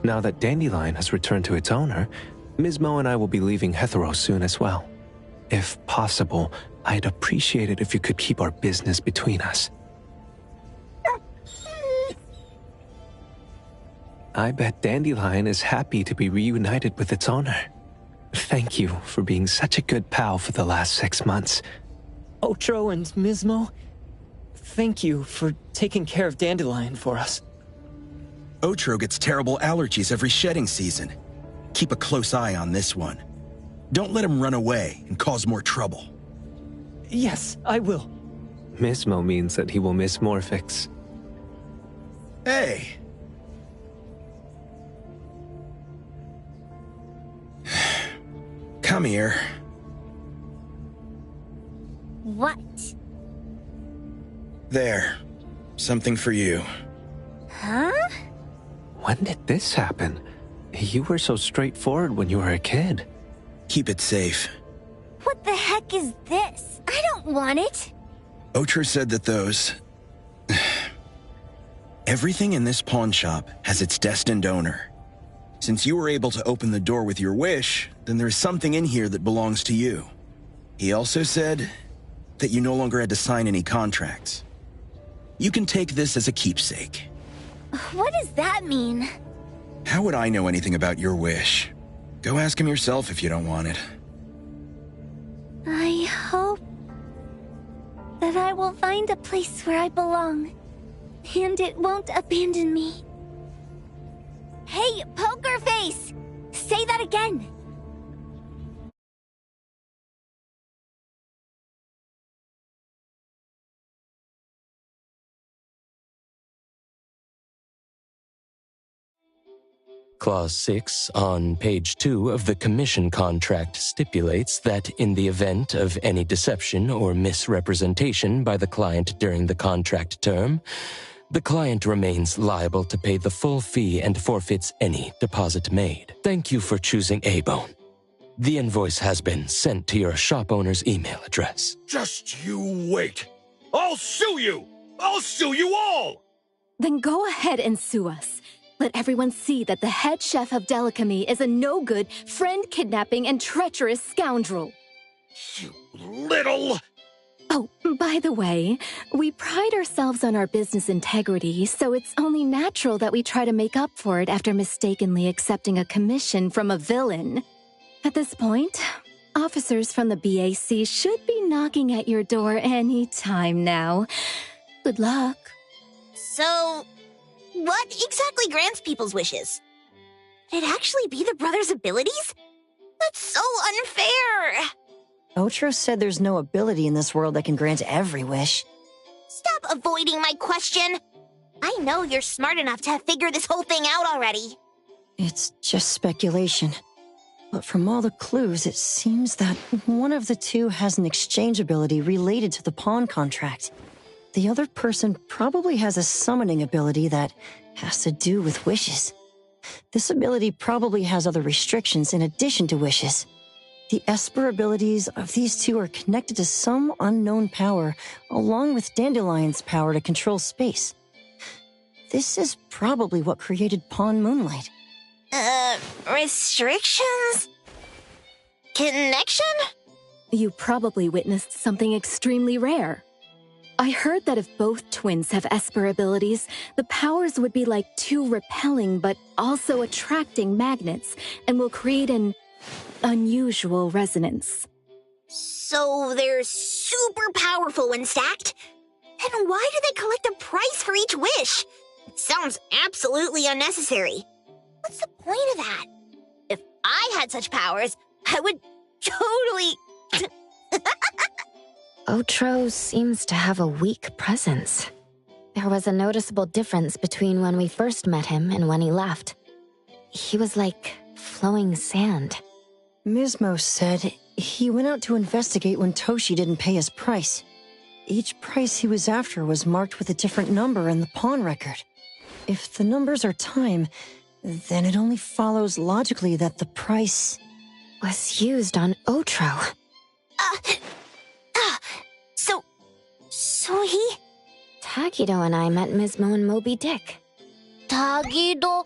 Now that Dandelion has returned to its owner, Ms. Mo and I will be leaving Hetero soon as well. If possible, I'd appreciate it if you could keep our business between us. I bet Dandelion is happy to be reunited with its owner. Thank you for being such a good pal for the last 6 months. Otro and Mismo, thank you for taking care of Dandelion for us. Otro gets terrible allergies every shedding season. Keep a close eye on this one. Don't let him run away and cause more trouble. Yes, I will. Mismo means that he will miss Morphix. Hey! Come here. What? There. Something for you. Huh? When did this happen? You were so straightforward when you were a kid. Keep it safe. What the heck is this? I don't want it. Otro said that those... Everything in this pawn shop has its destined owner. Since you were able to open the door with your wish, then there's something in here that belongs to you. He also said that you no longer had to sign any contracts. You can take this as a keepsake. What does that mean? How would I know anything about your wish? Go ask him yourself if you don't want it. I hope that I will find a place where I belong, and it won't abandon me. Hey, Poker Face! Say that again! Clause 6 on page 2 of the commission contract stipulates that in the event of any deception or misrepresentation by the client during the contract term, the client remains liable to pay the full fee and forfeits any deposit made. Thank you for choosing A-Bone. The invoice has been sent to your shop owner's email address. Just you wait. I'll sue you! I'll sue you all! Then go ahead and sue us. Let everyone see that the head chef of Delicamy is a no-good, friend-kidnapping, and treacherous scoundrel. You little... Oh, by the way, we pride ourselves on our business integrity, so it's only natural that we try to make up for it after mistakenly accepting a commission from a villain. At this point, officers from the BAC should be knocking at your door any time now. Good luck. So, what exactly grants people's wishes? Could it actually be the brothers' abilities? That's so unfair! Otro said there's no ability in this world that can grant every wish. Stop avoiding my question! I know you're smart enough to have figured this whole thing out already. It's just speculation. But from all the clues, it seems that one of the two has an exchange ability related to the pawn contract. The other person probably has a summoning ability that has to do with wishes. This ability probably has other restrictions in addition to wishes. The Esper abilities of these two are connected to some unknown power, along with Dandelion's power to control space. This is probably what created Pawn Moonlight. Restrictions? Connection? You probably witnessed something extremely rare. I heard that if both twins have Esper abilities, the powers would be like two repelling but also attracting magnets and will create an unusual resonance. So they're super powerful when stacked? Then why do they collect a price for each wish? It sounds absolutely unnecessary. What's the point of that? If I had such powers, I would totally... Otro seems to have a weak presence. There was a noticeable difference between when we first met him and when he left. He was like flowing sand. Mismo said he went out to investigate when Toshi didn't pay his price. Each price he was after was marked with a different number in the pawn record. If the numbers are time, then it only follows logically that the price was used on Otro. So he... Tagido and I met Mismo and Moby Dick. Tagido.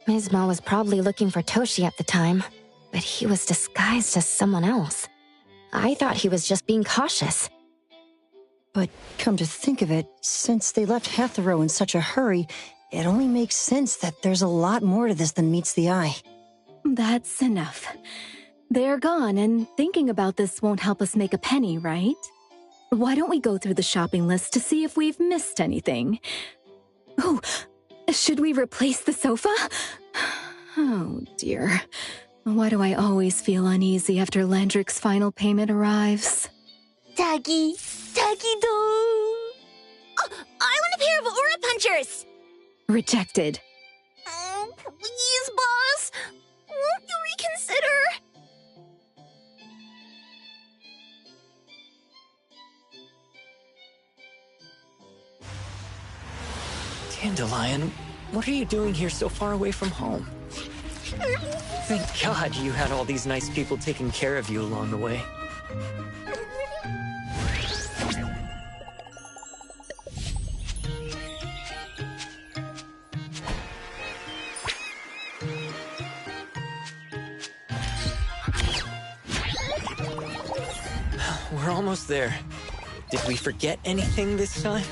Mismo was probably looking for Toshi at the time, but he was disguised as someone else. I thought he was just being cautious. But come to think of it, since they left Hetero in such a hurry, it only makes sense that there's a lot more to this than meets the eye. That's enough. They're gone, and thinking about this won't help us make a penny, right? Why don't we go through the shopping list to see if we've missed anything? Oh, should we replace the sofa? Oh, dear. Why do I always feel uneasy after Landrick's final payment arrives? Tagido. Oh, I want a pair of Aura Punchers! Rejected. Oh, please, boss. Won't you reconsider? Dandelion, what are you doing here so far away from home? Thank God you had all these nice people taking care of you along the way. We're almost there. Did we forget anything this time?